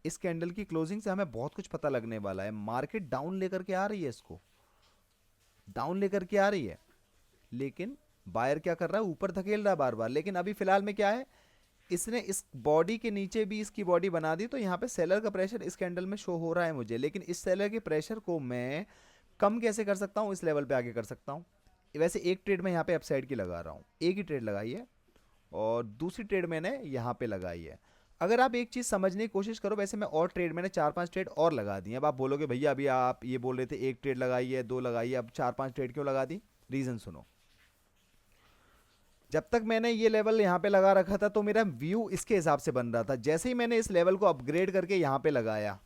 इस कैंडल की क्लोजिंग से हमें बहुत कुछ पता लगने वाला है। मार्केट डाउन लेकर के आ रही है, इसको डाउन लेकर के आ रही है, लेकिन बायर क्या कर रहा है, ऊपर धकेल रहा है बार बार। लेकिन अभी फिलहाल में क्या है, इसने इस बॉडी के नीचे भी इसकी बॉडी बना दी, तो यहाँ पे सेलर का प्रेशर इस कैंडल में शो हो रहा है मुझे। लेकिन इस सेलर के प्रेशर को मैं कम कैसे कर सकता हूँ, इस लेवल पे आगे कर सकता हूँ। वैसे एक ट्रेड मैं यहाँ पे अपसाइड की लगा रहा हूँ, एक ही ट्रेड लगाई है, और दूसरी ट्रेड मैंने यहाँ पे लगाई है। अगर आप एक चीज़ समझने की कोशिश करो, वैसे मैं और ट्रेड मैंने 4-5 ट्रेड और लगा दी हैं। अब आप बोलोगे भैया अभी आप ये बोल रहे थे एक ट्रेड लगाई है, दो लगाई है, अब 4-5 ट्रेड क्यों लगा दी? रीज़न सुनो। जब तक मैंने ये लेवल यहाँ पे लगा रखा था तो मेरा व्यू इसके हिसाब से बन रहा था। जैसे ही मैंने इस लेवल को अपग्रेड करके यहाँ पे लगाया,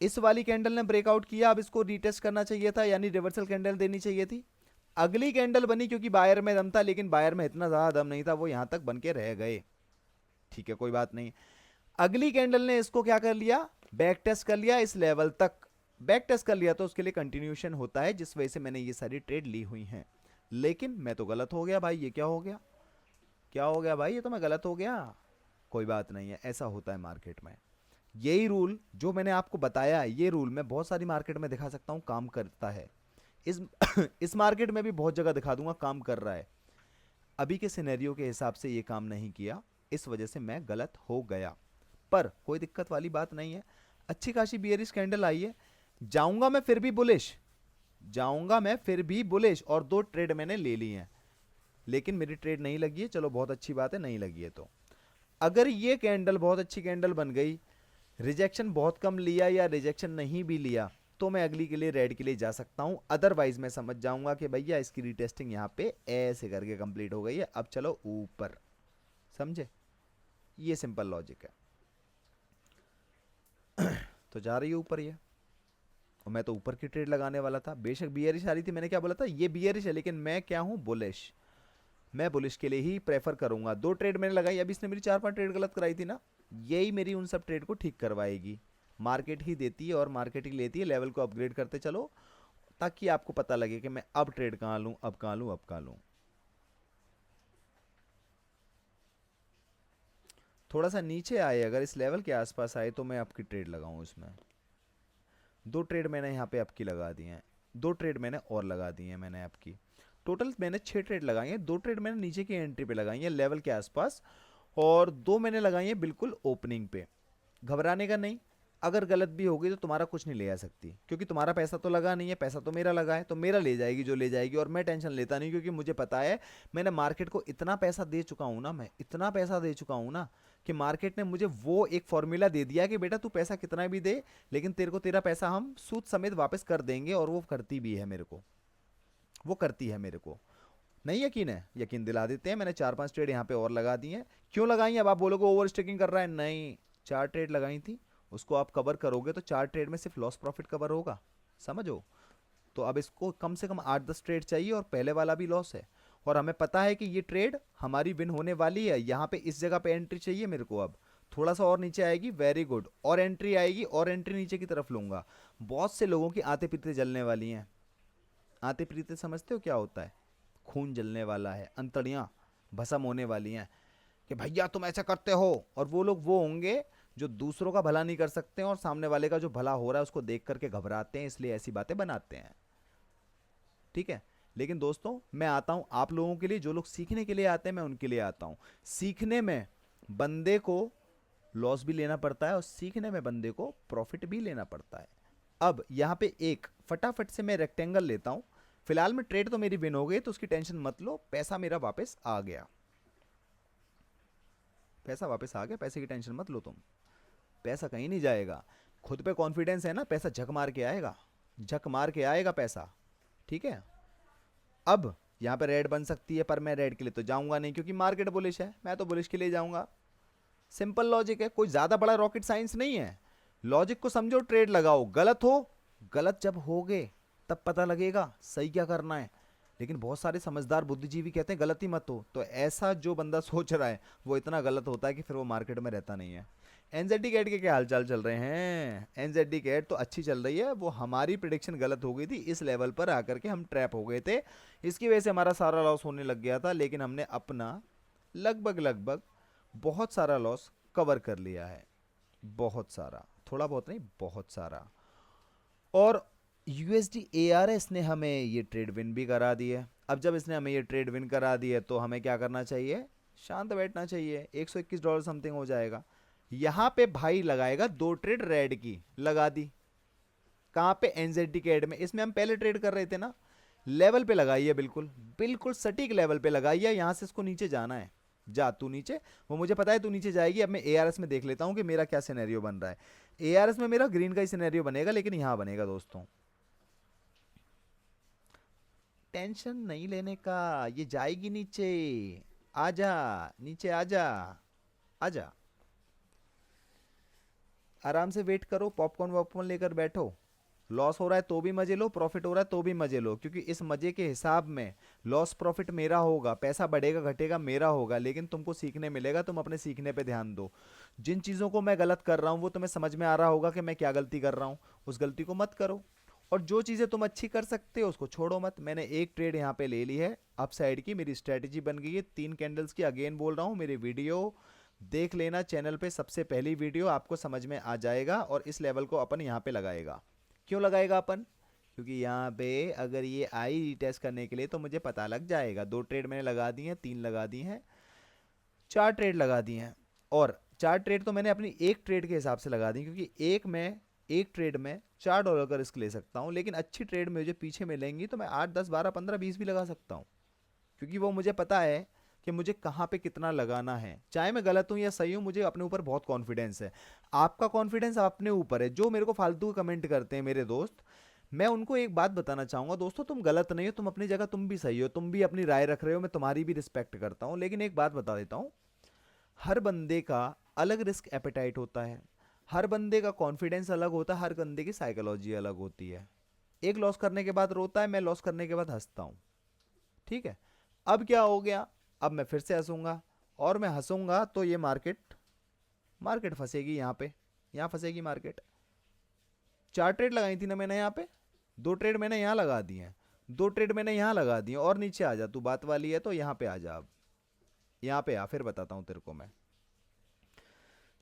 इस वाली कैंडल ने ब्रेकआउट किया। अब इसको रीटेस्ट करना चाहिए था, यानी रिवर्सल कैंडल देनी चाहिए थी। अगली कैंडल बनी क्योंकि बायर में दम था, लेकिन बायर में इतना ज़्यादा दम नहीं था, वो यहाँ तक बन के रह गए। ठीक है, कोई बात नहीं। अगली कैंडल ने इसको क्या कर लिया, बैक टेस्ट कर लिया, इस लेवल तक बैक टेस्ट कर लिया, तो उसके लिए कंटिन्यूशन होता है, जिस वजह से मैंने ये सारी ट्रेड ली हुई हैं। लेकिन मैं तो गलत हो गया भाई, ये क्या हो गया, क्या हो गया भाई, ये तो मैं गलत हो गया। कोई बात नहीं है, ऐसा होता है मार्केट में। यही रूल जो मैंने आपको बताया, ये रूल मैं बहुत सारी मार्केट में दिखा सकता हूँ, काम करता है। इस इस मार्केट में भी बहुत जगह दिखा दूंगा, काम कर रहा है। अभी के सिनेरियो के हिसाब से ये काम नहीं किया, इस वजह से मैं गलत हो गया। पर कोई दिक्कत वाली बात नहीं है। अच्छी खासी बियरिश कैंडल आई है, जाऊंगा मैं फिर भी बुलिश, जाऊंगा मैं फिर भी बुलिश, और 2 ट्रेड मैंने ले ली हैं। लेकिन मेरी ट्रेड नहीं लगी है, चलो बहुत अच्छी बात है, नहीं लगी है तो। अगर ये कैंडल बहुत अच्छी कैंडल बन गई, रिजेक्शन बहुत कम लिया या रिजेक्शन नहीं भी लिया, तो मैं अगली के लिए रेड के लिए जा सकता हूं। अदरवाइज मैं समझ जाऊंगा कि भैया इसकी रीटेस्टिंग यहां पे ऐसे करके कंप्लीट हो गई है, अब चलो ऊपर। समझे, ये सिंपल लॉजिक है। तो जा रही है ऊपर ये, और मैं तो ऊपर की ट्रेड लगाने वाला था। बेशक बियरिश आ रही थी, मैंने क्या बोला था, ये बियरिश है, लेकिन मैं क्या हूं, बुलिश। मैं बुलिश के लिए ही प्रेफर करूंगा। 2 ट्रेड मैंने लगाई, अभी इसने मेरी 4-5 ट्रेड गलत कराई थी ना, यही मेरी उन सब ट्रेड को ठीक करवाएगी। मार्केट ही देती है और मार्केट ही लेती है, लेवल को अपग्रेड करते चलो, ताकि आपको पता लगे कि मैं अब ट्रेड कहाँ लूँ, अब कहाँ लूँ, अब कहाँ लूँ। थोड़ा सा नीचे आए, अगर इस लेवल के आसपास आए, तो मैं आपकी ट्रेड लगाऊं इसमें। 2 ट्रेड मैंने यहाँ पे आपकी लगा दी हैं, 2 ट्रेड मैंने और लगा दी हैं मैंने आपकी। टोटल मैंने 6 ट्रेड लगाई हैं। 2 ट्रेड मैंने नीचे की एंट्री पे लगाई हैं, लेवल के आसपास, और 2 मैंने लगाई हैं बिल्कुल ओपनिंग पे। घबराने का नहीं, अगर गलत भी होगी तो तुम्हारा कुछ नहीं ले आ सकती, क्योंकि तुम्हारा पैसा तो लगा नहीं है, पैसा तो मेरा लगा है, तो मेरा ले जाएगी जो ले जाएगी, और मैं टेंशन लेता नहीं, क्योंकि मुझे पता है मैंने मार्केट को इतना पैसा दे चुका हूं ना, मैं इतना पैसा दे चुका हूं ना, कि मार्केट ने मुझे वो एक फॉर्मूला दे दिया कि बेटा तू पैसा कितना भी दे, लेकिन तेरे को तेरा पैसा हम सूद समेत वापस कर देंगे, और वो करती भी है मेरे को, वो करती है मेरे को। नहीं यकीन है, यकीन दिला देते हैं। मैंने 4-5 ट्रेड यहाँ पे और लगा दी हैं। क्यों लगाई? अब आप बोलोगे ओवर स्टेकिंग कर रहा है, नहीं, 4 ट्रेड लगाई थी, उसको आप कवर करोगे तो 4 ट्रेड में सिर्फ लॉस प्रॉफिट कवर होगा, समझो। तो अब इसको कम से कम 8-10 ट्रेड चाहिए, और पहले वाला भी लॉस है, और हमें पता है कि ये ट्रेड हमारी विन होने वाली है। यहाँ पे इस जगह पे एंट्री चाहिए मेरे को, अब थोड़ा सा और नीचे आएगी, वेरी गुड, और एंट्री आएगी, और एंट्री नीचे की तरफ लूंगा। बहुत से लोगों की आते पीते जलने वाली हैं। आते पीते समझते हो क्या होता है? खून जलने वाला है, अंतड़ियाँ भस्म होने वाली हैं, कि भैया तुम ऐसा करते हो। और वो लोग वो होंगे जो दूसरों का भला नहीं कर सकते हैं, और सामने वाले का जो भला हो रहा है उसको देख करके घबराते हैं, इसलिए ऐसी बातें बनाते हैं। ठीक है, लेकिन दोस्तों मैं आता हूं आप लोगों के लिए, जो लोग सीखने के लिए आते हैं मैं उनके लिए आता हूं। सीखने में बंदे को लॉस भी लेना पड़ता है, और सीखने में बंदे को प्रॉफिट भी लेना पड़ता है। अब यहाँ पे एक फटाफट से मैं रेक्टेंगल लेता हूँ। फिलहाल में ट्रेड तो मेरी विन हो गई, तो उसकी टेंशन मत लो, पैसा मेरा वापस आ गया, पैसा वापस आ गया, पैसे की टेंशन मत लो तुम, पैसा कहीं नहीं जाएगा। खुद पे कॉन्फिडेंस है ना, पैसा झक मार के आएगा, झक मार के आएगा पैसा। ठीक है, अब यहाँ पे रेड बन सकती है, पर मैं रेड के लिए तो जाऊंगा नहीं, क्योंकि मार्केट बुलिश है, मैं तो बुलिश के लिए जाऊंगा। सिंपल लॉजिक है, कोई ज्यादा बड़ा रॉकेट साइंस नहीं है। लॉजिक को समझो, ट्रेड लगाओ, गलत हो, गलत जब होगे तब पता लगेगा सही क्या करना है। लेकिन बहुत सारे समझदार बुद्धिजीवी कहते हैं गलत ही मत हो, तो ऐसा जो बंदा सोच रहा है वो इतना गलत होता है कि फिर वो मार्केट में रहता नहीं है। एनजेडी कैट के क्या हालचाल चल रहे हैं? एनजेडी कैट तो अच्छी चल रही है, वो हमारी प्रिडिक्शन गलत हो गई थी, इस लेवल पर आकर के हम ट्रैप हो गए थे, इसकी वजह से हमारा सारा लॉस होने लग गया था। लेकिन हमने अपना लगभग लगभग बहुत सारा लॉस कवर कर लिया है, बहुत सारा, थोड़ा बहुत नहीं, बहुत सारा। और यूएसडी एआरएस ने हमें ये ट्रेड विन भी करा दी है। अब जब इसने हमें ये ट्रेड विन करा दी है, तो हमें क्या करना चाहिए? शांत बैठना चाहिए। $121 समथिंग हो जाएगा। यहां पे भाई लगाएगा 2 ट्रेड रेड की, लगा दी। कहां पे? एनजेडी के एड में। इसमें हम पहले ट्रेड कर रहे थे ना, लेवल पे लगाई है, बिल्कुल बिल्कुल सटीक लेवल पे लगाई है। यहां से इसको नीचे जाना है, जा तू नीचे, वो मुझे पता है तू नीचे जाएगी। अब मैं एआरएस में देख लेता हूं कि मेरा क्या सिनेरियो बन रहा है। एआरएस में मेरा ग्रीन का ही सिनेरियो बनेगा, लेकिन यहां बनेगा दोस्तों, टेंशन नहीं लेने का, ये जाएगी नीचे। आजा नीचे, आजा, आजा, आराम से वेट करो, पॉपकॉर्न वॉपकॉर्न लेकर बैठो। लॉस हो रहा है तो भी मजे लो, प्रॉफिट हो रहा है तो भी मजे लो, क्योंकि इस मजे के हिसाब में लॉस प्रॉफिट मेरा होगा, पैसा बढ़ेगा घटेगा मेरा होगा, लेकिन तुमको सीखने मिलेगा। तुम अपने सीखने पे ध्यान दो। जिन चीज़ों को मैं गलत कर रहा हूँ वो तुम्हें समझ में आ रहा होगा कि मैं क्या गलती कर रहा हूँ, उस गलती को मत करो। और जो चीज़ें तुम अच्छी कर सकते हो उसको छोड़ो मत। मैंने एक ट्रेड यहाँ पे ले ली है अप साइड की, मेरी स्ट्रेटेजी बन गई है 3 कैंडल्स की। अगेन बोल रहा हूँ, मेरी वीडियो देख लेना चैनल पे, सबसे पहली वीडियो आपको समझ में आ जाएगा। और इस लेवल को अपन यहाँ पे लगाएगा। क्यों लगाएगा अपन? क्योंकि यहाँ पे अगर ये आई रीटेस्ट करने के लिए तो मुझे पता लग जाएगा। 2 ट्रेड मैंने लगा दी हैं, 3 लगा दी हैं, 4 ट्रेड लगा दी हैं। और 4 ट्रेड तो मैंने अपनी एक ट्रेड के हिसाब से लगा दी, क्योंकि एक ट्रेड में $4 का रिस्क ले सकता हूँ। लेकिन अच्छी ट्रेड मुझे पीछे मिलेंगी तो मैं 8, 10, 12, 15, 20 भी लगा सकता हूँ, क्योंकि वो मुझे पता है कि मुझे कहाँ पे कितना लगाना है। चाहे मैं गलत हूँ या सही हूँ, मुझे अपने ऊपर बहुत कॉन्फिडेंस है। आपका कॉन्फिडेंस अपने ऊपर है। जो मेरे को फालतू कमेंट करते हैं मेरे दोस्त, मैं उनको एक बात बताना चाहूँगा, दोस्तों तुम गलत नहीं हो, तुम अपनी जगह तुम भी सही हो, तुम भी अपनी राय रख रहे हो, मैं तुम्हारी भी रिस्पेक्ट करता हूँ। लेकिन एक बात बता देता हूँ, हर बंदे का अलग रिस्क एपेटाइट होता है, हर बंदे का कॉन्फिडेंस अलग होता है, हर बंदे की साइकोलॉजी अलग होती है। एक लॉस करने के बाद रोता है, मैं लॉस करने के बाद हंसता हूँ। ठीक है, अब क्या हो गया? अब मैं फिर से हंसूंगा, और मैं हंसूंगा तो ये मार्केट मार्केट फंसेगी यहाँ पे, यहाँ फंसेगी मार्केट। 4 ट्रेड लगाई थी ना मैंने यहाँ पे, 2 ट्रेड मैंने यहाँ लगा दी हैं, 2 ट्रेड मैंने यहाँ लगा दी हैं। और नीचे आ जा, तू बात वाली है तो यहाँ पे आ जा। अब यहाँ पे आ, फिर बताता हूँ तेरे को मैं।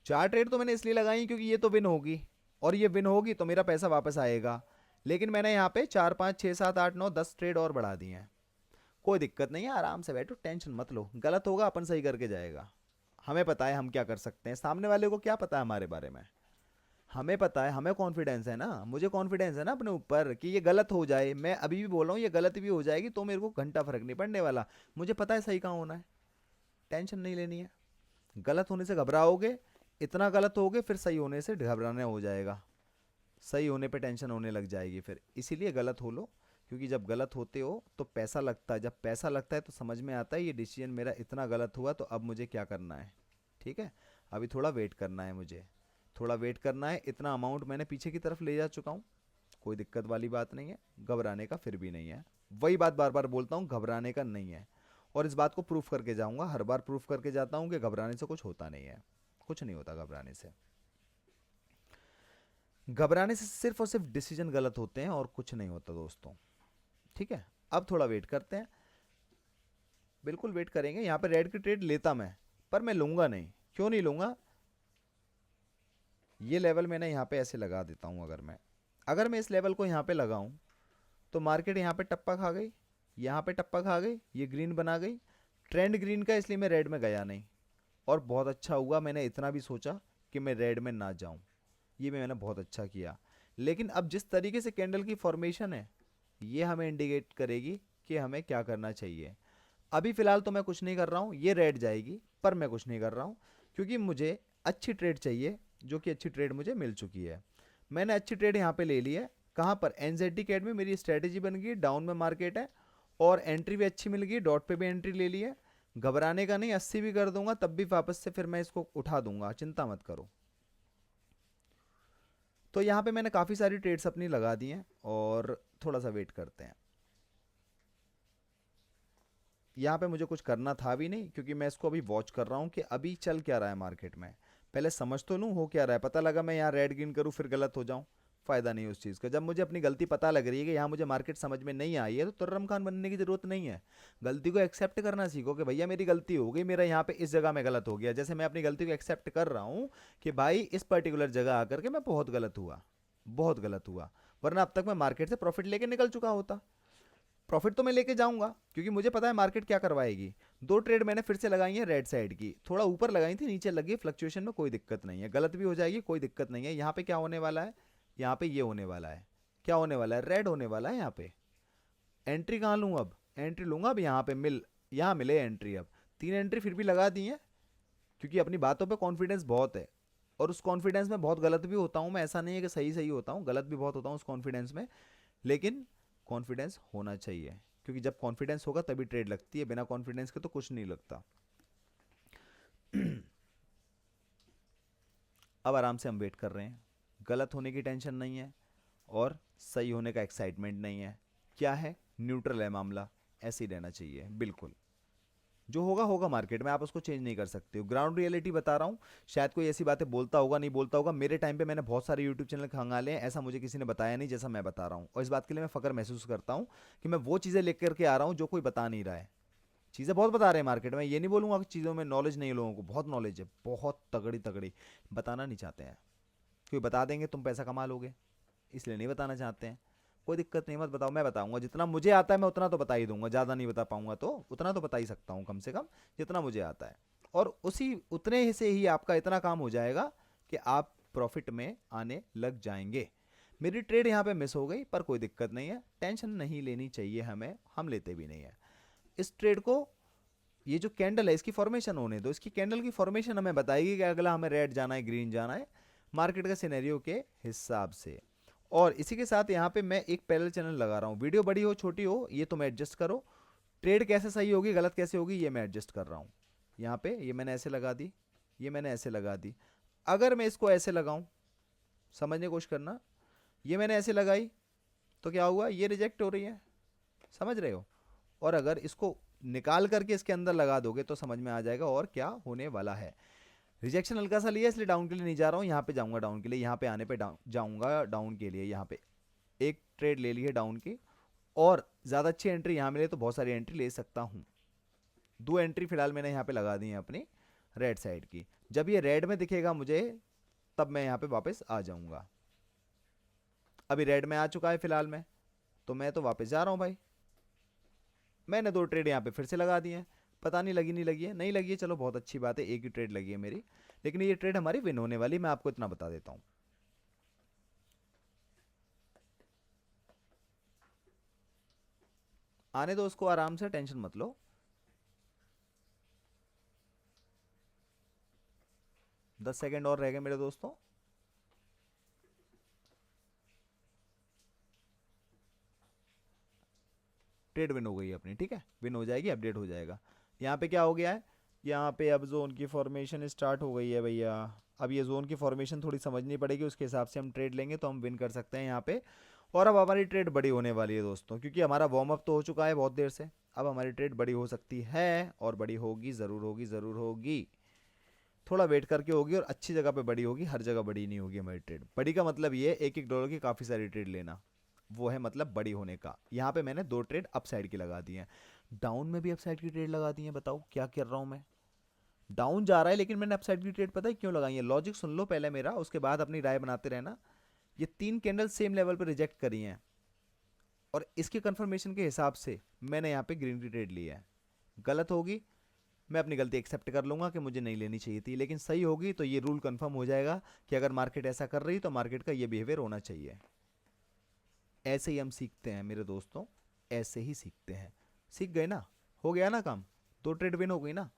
4 ट्रेड तो मैंने इसलिए लगाई क्योंकि ये तो विन होगी, और ये विन होगी तो मेरा पैसा वापस आएगा। लेकिन मैंने यहाँ पे 4, 5, 6, 7, 8, 9, 10 ट्रेड और बढ़ा दिए हैं। कोई दिक्कत नहीं है, आराम से बैठो, टेंशन मत लो। गलत होगा अपन सही करके जाएगा। हमें पता है हम क्या कर सकते हैं, सामने वाले को क्या पता है हमारे बारे में? हमें पता है, हमें कॉन्फिडेंस है ना, मुझे कॉन्फिडेंस है ना अपने ऊपर कि ये गलत हो जाए, मैं अभी भी बोल रहा हूँ ये गलत भी हो जाएगी तो मेरे को घंटा फर्क नहीं पड़ने वाला। मुझे पता है सही कहाँ होना है, टेंशन नहीं लेनी है। गलत होने से घबराओगे, इतना गलत होगे, फिर सही होने से घबराने हो जाएगा, सही होने पे टेंशन होने लग जाएगी फिर। इसीलिए गलत हो लो, क्योंकि जब गलत होते हो तो पैसा लगता है, जब पैसा लगता है तो समझ में आता है ये डिसीजन मेरा इतना गलत हुआ, तो अब मुझे क्या करना है। ठीक है, अभी थोड़ा वेट करना है, मुझे थोड़ा वेट करना है। इतना अमाउंट मैंने पीछे की तरफ ले जा चुका हूँ, कोई दिक्कत वाली बात नहीं है, घबराने का फिर भी नहीं है। वही बात बार बार बोलता हूँ, घबराने का नहीं है। और इस बात को प्रूफ करके जाऊंगा, हर बार प्रूफ करके जाता हूँ कि घबराने से कुछ होता नहीं है, कुछ नहीं होता घबराने से। घबराने से सिर्फ और सिर्फ डिसीजन गलत होते हैं और कुछ नहीं होता दोस्तों। ठीक है, अब थोड़ा वेट करते हैं, बिल्कुल वेट करेंगे। यहाँ पे रेड की ट्रेड लेता मैं, पर मैं लूंगा नहीं। क्यों नहीं लूंगा? ये लेवल मैंने यहाँ पे ऐसे लगा देता हूँ। अगर मैं इस लेवल को यहाँ पे लगाऊं तो मार्केट यहाँ पे टप्पा खा गई, यहाँ पे टप्पा खा गई, ये ग्रीन बना गई, ट्रेंड ग्रीन का, इसलिए मैं रेड में गया नहीं। और बहुत अच्छा हुआ, मैंने इतना भी सोचा कि मैं रेड में ना जाऊं, ये भी मैंने बहुत अच्छा किया। लेकिन अब जिस तरीके से कैंडल की फॉर्मेशन है, ये हमें इंडिकेट करेगी कि हमें क्या करना चाहिए। अभी फ़िलहाल तो मैं कुछ नहीं कर रहा हूँ, ये रेड जाएगी, पर मैं कुछ नहीं कर रहा हूँ, क्योंकि मुझे अच्छी ट्रेड चाहिए, जो कि अच्छी ट्रेड मुझे मिल चुकी है। मैंने अच्छी ट्रेड यहाँ पे ले ली है। कहाँ पर? एनजेडी कैड में मेरी स्ट्रेटेजी बन गई, डाउन में मार्केट है, और एंट्री भी अच्छी मिल गई, डॉट पे भी एंट्री ले ली है। घबराने का नहीं, 80 भी कर दूंगा तब भी वापस से फिर मैं इसको उठा दूंगा, चिंता मत करो। तो यहाँ पे मैंने काफ़ी सारी ट्रेड्स अपनी लगा दी हैं, और थोड़ा सा वेट करते हैं। यहाँ पे मुझे कुछ करना था भी नहीं, क्योंकि मैं इसको अभी वॉच कर रहा हूँ कि अभी चल क्या रहा है मार्केट में। पहले समझ तो लूँ हो क्या रहा है, पता लगा मैं यहाँ रेड ग्रीन करूँ फिर गलत हो जाऊँ, फ़ायदा नहीं उस चीज़ का। जब मुझे अपनी गलती पता लग रही है कि यहाँ मुझे मार्केट समझ में नहीं आई है, तो तुर्रम खान बनने की ज़रूरत नहीं है। गलती को एक्सेप्ट करना सीखो कि भैया मेरी गलती हो गई, मेरा यहाँ पे इस जगह में गलत हो गया। जैसे मैं अपनी गलती को एक्सेप्ट कर रहा हूँ कि भाई इस पर्टिकुलर जगह आकर के मैं बहुत गलत हुआ, बहुत गलत हुआ, वरना अब तक मैं मार्केट से प्रॉफिट लेके निकल चुका होता। प्रॉफिट तो मैं लेके जाऊंगा, क्योंकि मुझे पता है मार्केट क्या करवाएगी। 2 ट्रेड मैंने फिर से लगाई है रेड साइड की, थोड़ा ऊपर लगाई थी, नीचे लगी, फ्लक्चुएशन में कोई दिक्कत नहीं है, गलत भी हो जाएगी कोई दिक्कत नहीं है। यहाँ पे क्या होने वाला है? यहाँ पे ये होने वाला है, क्या होने वाला है? रेड होने वाला है यहाँ पे। एंट्री कहाँ लूँ अब? एंट्री लूंगा अब यहाँ पे, यहाँ मिले एंट्री। अब 3 एंट्री फिर भी लगा दी है, क्योंकि अपनी बातों पर कॉन्फिडेंस बहुत है, और उस कॉन्फिडेंस में बहुत गलत भी होता हूँ मैं, ऐसा नहीं है कि सही सही होता हूँ, गलत भी बहुत होता हूँ उस कॉन्फिडेंस में। लेकिन कॉन्फिडेंस होना चाहिए, क्योंकि जब कॉन्फिडेंस होगा तभी ट्रेड लगती है, बिना कॉन्फिडेंस के तो कुछ नहीं लगता। अब आराम से हम वेट कर रहे हैं, गलत होने की टेंशन नहीं है, और सही होने का एक्साइटमेंट नहीं है। क्या है? न्यूट्रल है मामला, ऐसे ही रहना चाहिए बिल्कुल। जो होगा होगा मार्केट में, आप उसको चेंज नहीं कर सकते हो। ग्राउंड रियलिटी बता रहा हूँ। शायद कोई ऐसी बातें बोलता होगा, नहीं बोलता होगा, मेरे टाइम पे मैंने बहुत सारे यूट्यूब चैनल खंगाले हैं, ऐसा मुझे किसी ने बताया नहीं जैसा मैं बता रहा हूँ, और इस बात के लिए मैं फख्र महसूस करता हूँ कि मैं वो चीज़ें लेकर के आ रहा हूँ जो कोई बता नहीं रहा है। चीज़ें बहुत बता रहे हैं मार्केट में, ये नहीं बोलूँगा कि चीज़ों में नॉलेज नहीं है, लोगों को बहुत नॉलेज है, बहुत तगड़ी तगड़ी, बताना नहीं चाहते हैं। क्योंकि बता देंगे तुम पैसा कमा लोगे, इसलिए नहीं बताना चाहते हैं। कोई दिक्कत नहीं, मत बताओ, मैं बताऊंगा जितना मुझे आता है, मैं उतना तो बता ही दूंगा, ज़्यादा नहीं बता पाऊंगा तो उतना तो बता ही सकता हूँ कम से कम, जितना मुझे आता है। और उसी उतने से ही आपका इतना काम हो जाएगा कि आप प्रॉफिट में आने लग जाएंगे। मेरी ट्रेड यहाँ पे मिस हो गई, पर कोई दिक्कत नहीं है, टेंशन नहीं लेनी चाहिए हमें, हम लेते भी नहीं है इस ट्रेड को। ये जो कैंडल है इसकी फॉर्मेशन होने दो, इसकी कैंडल की फॉर्मेशन हमें बताएगी कि अगला हमें रेड जाना है, ग्रीन जाना है, मार्केट का सिनेरियो के हिसाब से। और इसी के साथ यहाँ पे मैं एक पैरेलल चैनल लगा रहा हूँ, वीडियो बड़ी हो छोटी हो ये तुम एडजस्ट करो, ट्रेड कैसे सही होगी गलत कैसे होगी ये मैं एडजस्ट कर रहा हूँ। यहाँ पे ये मैंने ऐसे लगा दी, ये मैंने ऐसे लगा दी, अगर मैं इसको ऐसे लगाऊं, समझने की कोशिश करना, ये मैंने ऐसे लगाई तो क्या हुआ, ये रिजेक्ट हो रही है, समझ रहे हो। और अगर इसको निकाल करके इसके अंदर लगा दोगे तो समझ में आ जाएगा और क्या होने वाला है। रिजेक्शन हल्का सा लिया इसलिए डाउन के लिए नहीं जा रहा हूँ, यहाँ पे जाऊँगा डाउन के लिए, यहाँ पे आने पे डाउन जाऊँगा डाउन के लिए। यहाँ पे एक ट्रेड ले ली है डाउन की, और ज़्यादा अच्छी एंट्री यहाँ मिले तो बहुत सारी एंट्री ले सकता हूँ। 2 एंट्री फिलहाल मैंने यहाँ पे लगा दी है अपनी रेड साइड की, जब ये रेड में दिखेगा मुझे तब मैं यहाँ पे वापस आ जाऊँगा। अभी रेड में आ चुका है फिलहाल में, तो मैं तो वापस जा रहा हूँ भाई। मैंने 2 ट्रेड यहाँ पे फिर से लगा दी हैं, पता नहीं लगी नहीं लगी है, नहीं लगी है चलो बहुत अच्छी बात है, एक ही ट्रेड लगी है मेरी, लेकिन ये ट्रेड हमारी विन होने वाली, मैं आपको इतना बता देता हूँ। आने दो उसको आराम से, टेंशन मत लो। 10 सेकेंड और रह गए मेरे दोस्तों। ट्रेड विन हो गई है अपनी, ठीक है, विन हो जाएगी, अपडेट हो जाएगा। यहाँ पे क्या हो गया है, यहाँ पे अब जोन की फॉर्मेशन स्टार्ट हो गई है भैया। अब ये जोन की फॉर्मेशन थोड़ी समझनी पड़ेगी, उसके हिसाब से हम ट्रेड लेंगे तो हम विन कर सकते हैं यहाँ पे। और अब हमारी ट्रेड बड़ी होने वाली है दोस्तों, क्योंकि हमारा वार्म अप तो हो चुका है बहुत देर से, अब हमारी ट्रेड बड़ी हो सकती है, और बड़ी होगी, ज़रूर होगी, ज़रूर होगी। थोड़ा वेट करके होगी और अच्छी जगह पे बड़ी होगी, हर जगह बड़ी नहीं होगी हमारी ट्रेड। बड़ी का मतलब ये है $1-1 की काफ़ी सारी ट्रेड लेना, वो है मतलब बड़ी होने का। यहाँ पे मैंने 2 ट्रेड अपसाइड की लगा दी हैं, डाउन में भी अपसाइड की ट्रेड लगा दी है, बताओ क्या कर रहा हूँ मैं। डाउन जा रहा है लेकिन मैंने अपसाइड की ट्रेड पता है क्यों लगाई है, लॉजिक सुन लो पहले मेरा, उसके बाद अपनी राय बनाते रहना। ये 3 कैंडल सेम लेवल पर रिजेक्ट करी हैं, और इसके कंफर्मेशन के हिसाब से मैंने यहाँ पे ग्रीन की ट्रेड ली है। गलत होगी, मैं अपनी गलती एक्सेप्ट कर लूँगा कि मुझे नहीं लेनी चाहिए थी, लेकिन सही होगी तो ये रूल कंफर्म हो जाएगा कि अगर मार्केट ऐसा कर रही तो मार्केट का ये बिहेवियर होना चाहिए। ऐसे ही हम सीखते हैं मेरे दोस्तों, ऐसे ही सीखते हैं। सीख गए ना, हो गया ना काम, 2 ट्रेड विन हो गई ना।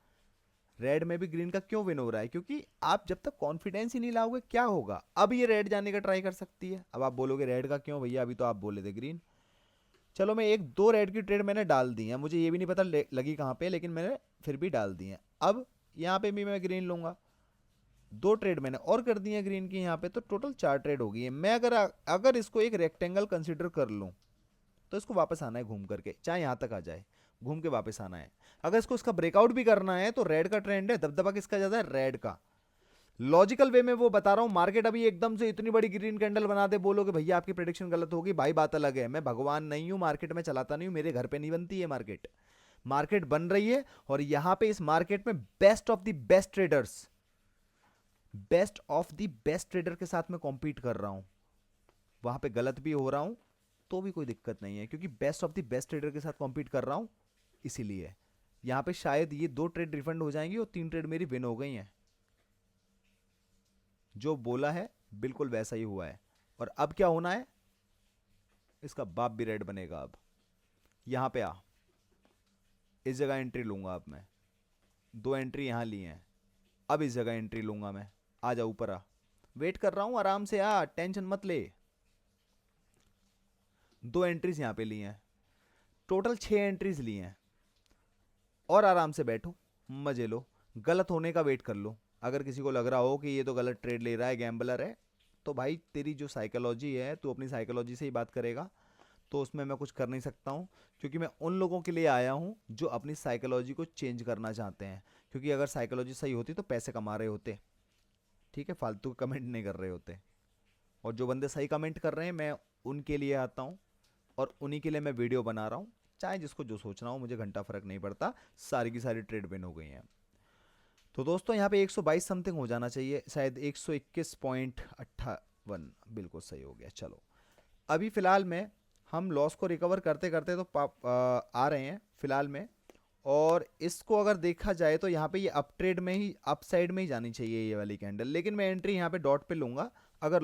रेड में भी ग्रीन का क्यों विन हो रहा है, क्योंकि आप जब तक कॉन्फिडेंस ही नहीं लाओगे क्या होगा। अब ये रेड जाने का ट्राई कर सकती है, अब आप बोलोगे रेड का क्यों भैया, अभी तो आप बोले थे ग्रीन। चलो मैं 1-2 रेड की ट्रेड मैंने डाल दी है, मुझे ये भी नहीं पता लगी कहाँ पे, लेकिन मैंने फिर भी डाल दी है। अब यहाँ पे भी मैं ग्रीन लूंगा, 2 ट्रेड मैंने और कर दी है ग्रीन की यहाँ पे, तो टोटल 4 ट्रेड हो गई है। मैं अगर अगर इसको एक रेक्टेंगल कंसिडर कर लूँ तो इसको वापस आना है घूम करके, चाहे यहाँ तक आ जाए, घूम के वापस आना है। अगर इसको इसका ब्रेकआउट भी करना है तो रेड का ट्रेंड है, दबदबा किसका ज्यादा है, रेड का। लॉजिकल वे में वो बता रहा हूं, मार्केट अभी एकदम से इतनी बड़ी ग्रीन कैंडल बना दे, बोलोगे भैया आपकी प्रेडिक्शन गलत होगी, भाई बात अलग है, मैं भगवान नहीं हूं, मार्केट में चलाता नहीं हूं, मेरे घर पे नहीं बनती है मार्केट, मार्केट बन रही है। और यहां पे इस मार्केट में best of the best traders, best of the best trader के साथ मैं कॉम्पीट कर रहा हूं, वहां पे गलत भी हो रहा हूं तो भी कोई दिक्कत नहीं है, क्योंकि best of the best trader के साथ कॉम्पीट कर रहा हूं। इसीलिए यहां पे शायद ये 2 ट्रेड रिफंड हो जाएंगी और 3 ट्रेड मेरी विन हो गई हैं। जो बोला है बिल्कुल वैसा ही हुआ है। और अब क्या होना है, इसका बाप भी रेड बनेगा। अब यहां पे आ, इस जगह एंट्री लूंगा अब मैं, 2 एंट्री यहां ली हैं, अब इस जगह एंट्री लूंगा मैं। आ जा ऊपर आ, वेट कर रहा हूं, आराम से आ, टेंशन मत ले। 2 एंट्रीज यहां पे ली हैं, टोटल 6 एंट्रीज ली हैं, और आराम से बैठो, मजे लो, गलत होने का वेट कर लो। अगर किसी को लग रहा हो कि ये तो गलत ट्रेड ले रहा है, गैम्बलर है, तो भाई तेरी जो साइकोलॉजी है, तू अपनी साइकोलॉजी से ही बात करेगा, तो उसमें मैं कुछ कर नहीं सकता हूँ, क्योंकि मैं उन लोगों के लिए आया हूँ जो अपनी साइकोलॉजी को चेंज करना चाहते हैं। क्योंकि अगर साइकोलॉजी सही होती तो पैसे कमा रहे होते, ठीक है, फालतू के कमेंट नहीं कर रहे होते। और जो बंदे सही कमेंट कर रहे हैं मैं उनके लिए आता हूँ और उन्हीं के लिए मैं वीडियो बना रहा हूँ। चाहे जिसको जो सोचना हो, मुझे घंटा फर्क नहीं पड़ता। सारी की सारी ट्रेड विन हो गई हैं। तो दोस्तों यहाँ पे 122 समथिंग हो जाना चाहिए, शायद 121.58, बिल्कुल सही हो गया। चलो अभी फ़िलहाल में हम लॉस को रिकवर करते करते तो आ रहे हैं फ़िलहाल में। और इसको अगर देखा जाए तो यहाँ पे ये अप ट्रेड में ही, अप साइड में ही जानी चाहिए ये वाली कैंडल, लेकिन मैं एंट्री यहाँ पे डॉट पे लूँगा। अगर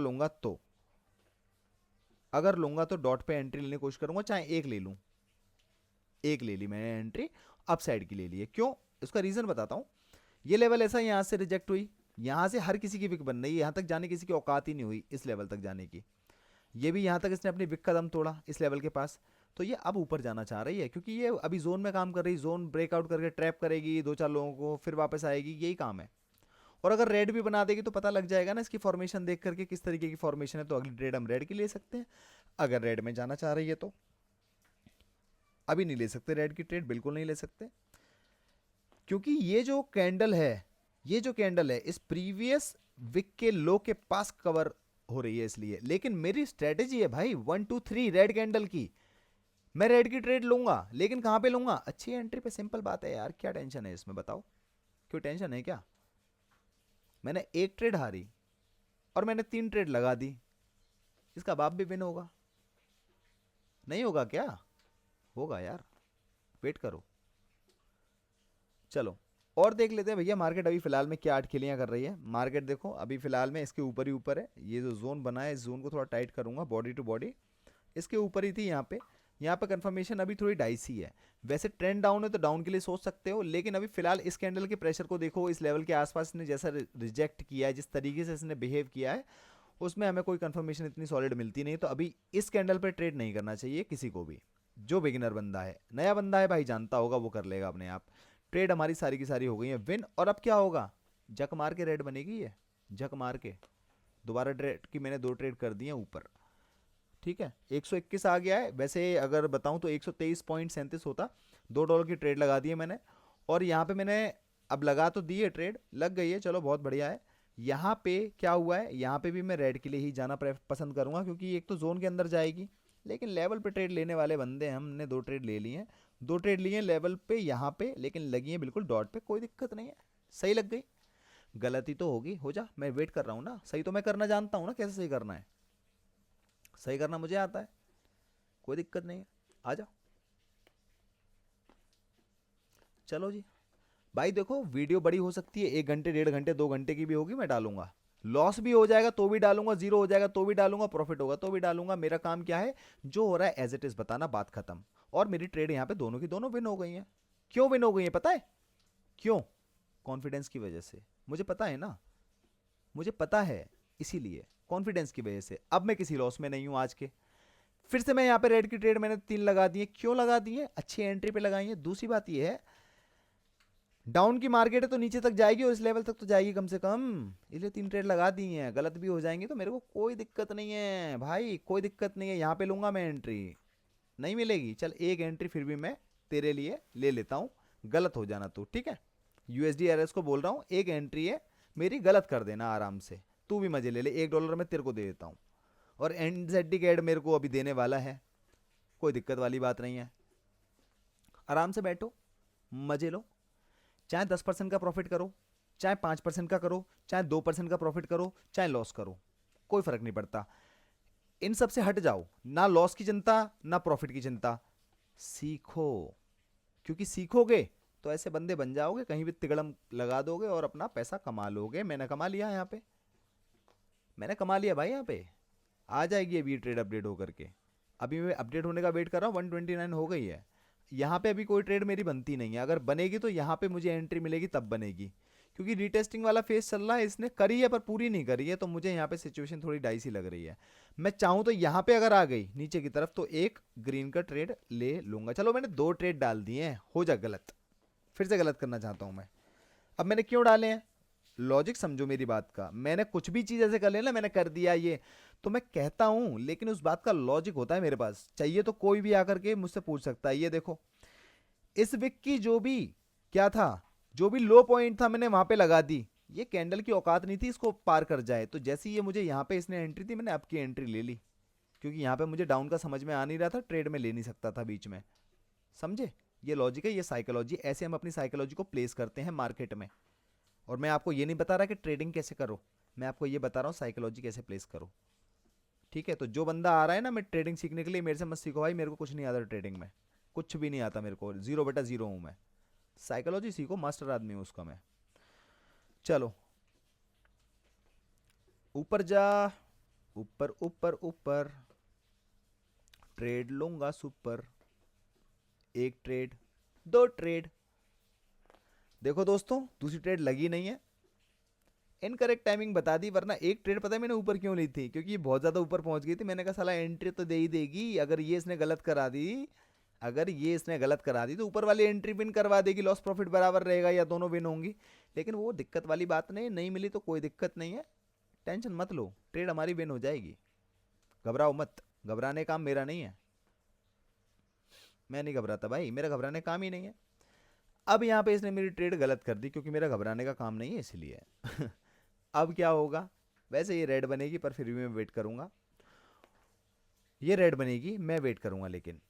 लूँगा तो डॉट पे एंट्री लेने की कोशिश करूँगा, चाहे एक ले लूँ। एक ले ली मैंने एंट्री, अप साइड की ले ली है। क्यों, इसका रीज़न बताता हूँ। ये लेवल ऐसा यहाँ से रिजेक्ट हुई, यहाँ से हर किसी की विक बन रही है, यहाँ तक जाने किसी की औकात ही नहीं हुई इस लेवल तक जाने की। ये भी यहाँ तक इसने अपनी विक कदम तोड़ा इस लेवल के पास। तो ये अब ऊपर जाना चाह रही है, क्योंकि ये अभी जोन में काम कर रही है। जोन ब्रेकआउट करके ट्रैप करेगी दो चार लोगों को, फिर वापस आएगी, यही काम है। और अगर रेड भी बना देगी तो पता लग जाएगा ना इसकी फॉर्मेशन देख करके किस तरीके की फॉर्मेशन है, तो अगली ट्रेड हम रेड की ले सकते हैं। अगर रेड में जाना चाह रही है तो अभी नहीं ले सकते, रेड की ट्रेड बिल्कुल नहीं ले सकते, क्योंकि ये जो कैंडल है इस प्रीवियस विक के लो के पास कवर हो रही है इसलिए। लेकिन मेरी स्ट्रेटेजी है भाई 1 2 3 रेड कैंडल की, मैं रेड की ट्रेड लूंगा, लेकिन कहां पे लूंगा, अच्छी एंट्री पे। सिंपल बात है यार, क्या टेंशन है इसमें बताओ, क्यों टेंशन है क्या। मैंने एक ट्रेड हारी और मैंने 3 ट्रेड लगा दी, इसका बाप भी विन होगा, नहीं होगा क्या, होगा यार, वेट करो। चलो और देख लेते हैं भैया मार्केट अभी फिलहाल में क्या अटखेलियां कर रही है। मार्केट देखो अभी फिलहाल में इसके ऊपर ही ऊपर है। ये जो जोन बना है, इस जोन को थोड़ा टाइट करूंगा, बॉडी टू बॉडी इसके ऊपर ही थी यहाँ पे। यहाँ पे कंफर्मेशन अभी थोड़ी डाइसी है। वैसे ट्रेंड डाउन है तो डाउन के लिए सोच सकते हो, लेकिन अभी फिलहाल इस कैंडल के प्रेशर को देखो, इस लेवल के आसपास इसने जैसा रिजेक्ट किया है, जिस तरीके से इसने बिहेव किया है, उसमें हमें कोई कंफर्मेशन इतनी सॉलिड मिलती नहीं। तो अभी इस कैंडल पर ट्रेड नहीं करना चाहिए किसी को भी। जो बिगिनर बंदा है, नया बंदा है भाई, जानता होगा, वो कर लेगा अपने आप। ट्रेड हमारी सारी की सारी हो गई है विन। और अब क्या होगा, जक मार के रेड बनेगी ये, जक मार के दोबारा ट्रेड की मैंने 2 ट्रेड कर दी है ऊपर, ठीक है। 121 आ गया है, वैसे अगर बताऊं तो 123.37 होता। $2 की ट्रेड लगा दी है मैंने। और यहाँ पे मैंने अब लगा तो दी है, ट्रेड लग गई है, चलो बहुत बढ़िया है। यहाँ पे क्या हुआ है, यहाँ पे भी मैं रेड के लिए ही जाना पसंद करूंगा, क्योंकि एक तो जोन के अंदर जाएगी, लेकिन लेवल पे ट्रेड लेने वाले बंदे हैं, हमने 2 ट्रेड ले लिए हैं। 2 ट्रेड लिए हैं लेवल पे यहाँ पे, लेकिन लगी है बिल्कुल डॉट पे, कोई दिक्कत नहीं है। सही लग गई, गलती तो होगी, हो जा, मैं वेट कर रहा हूँ ना। सही तो मैं करना जानता हूँ ना, कैसे सही करना है, सही करना मुझे आता है, कोई दिक्कत नहीं है, आ जाओ। चलो जी भाई, देखो वीडियो बड़ी हो सकती है, 1 घंटे 1.5 घंटे 2 घंटे की भी होगी, मैं डालूंगा। लॉस भी हो जाएगा तो भी डालूंगा, जीरो हो जाएगा तो भी डालूंगा, प्रॉफिट होगा तो भी डालूंगा। मेरा काम क्या है, जो हो रहा है एज इट इज बताना, बात खत्म। और मेरी ट्रेड यहाँ पे दोनों की दोनों विन हो गई हैं। क्यों विन हो गई है पता है, क्यों, कॉन्फिडेंस की वजह से। मुझे पता है ना, मुझे पता है, इसीलिए कॉन्फिडेंस की वजह से अब मैं किसी लॉस में नहीं हूं आज के। फिर से मैं यहाँ पे रेड की ट्रेड मैंने 3 लगा दी है। क्यों लगा दी है, अच्छी एंट्री पे लगाई है। दूसरी बात ये है, डाउन की मार्केट है तो नीचे तक जाएगी और इस लेवल तक तो जाएगी कम से कम, इसलिए 3 ट्रेड लगा दी हैं। गलत भी हो जाएंगी तो मेरे को कोई दिक्कत नहीं है भाई, कोई दिक्कत नहीं है। यहाँ पे लूंगा मैं एंट्री, नहीं मिलेगी, चल एक एंट्री फिर भी मैं तेरे लिए ले लेता हूँ, गलत हो जाना तू, ठीक है। USD RS को बोल रहा हूँ, एक एंट्री है मेरी, गलत कर देना आराम से, तू भी मजे ले ले। $1 मैं तेरे को दे देता हूँ, और NZD का एड मेरे को अभी देने वाला है, कोई दिक्कत वाली बात नहीं है। आराम से बैठो, मजे लो, चाहे 10% का प्रॉफिट करो, चाहे 5% का करो, चाहे 2% का प्रॉफिट करो, चाहे लॉस करो, कोई फर्क नहीं पड़ता। इन सब से हट जाओ, ना लॉस की चिंता ना प्रॉफिट की चिंता, सीखो। क्योंकि सीखोगे तो ऐसे बंदे बन जाओगे, कहीं भी तिगड़म लगा दोगे और अपना पैसा कमा लोगे। मैंने कमा लिया यहाँ पे, मैंने कमा लिया भाई। यहाँ पे आ जाएगी अभी ट्रेड अपडेट होकर के, अभी मैं अपडेट होने का वेट कर रहा हूँ। 129 हो गई है। यहाँ पे अभी कोई ट्रेड मेरी बनती नहीं है, अगर बनेगी तो यहाँ पे मुझे एंट्री मिलेगी तब बनेगी, क्योंकि रीटेस्टिंग वाला फेस चल रहा है, इसने करी है पर पूरी नहीं करी है, तो मुझे यहाँ पे सिचुएशन थोड़ी डाइसी लग रही है। मैं चाहूँ तो यहाँ पे अगर आ गई नीचे की तरफ तो एक ग्रीन का ट्रेड ले लूंगा। चलो मैंने 2 ट्रेड डाल दिए हैं, हो जा गलत, फिर से गलत करना चाहता हूँ मैं। अब मैंने क्यों डाले हैं, लॉजिक समझो मेरी बात का। मैंने कुछ भी चीज़ ऐसे कर लेना, मैंने कर दिया ये तो मैं कहता हूं, लेकिन उस बात का लॉजिक होता है मेरे पास। चाहिए तो कोई भी आकर के मुझसे पूछ सकता है। ये देखो, इस विक की जो भी क्या था, जो भी लो पॉइंट था मैंने वहां पे लगा दी। ये कैंडल की औकात नहीं थी इसको पार कर जाए। तो जैसे ये मुझे यहाँ पे इसने एंट्री थी, मैंने आपकी एंट्री ले ली, क्योंकि यहाँ पे मुझे डाउन का समझ में आ नहीं रहा था, ट्रेड में ले नहीं सकता था बीच में। समझे? ये लॉजिक है, ये साइकोलॉजी। ऐसे हम अपनी साइकोलॉजी को प्लेस करते हैं मार्केट में। और मैं आपको ये नहीं बता रहा कि ट्रेडिंग कैसे करो, मैं आपको ये बता रहा हूँ साइकोलॉजी कैसे प्लेस करो। ठीक है? तो जो बंदा आ रहा है ना मैं ट्रेडिंग सीखने के लिए, मेरे से मत सीखो भाई, मेरे को कुछ नहीं आता ट्रेडिंग में, कुछ भी नहीं आता मेरे को, 0/0 हूँ मैं। साइकोलॉजी सीखो, मास्टर आदमी हूँ उसका मैं। चलो ऊपर जा, ऊपर ऊपर ऊपर, ट्रेड लूंगा सुपर। एक ट्रेड, दो ट्रेड। देखो दोस्तों, दूसरी ट्रेड लगी नहीं है, इनकरेक्ट टाइमिंग बता दी। वरना एक ट्रेड पता है मैंने ऊपर क्यों ली थी, क्योंकि ये बहुत ज्यादा ऊपर पहुंच गई थी। मैंने कहा साला एंट्री तो दे ही देगी, अगर ये इसने गलत करा दी, अगर ये इसने गलत करा दी तो ऊपर वाली एंट्री विन करवा देगी, लॉस प्रॉफिट बराबर रहेगा या दोनों विन होंगी। लेकिन वो दिक्कत वाली बात नहीं, नहीं मिली तो कोई दिक्कत नहीं है, टेंशन मत लो, ट्रेड हमारी विन हो जाएगी। घबराओ मत, घबराने काम मेरा नहीं है, मैं नहीं घबराता भाई, मेरा घबराने काम ही नहीं है। अब यहाँ पे इसने मेरी ट्रेड गलत कर दी, क्योंकि मेरा घबराने का काम नहीं है इसलिए। अब क्या होगा? वैसे ये रेड बनेगी पर फिर भी मैं वेट करूंगा, ये रेड बनेगी मैं वेट करूंगा लेकिन।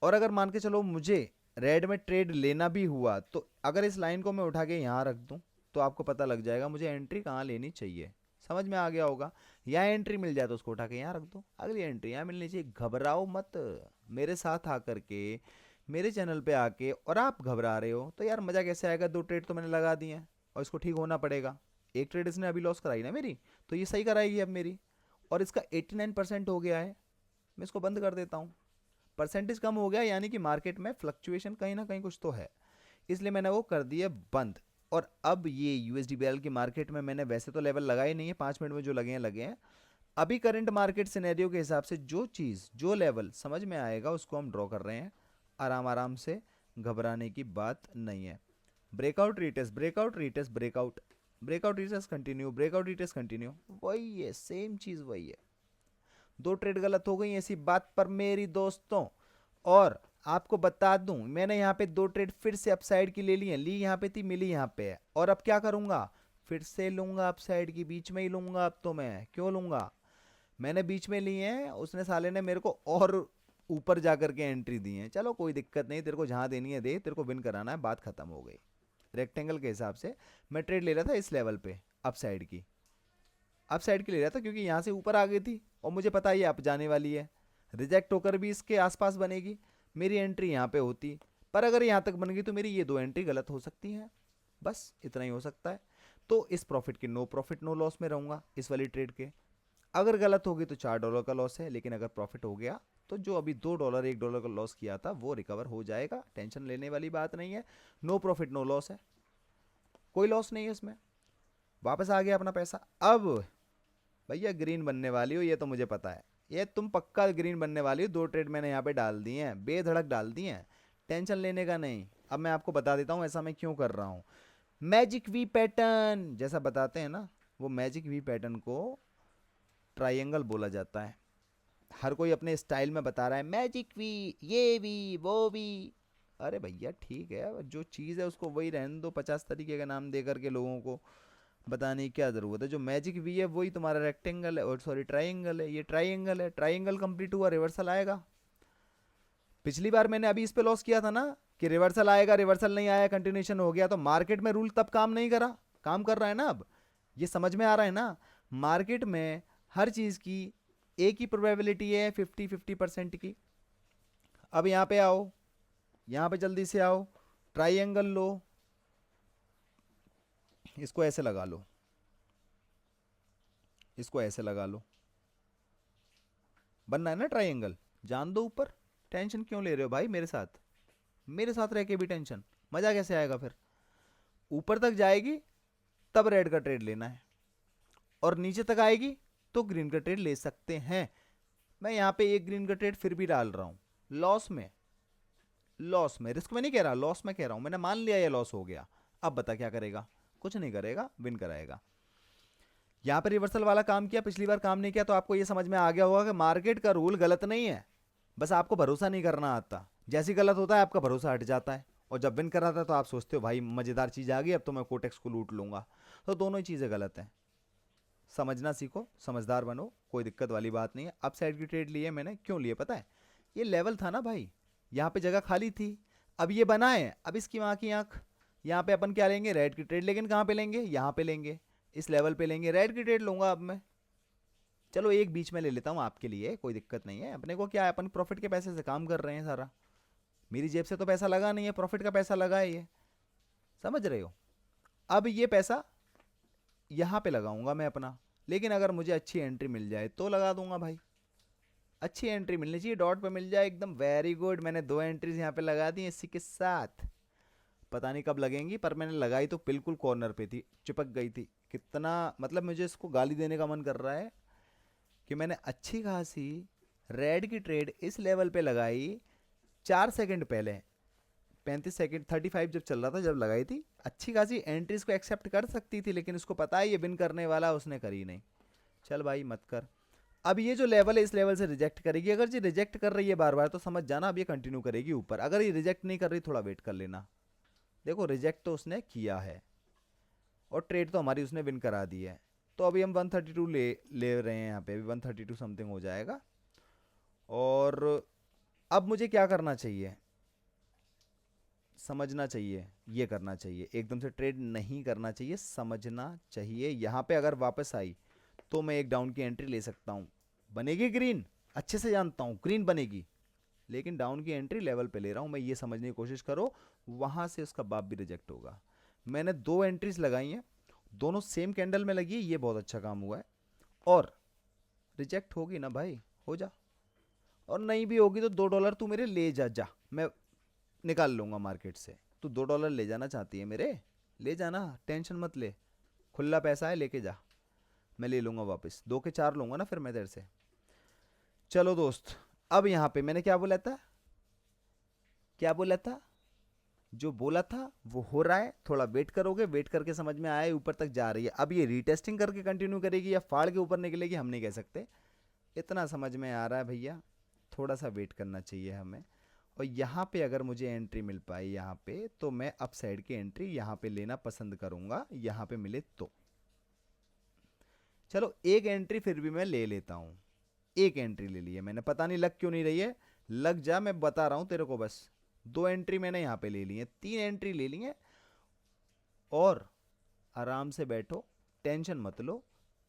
और अगर मान के चलो मुझे रेड में ट्रेड लेना भी हुआ, तो अगर इस लाइन को मैं उठा के यहाँ रख दूं, तो आपको पता लग जाएगा मुझे एंट्री कहाँ लेनी चाहिए। समझ में आ गया होगा? यहाँ एंट्री मिल जाए तो उसको उठा के यहाँ रख दो, अगली एंट्री यहाँ मिलनी चाहिए। घबराओ मत, मेरे साथ आकर के, मेरे चैनल पे आके। और आप घबरा रहे हो तो यार मजा कैसे आएगा? दो ट्रेड तो मैंने लगा दिए हैं और इसको ठीक होना पड़ेगा। एक ट्रेड इसने अभी लॉस कराई ना मेरी, तो ये सही कराएगी अब मेरी। और इसका 89% हो गया है, मैं इसको बंद कर देता हूँ। परसेंटेज कम हो गया, यानी कि मार्केट में फ्लक्चुएशन कहीं ना कहीं कुछ तो है, इसलिए मैंने वो कर दिया बंद। और अब ये यूएसडी बैरल की मार्केट में मैंने वैसे तो लेवल लगाए नहीं है, 5 मिनट में जो लगे हैं लगे हैं। अभी करंट मार्केट सिनेरियो के हिसाब से जो चीज़, जो लेवल समझ में आएगा उसको हम ड्रॉ कर रहे हैं आराम आराम से, घबराने की बात नहीं है। Breakout retest, breakout retest, breakout, breakout retest continue, breakout retest continue, वही है, सेम चीज़ वही है। दो ट्रेड गलत हो गई ऐसी बात पर मेरी दोस्तों। और आपको बता दूं, मैंने यहाँ पे दो ट्रेड फिर से अपसाइड की ले ली है, ली यहाँ पे थी, मिली यहाँ पे है। और अब क्या करूंगा? फिर से लूंगा अपसाइड की, बीच में ही लूंगा। अब तो मैं क्यों लूंगा, मैंने बीच में ली है, उसने साले ने मेरे को और ऊपर जाकर के एंट्री दी है। चलो कोई दिक्कत नहीं, तेरे को जहां देनी है दे, तेरे को विन कराना है, बात खत्म हो गई। रेक्टेंगल के हिसाब से मैं ट्रेड ले रहा था इस लेवल पे, अपसाइड की, अपसाइड की ले रहा था, क्योंकि यहाँ से ऊपर आ गई थी और मुझे पता ही अप जाने वाली है, रिजेक्ट होकर भी इसके आसपास बनेगी, मेरी एंट्री यहाँ पे होती। पर अगर यहाँ तक बन गई तो मेरी ये दो एंट्री गलत हो सकती हैं, बस इतना ही हो सकता है। तो इस प्रॉफिट के नो प्रॉफिट नो लॉस में रहूंगा इस वाली ट्रेड के। अगर गलत होगी तो $4 का लॉस है, लेकिन अगर प्रॉफिट हो गया तो जो अभी $2 $1 का लॉस किया था वो रिकवर हो जाएगा, टेंशन लेने वाली बात नहीं है। नो प्रॉफिट नो लॉस है, कोई लॉस नहीं है इसमें, वापस आ गया अपना पैसा। अब भैया ग्रीन बनने वाली हो, ये तो मुझे पता है, ये तुम पक्का ग्रीन बनने वाली हो। दो ट्रेड मैंने यहाँ पे डाल दी हैं, बेधड़क डाल दी हैं, टेंशन लेने का नहीं। अब मैं आपको बता देता हूँ ऐसा मैं क्यों कर रहा हूँ। मैजिक वी पैटर्न जैसा बताते हैं ना, वो मैजिक वी पैटर्न को ट्राइंगल बोला जाता है। हर कोई अपने स्टाइल में बता रहा है मैजिक वी, ये वी, वो वी। अरे भैया ठीक है, जो चीज़ है उसको वही रहने दो, 50 तरीके का नाम दे करके लोगों को बताने की क्या ज़रूरत है। जो मैजिक वी है वही तुम्हारा रेक्टेंगल है, और सॉरी ट्राइंगल है, ये ट्राइंगल है। ट्राइंगल कंप्लीट हुआ, रिवर्सल आएगा। पिछली बार मैंने अभी इस पे लॉस किया था ना कि रिवर्सल आएगा, रिवर्सल नहीं आया, कंटिन्यूशन हो गया। तो मार्केट में रूल तब काम नहीं करा, काम कर रहा है ना अब, ये समझ में आ रहा है ना। मार्केट में हर चीज़ की एक ही प्रोबेबिलिटी है, 50-50% की। अब यहाँ पे आओ, यहाँ पे जल्दी से आओ, ट्राइंगल लो, इसको ऐसे लगा लो, इसको ऐसे लगा लो, बनना है ना ट्राइंगल, जान दो ऊपर। टेंशन क्यों ले रहे हो भाई मेरे साथ, मेरे साथ रह के भी टेंशन, मजा कैसे आएगा फिर। ऊपर तक जाएगी तब रेड का ट्रेड लेना है, और नीचे तक आएगी तो ग्रीन का ट्रेड ले सकते हैं। मैं यहाँ पे एक ग्रीन का ट्रेड फिर भी डाल रहा हूँ, लॉस में, लॉस में, रिस्क में नहीं कह रहा, लॉस में कह रहा हूँ। मैंने मान लिया ये लॉस हो गया, अब बता क्या करेगा, कुछ नहीं करेगा, विन कराएगा। यहाँ पे रिवर्सल वाला काम किया, पिछली बार काम नहीं किया, तो आपको ये समझ में आ गया होगा कि मार्केट का रूल गलत नहीं है, बस आपको भरोसा नहीं करना आता। जैसे ही गलत होता है आपका भरोसा हट जाता है, और जब विन कर रहा था तो आप सोचते हो भाई मजेदार चीज आ गई, अब तो मैं कोटेक्स को लूट लूंगा। तो दोनों ही चीजें गलत हैं। समझना सीखो, समझदार बनो, कोई दिक्कत वाली बात नहीं है। अप साइड की ट्रेड लिए मैंने, क्यों लिए पता है? ये लेवल था ना भाई, यहाँ पे जगह खाली थी, अब ये बना है, अब इसकी वहाँ की आँख। यहाँ पे अपन क्या लेंगे? रेड की ट्रेड, लेकिन कहाँ पे लेंगे? यहाँ पे लेंगे, इस लेवल पे लेंगे, रेड की ट्रेड लूंगा अब मैं। चलो एक बीच में ले लेता हूँ आपके लिए, कोई दिक्कत नहीं है, अपने को क्या है, अपन प्रॉफिट के पैसे से काम कर रहे हैं सारा। मेरी जेब से तो पैसा लगा नहीं है, प्रॉफिट का पैसा लगा है ये, समझ रहे हो? अब ये पैसा यहाँ पे लगाऊंगा मैं अपना, लेकिन अगर मुझे अच्छी एंट्री मिल जाए तो लगा दूंगा भाई। अच्छी एंट्री मिलनी चाहिए, डॉट पे मिल जाए एकदम वेरी गुड। मैंने 2 एंट्रीज यहाँ पे लगा दी इसी के साथ, पता नहीं कब लगेंगी, पर मैंने लगाई तो बिल्कुल कॉर्नर पे थी, चिपक गई थी। कितना मतलब मुझे इसको गाली देने का मन कर रहा है कि मैंने अच्छी खासी रेड की ट्रेड इस लेवल पे लगाई 4 सेकंड पहले, 35 सेकंड 35 जब चल रहा था, जब लगाई थी। अच्छी खासी एंट्रीज को एक्सेप्ट कर सकती थी, लेकिन उसको पता है ये विन करने वाला, उसने करी नहीं। चल भाई मत कर। अब ये जो लेवल है इस लेवल से रिजेक्ट करेगी, अगर ये रिजेक्ट कर रही है बार बार तो समझ जाना अब ये कंटिन्यू करेगी ऊपर। अगर ये रिजेक्ट नहीं कर रही थोड़ा वेट कर लेना। देखो रिजेक्ट तो उसने किया है, और ट्रेड तो हमारी उसने विन करा दी है। तो अभी हम 132 ले रहे हैं, यहाँ पे अभी 132 समथिंग हो जाएगा। और अब मुझे क्या करना चाहिए? समझना चाहिए, ये करना चाहिए, एकदम से ट्रेड नहीं करना चाहिए, समझना चाहिए। यहाँ पे अगर वापस आई तो मैं एक डाउन की एंट्री ले सकता हूँ, बनेगी ग्रीन, अच्छे से जानता हूँ ग्रीन बनेगी, लेकिन डाउन की एंट्री लेवल पे ले रहा हूँ मैं, ये समझने की कोशिश करो। वहाँ से उसका बाप भी रिजेक्ट होगा। मैंने 2 एंट्रीज लगाई हैं, दोनों सेम कैंडल में लगी है, ये बहुत अच्छा काम हुआ है। और रिजेक्ट होगी ना भाई, हो जा, और नहीं भी होगी तो $2 तू मेरे ले जा, जा मैं निकाल लूंगा मार्केट से। तू $2 ले जाना चाहती है मेरे, ले जाना, टेंशन मत ले, खुला पैसा है, लेके जा, मैं ले लूंगा वापस। 2 के 4 लूंगा ना फिर मैं तेरे से। चलो दोस्त, अब यहाँ पे मैंने क्या बोला था, क्या बोला था? जो बोला था वो हो रहा है, थोड़ा वेट करोगे, वेट करके समझ में आया ऊपर तक जा रही है। अब ये रीटेस्टिंग करके कंटिन्यू करेगी या फाड़ के ऊपर निकलेगी हम नहीं कह सकते, इतना समझ में आ रहा है भैया, थोड़ा सा वेट करना चाहिए हमें। और यहाँ पे अगर मुझे एंट्री मिल पाई यहाँ पे, तो मैं अप साइड की एंट्री यहाँ पे लेना पसंद करूँगा, यहाँ पे मिले तो। चलो एक एंट्री फिर भी मैं ले लेता हूँ, एक एंट्री ले ली है मैंने, पता नहीं लग क्यों नहीं रही है, लग जा, मैं बता रहा हूँ तेरे को बस। 2 एंट्री मैंने यहाँ पे ले ली है, 3 एंट्री ले ली है, और आराम से बैठो, टेंशन मत लो।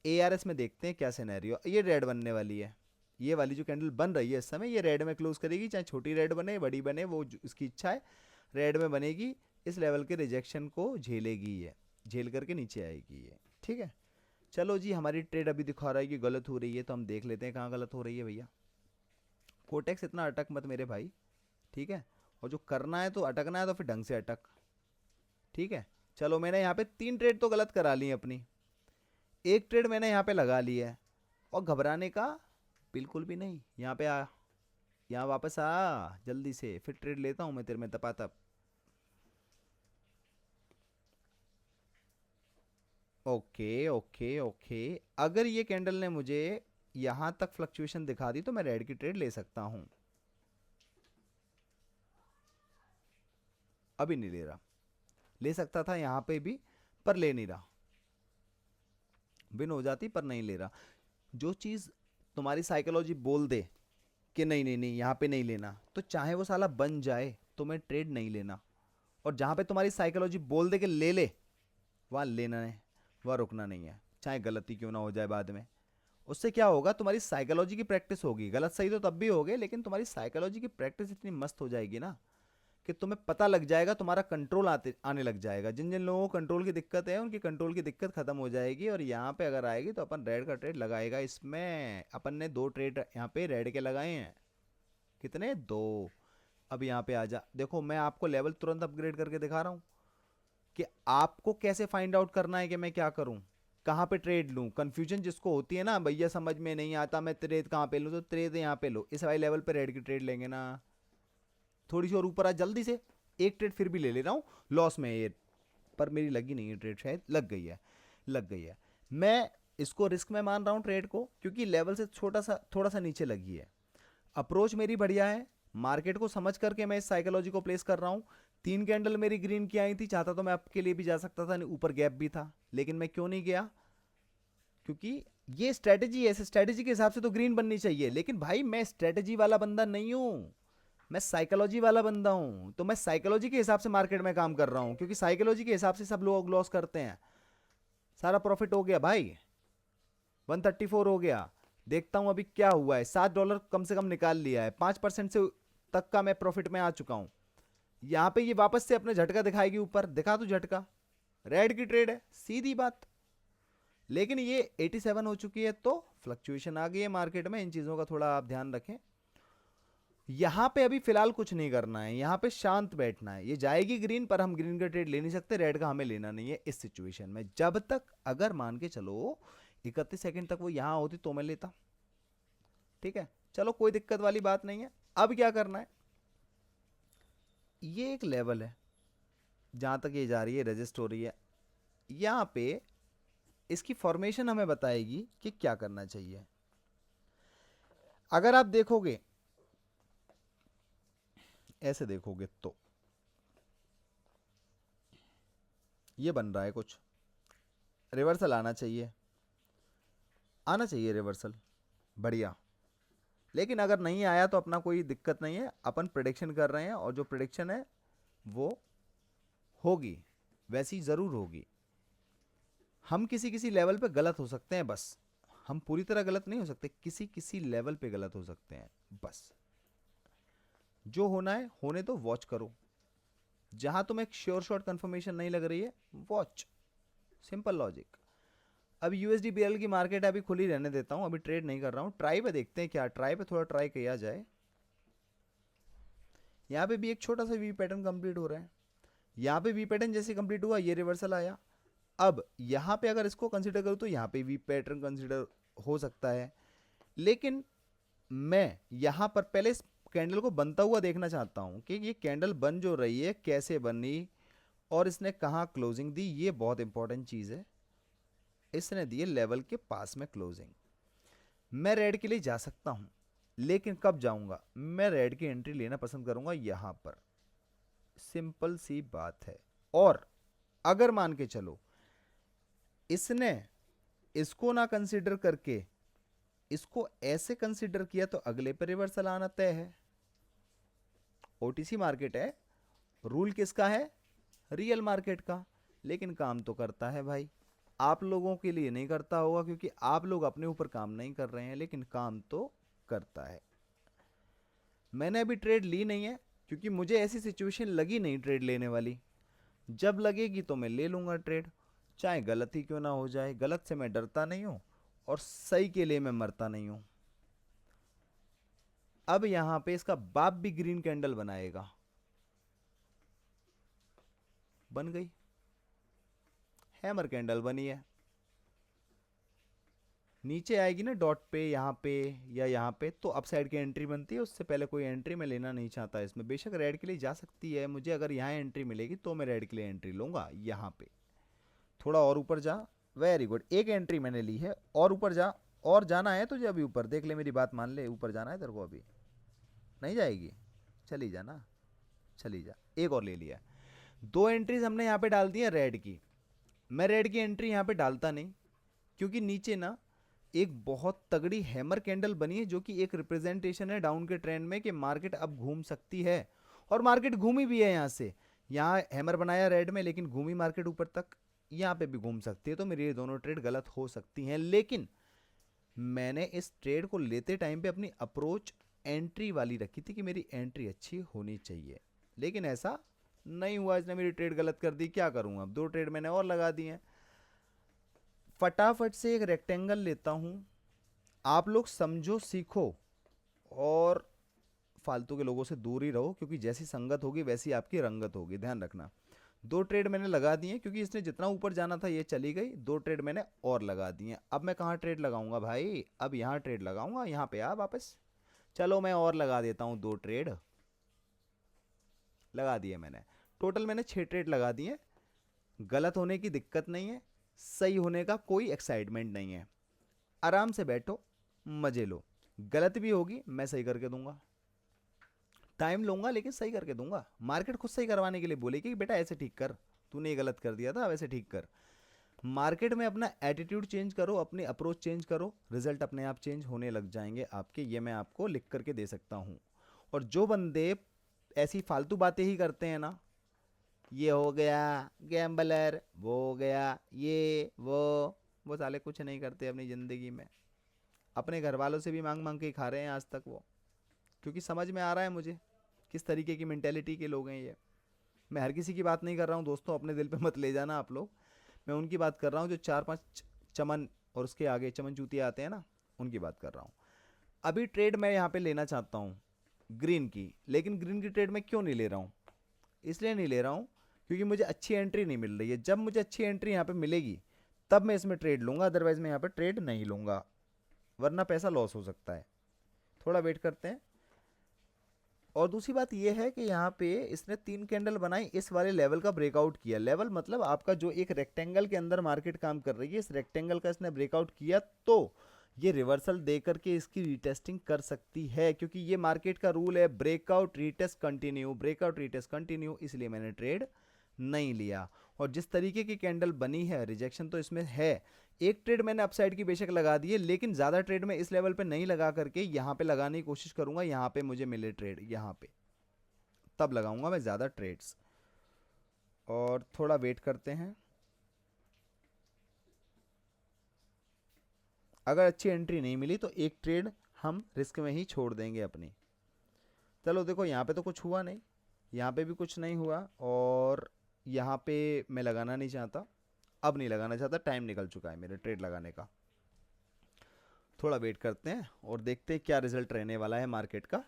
एआरएस में देखते हैं क्या सिनेरियो। ये रेड बनने वाली है, ये वाली जो कैंडल बन रही है इस समय, ये रेड में क्लोज करेगी, चाहे छोटी रेड बने बड़ी बने, वो इसकी इच्छा है, रेड में बनेगी, इस लेवल के रिजेक्शन को झेलेगी, ये झेल करके नीचे आएगी ये, ठीक है। चलो जी, हमारी ट्रेड अभी दिखा रहा है कि गलत हो रही है, तो हम देख लेते हैं कहाँ गलत हो रही है भैया। कोटेक्स इतना अटक मत मेरे भाई, ठीक है, और जो करना है तो अटकना है तो फिर ढंग से अटक, ठीक है। चलो मैंने यहाँ पे 3 ट्रेड तो गलत करा ली है अपनी, एक ट्रेड मैंने यहाँ पे लगा ली है, और घबराने का बिल्कुल भी नहीं। यहाँ पे आ, यहाँ वापस आ जल्दी से, फिर ट्रेड लेता हूँ मैं तेरे में तपातप। ओके ओके ओके, अगर ये कैंडल ने मुझे यहाँ तक फ्लक्चुएशन दिखा दी तो मैं रेड की ट्रेड ले सकता हूँ, अभी नहीं ले रहा, ले सकता था यहाँ पे भी, पर ले नहीं रहा, विन हो जाती पर नहीं ले रहा। जो चीज़ तुम्हारी साइकोलॉजी बोल दे कि नहीं नहीं नहीं यहाँ पे नहीं लेना, तो चाहे वो साला बन जाए तो मैं ट्रेड नहीं लेना। और जहाँ पे तुम्हारी साइकोलॉजी बोल दे कि ले ले, वहाँ लेना है, वहाँ रुकना नहीं है, चाहे गलती क्यों ना हो जाए बाद में। उससे क्या होगा, तुम्हारी साइकोलॉजी की प्रैक्टिस होगी, गलत सही तो तब भी होगे, लेकिन तुम्हारी साइकोलॉजी की प्रैक्टिस इतनी मस्त हो जाएगी ना कि तुम्हें पता लग जाएगा, तुम्हारा कंट्रोल आने लग जाएगा। जिन जिन लोगों को कंट्रोल की दिक्कत है उनकी कंट्रोल की दिक्कत खत्म हो जाएगी, और यहाँ पे अगर आएगी तो अपन रेड का ट्रेड लगाएगा। इसमें अपन ने 2 ट्रेड यहाँ पे रेड के लगाए हैं, कितने? 2। अब यहाँ पे आ जा, देखो मैं आपको लेवल तुरंत अपग्रेड करके दिखा रहा हूँ कि आपको कैसे फाइंड आउट करना है कि मैं क्या करूँ, कहाँ पे ट्रेड लूँ। कंफ्यूजन जिसको होती है ना, भैया समझ में नहीं आता मैं ट्रेड कहाँ पे लूँ, तो ट्रेड यहाँ पे लो, इस वाले लेवल पे रेड की ट्रेड लेंगे ना। थोड़ी सी और ऊपर आ जल्दी से, एक ट्रेड फिर भी ले ले रहा हूँ, लॉस में ये, पर मेरी लगी नहीं है ट्रेड, शायद लग गई है, लग गई है। मैं इसको रिस्क में मान रहा हूँ ट्रेड को, क्योंकि लेवल से थोड़ा सा नीचे लगी है। अप्रोच मेरी बढ़िया है, मार्केट को समझ करके मैं इस साइकोलॉजी को प्लेस कर रहा हूँ। 3 कैंडल मेरी ग्रीन की आई थी, चाहता तो मैं आपके लिए भी जा सकता था, ऊपर गैप भी था, लेकिन मैं क्यों नहीं गया? क्योंकि ये स्ट्रेटेजी है, इस स्ट्रेटेजी के हिसाब से तो ग्रीन बननी चाहिए, लेकिन भाई मैं स्ट्रेटेजी वाला बंदा नहीं हूँ, मैं साइकोलॉजी वाला बंदा हूँ। तो मैं साइकोलॉजी के हिसाब से मार्केट में काम कर रहा हूँ, क्योंकि साइकोलॉजी के हिसाब से सब लोग लॉस करते हैं। सारा प्रॉफिट हो गया भाई, 134 हो गया। देखता हूं अभी क्या हुआ है, $7 कम से कम निकाल लिया है, 5% से तक का मैं प्रॉफिट में आ चुका हूं। यहां पे ये वापस से अपने झटका दिखाएगी ऊपर, दिखा तू झटका, रेड की ट्रेड है, सीधी बात। लेकिन ये 87 हो चुकी है, तो फ्लक्चुएशन आ गई है मार्केट में, इन चीजों का थोड़ा आप ध्यान रखें। यहां पे अभी फिलहाल कुछ नहीं करना है, यहां पे शांत बैठना है। ये जाएगी ग्रीन, पर हम ग्रीन का ट्रेड ले नहीं सकते, रेड का हमें लेना नहीं है इस सिचुएशन में। जब तक, अगर मान के चलो 31 सेकंड तक वो यहां होती तो मैं लेता, ठीक है, चलो कोई दिक्कत वाली बात नहीं है। अब क्या करना है, ये एक लेवल है जहां तक ये जा रही है, रेजिस्ट हो रही है, यहां पे इसकी फॉर्मेशन हमें बताएगी कि क्या करना चाहिए। अगर आप देखोगे, ऐसे देखोगे तो ये बन रहा है कुछ, रिवर्सल आना चाहिए, आना चाहिए रिवर्सल, बढ़िया। लेकिन अगर नहीं आया तो अपना कोई दिक्कत नहीं है, अपन प्रिडिक्शन कर रहे हैं, और जो प्रिडिक्शन है वो होगी, वैसी ज़रूर होगी। हम किसी किसी लेवल पे गलत हो सकते हैं, बस हम पूरी तरह गलत नहीं हो सकते, किसी किसी लेवल पे गलत हो सकते हैं बस। जो होना है होने दो, वॉच करो। जहां तुम्हें श्योर शॉट कंफर्मेशन नहीं लग रही है, वॉच, सिंपल लॉजिक। अब यूएसडी बीएल की मार्केट अभी खुली रहने देता हूं, अभी ट्रेड नहीं कर रहा हूं, ट्राई पे देखते हैं क्या, ट्राई पे थोड़ा ट्राई किया जाए। यहां पे भी एक छोटा सा वी पैटर्न कंप्लीट हो रहा है, यहां पे वी पैटर्न जैसे कंप्लीट हुआ, ये रिवर्सल आया। अब यहां पे अगर इसको कंसीडर करूं तो यहां पे वी पैटर्न कंसीडर हो सकता है, लेकिन मैं यहां पर पहले इस कैंडल को बनता हुआ देखना चाहता हूं कि ये कैंडल बन जो रही है कैसे बनी, और इसने कहां क्लोजिंग दी, ये बहुत इंपॉर्टेंट चीज है। इसने दिए लेवल के पास में क्लोजिंग। मैं रेड के लिए जा सकता हूं, लेकिन कब जाऊंगा, मैं रेड की एंट्री लेना पसंद करूंगा यहां पर, सिंपल सी बात है। और अगर मान के चलो इसने इसको ना कंसीडर करके इसको ऐसे कंसीडर किया, तो अगले पे रिवर्सल आना तय है। ओटीसी मार्केट है, रूल किसका है, रियल मार्केट का, लेकिन काम तो करता है भाई। आप लोगों के लिए नहीं करता होगा, क्योंकि आप लोग अपने ऊपर काम नहीं कर रहे हैं, लेकिन काम तो करता है। मैंने अभी ट्रेड ली नहीं है, क्योंकि मुझे ऐसी सिचुएशन लगी नहीं ट्रेड लेने वाली। जब लगेगी तो मैं ले लूंगा ट्रेड, चाहे गलत ही क्यों ना हो जाए। गलत से मैं डरता नहीं हूं, और सही के लिए मैं मरता नहीं हूं। अब यहां पे इसका बाप भी ग्रीन कैंडल बनाएगा, बन गई, हैमर कैंडल बनी है, नीचे आएगी ना डॉट पे यहाँ पे या यहाँ पे, तो अप साइड की एंट्री बनती है। उससे पहले कोई एंट्री मैं लेना नहीं चाहता इसमें, बेशक रेड के लिए जा सकती है मुझे, अगर यहाँ एंट्री मिलेगी तो मैं रेड के लिए एंट्री लूंगा। यहाँ पे थोड़ा और ऊपर जा, वेरी गुड, एक एंट्री मैंने ली है, और ऊपर जा, और जाना है तुझे अभी ऊपर, देख ले मेरी बात मान ले, ऊपर जाना है तेरे को, अभी नहीं जाएगी, चली जा ना, चली जा, एक और ले लिया। दो एंट्रीज हमने यहाँ पे डाल दी है रेड की। मैं रेड की एंट्री यहाँ पे डालता नहीं, क्योंकि नीचे ना एक बहुत तगड़ी हैमर कैंडल बनी है, जो कि एक रिप्रेजेंटेशन है डाउन के ट्रेंड में कि मार्केट अब घूम सकती है, और मार्केट घूमी भी है। यहाँ से यहाँ हैमर बनाया रेड में, लेकिन घूमी मार्केट ऊपर तक, यहाँ पे भी घूम सकती है। तो मेरी ये दोनों ट्रेड गलत हो सकती हैं, लेकिन मैंने इस ट्रेड को लेते टाइम पे अपनी अप्रोच एंट्री वाली रखी थी कि मेरी एंट्री अच्छी होनी चाहिए, लेकिन ऐसा नहीं हुआ, इसने मेरी ट्रेड गलत कर दी। क्या करूँगा, अब दो ट्रेड मैंने और लगा दी हैं। फटाफट से एक रेक्टेंगल लेता हूं, आप लोग समझो, सीखो, और फालतू के लोगों से दूर ही रहो, क्योंकि जैसी संगत होगी वैसी आपकी रंगत होगी, ध्यान रखना। दो ट्रेड मैंने लगा दिए, क्योंकि इसने जितना ऊपर जाना था ये चली गई, दो ट्रेड मैंने और लगा दिए। अब मैं कहाँ ट्रेड लगाऊंगा भाई, अब यहाँ ट्रेड लगाऊंगा, यहाँ पे आ वापस, चलो मैं और लगा देता हूँ, दो ट्रेड लगा दिए मैंने, टोटल मैंने 6 ट्रेड लगा दिए। गलत होने की दिक्कत नहीं है, सही होने का कोई एक्साइटमेंट नहीं है। आराम से बैठो, मजे लो। गलत भी होगी मैं सही करके दूंगा, टाइम लूंगा लेकिन सही करके दूंगा। मार्केट खुद सही करवाने के लिए बोलेगी कि बेटा ऐसे ठीक कर, तूने ये गलत कर दिया था वैसे ठीक कर। मार्केट में अपना एटीट्यूड चेंज करो, अपनी अप्रोच चेंज करो, रिजल्ट अपने आप चेंज होने लग जाएंगे आपके। ये मैं आपको लिख करके दे सकता हूँ। और जो बंदे ऐसी फालतू बातें ही करते हैं ना, ये हो गया गैम्बलर, वो हो गया ये वो साले कुछ नहीं करते अपनी ज़िंदगी में। अपने घर वालों से भी मांग मांग के ही खा रहे हैं आज तक वो। क्योंकि समझ में आ रहा है मुझे किस तरीके की मेंटेलिटी के लोग हैं ये। मैं हर किसी की बात नहीं कर रहा हूँ दोस्तों, अपने दिल पे मत ले जाना आप लोग। मैं उनकी बात कर रहा हूँ जो चार पांच चमन और उसके आगे चमन चूतिया आते हैं ना, उनकी बात कर रहा हूँ। अभी ट्रेड मैं यहाँ पे लेना चाहता हूँ ग्रीन की, लेकिन ग्रीन की ट्रेड मैं क्यों नहीं ले रहा हूँ? इसलिए नहीं ले रहा हूँ क्योंकि मुझे अच्छी एंट्री नहीं मिल रही है। जब मुझे अच्छी एंट्री यहाँ पे मिलेगी तब मैं इसमें ट्रेड लूँगा, अदरवाइज़ मैं यहाँ पे ट्रेड नहीं लूँगा, वरना पैसा लॉस हो सकता है। थोड़ा वेट करते हैं। और दूसरी बात यह है कि यहाँ पे इसने 3 कैंडल बनाई, इस वाले लेवल का ब्रेकआउट किया। लेवल मतलब आपका जो एक रेक्टेंगल के अंदर मार्केट काम कर रही है, इस रेक्टेंगल का इसने ब्रेकआउट किया तो ये रिवर्सल दे करके इसकी रीटेस्टिंग कर सकती है, क्योंकि ये मार्केट का रूल है breakout retest continue, breakout retest continue. इसलिए मैंने ट्रेड नहीं लिया। और जिस तरीके की कैंडल बनी है, रिजेक्शन तो इसमें है। एक ट्रेड मैंने अपसाइड की बेशक लगा दी है, लेकिन ज़्यादा ट्रेड में इस लेवल पे नहीं लगा करके यहाँ पे लगाने की कोशिश करूँगा। यहाँ पे मुझे मिले ट्रेड, यहाँ पे तब लगाऊंगा मैं ज़्यादा ट्रेड्स। और थोड़ा वेट करते हैं। अगर अच्छी एंट्री नहीं मिली तो एक ट्रेड हम रिस्क में ही छोड़ देंगे अपनी। चलो देखो, यहाँ पे तो कुछ हुआ नहीं, यहाँ पे भी कुछ नहीं हुआ, और यहाँ पे मैं लगाना नहीं चाहता, अब नहीं लगाना चाहता, टाइम निकल चुका है मेरे ट्रेड लगाने का। थोड़ा वेट करते हैं और देखते हैं क्या रिजल्ट रहने वाला है मार्केट का।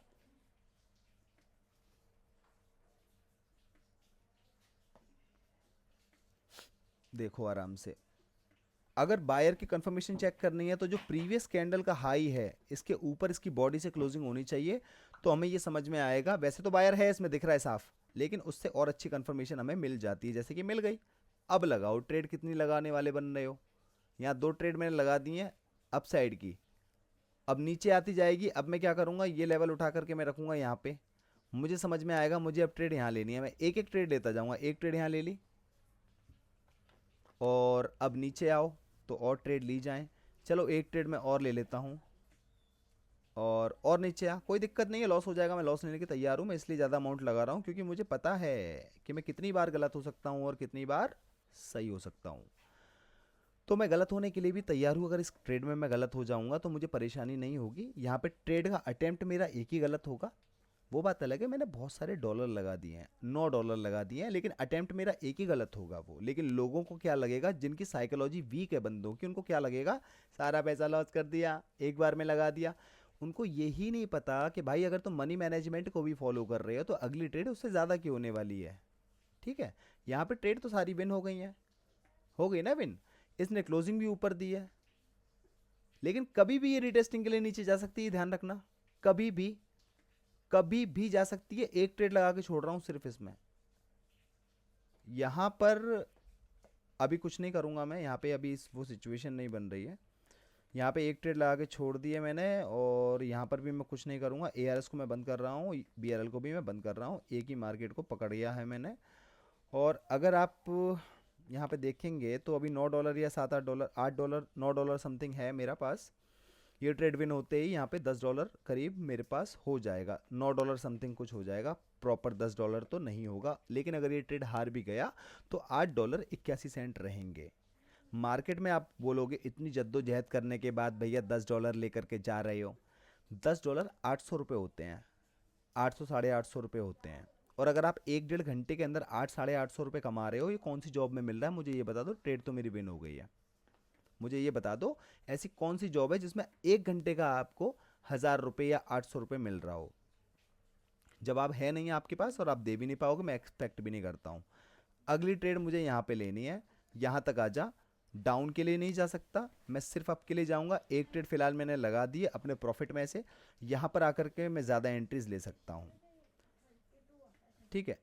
देखो आराम से, अगर बायर की कंफर्मेशन चेक करनी है तो जो प्रीवियस कैंडल का हाई है इसके ऊपर इसकी बॉडी से क्लोजिंग होनी चाहिए, तो हमें ये समझ में आएगा। वैसे तो बायर है, इसमें दिख रहा है साफ, लेकिन उससे और अच्छी कंफर्मेशन हमें मिल जाती है, जैसे कि मिल गई। अब लगाओ ट्रेड, कितनी लगाने वाले बन रहे हो? यहाँ 2 ट्रेड मैंने लगा दी हैं अप साइड की। अब नीचे आती जाएगी, अब मैं क्या करूँगा, ये लेवल उठा करके मैं रखूँगा यहाँ पे। मुझे समझ में आएगा मुझे अब ट्रेड यहाँ लेनी है, मैं एक एक ट्रेड लेता जाऊँगा। एक ट्रेड यहाँ ले ली, और अब नीचे आओ तो और ट्रेड ली जाएं। चलो एक ट्रेड मैं और ले लेता हूँ, और नीचे आ, कोई दिक्कत नहीं है, लॉस हो जाएगा, मैं लॉस लेने के तैयार हूँ। मैं इसलिए ज़्यादा अमाउंट लगा रहा हूँ क्योंकि मुझे पता है कि मैं कितनी बार गलत हो सकता हूँ और कितनी बार सही हो सकता हूँ। तो मैं गलत होने के लिए भी तैयार हूँ। अगर इस ट्रेड में मैं गलत हो जाऊँगा तो मुझे परेशानी नहीं होगी। यहाँ पे ट्रेड का अटेम्प्ट मेरा एक ही गलत होगा, वो बात अलग है। मैंने बहुत सारे डॉलर लगा दिए हैं, $9 लगा दिए हैं, लेकिन अटेम्प्ट मेरा एक ही गलत होगा वो। लेकिन लोगों को क्या लगेगा, जिनकी साइकोलॉजी वीक है बंदों की, उनको क्या लगेगा, सारा पैसा लॉस कर दिया, एक बार में लगा दिया। उनको यही नहीं पता कि भाई अगर तुम मनी मैनेजमेंट को भी फॉलो कर रहे हो तो अगली ट्रेड उससे ज़्यादा की होने वाली है। ठीक है, यहाँ पे ट्रेड तो सारी विन हो गई हैं, हो गई ना विन। इसने क्लोजिंग भी ऊपर दी है, लेकिन कभी भी ये रिटेस्टिंग के लिए नीचे जा सकती है, ध्यान रखना। कभी भी, कभी भी जा सकती है। एक ट्रेड लगा के छोड़ रहा हूं सिर्फ इसमें। यहां पर अभी कुछ नहीं करूंगा मैं, यहाँ पे अभी वो सिचुएशन नहीं बन रही है। यहाँ पे एक ट्रेड लगा के छोड़ दिए मैंने, और यहाँ पर भी मैं कुछ नहीं करूँगा। ARS को मैं बंद कर रहा हूँ, BRL को भी मैं बंद कर रहा हूँ। एक ही मार्केट को पकड़ लिया है मैंने। और अगर आप यहाँ पे देखेंगे तो अभी $9 या $7-8, $8, $9 समथिंग है मेरा पास। ये ट्रेड विन होते ही यहाँ पे $10 करीब मेरे पास हो जाएगा, $9 समथिंग कुछ हो जाएगा। प्रॉपर $10 तो नहीं होगा, लेकिन अगर ये ट्रेड हार भी गया तो $8.81 रहेंगे। मार्केट में आप बोलोगे इतनी जद्दोजहद करने के बाद भैया $10 लेकर के जा रहे हो, $10 800 होते हैं, 800 850 होते हैं। और अगर आप 1-1.5 घंटे के अंदर 800 कमा रहे हो, ये कौन सी जॉब में मिल रहा है मुझे ये बता दो। ट्रेड तो मेरी विन हो गई है, मुझे ये बता दो ऐसी कौन सी जॉब है जिसमें 1 घंटे का आपको ₹1000 या ₹800 मिल रहा हो। जवाब है नहीं आपके पास, और आप दे भी नहीं पाओगे, मैं एक्सपेक्ट भी नहीं करता हूँ। अगली ट्रेड मुझे यहाँ पे लेनी है, यहाँ तक आ जा। डाउन के लिए नहीं जा सकता, मैं सिर्फ अप के लिए जाऊँगा। एक ट्रेड फिलहाल मैंने लगा दी है अपने प्रॉफिट में से, यहाँ पर आकर के मैं ज़्यादा एंट्रीज ले सकता हूँ। ठीक है,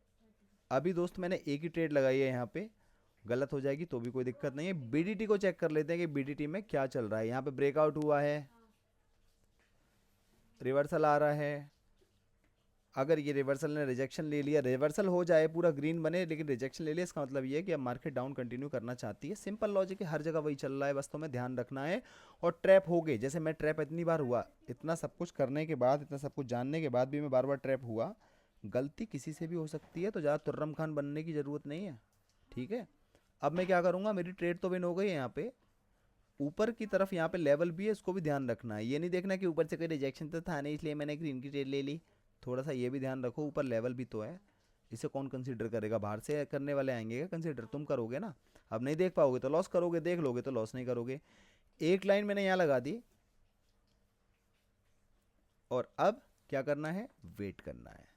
अभी दोस्त मैंने एक ही ट्रेड लगाई है यहाँ पे, गलत हो जाएगी तो भी कोई दिक्कत नहीं है। बीडीटी को चेक कर लेते हैं कि बीडीटी में क्या चल रहा है। यहाँ पे ब्रेकआउट हुआ है, रिवर्सल आ रहा है। अगर ये रिवर्सल ने रिजेक्शन ले लिया, रिवर्सल हो जाए पूरा ग्रीन बने लेकिन रिजेक्शन ले लिया, इसका मतलब ये है कि अब मार्केट डाउन कंटिन्यू करना चाहती है। सिंपल लॉजिक है, हर जगह वही चल रहा है, बस तुम्हें ध्यान रखना है। और ट्रैप हो गए, जैसे मैं ट्रैप इतनी बार हुआ, इतना सब कुछ करने के बाद, इतना सब कुछ जानने के बाद भी मैं बार बार ट्रैप हुआ। गलती किसी से भी हो सकती है, तो ज़्यादा तुर्रम खान बनने की ज़रूरत नहीं है। ठीक है, अब मैं क्या करूँगा, मेरी ट्रेड तो विन हो गई है। यहाँ पे ऊपर की तरफ यहाँ पे लेवल भी है, इसको भी ध्यान रखना है। ये नहीं देखना कि ऊपर से कोई रिजेक्शन तो था नहीं इसलिए मैंने ग्रीन की ट्रेड ले ली। थोड़ा सा ये भी ध्यान रखो, ऊपर लेवल भी तो है, इसे कौन कंसीडर करेगा? बाहर से करने वाले आएंगे क्या कंसीडर? तुम करोगे ना। अब नहीं देख पाओगे तो लॉस करोगे, देख लोगे तो लॉस नहीं करोगे। एक लाइन मैंने यहाँ लगा दी, और अब क्या करना है? वेट करना है।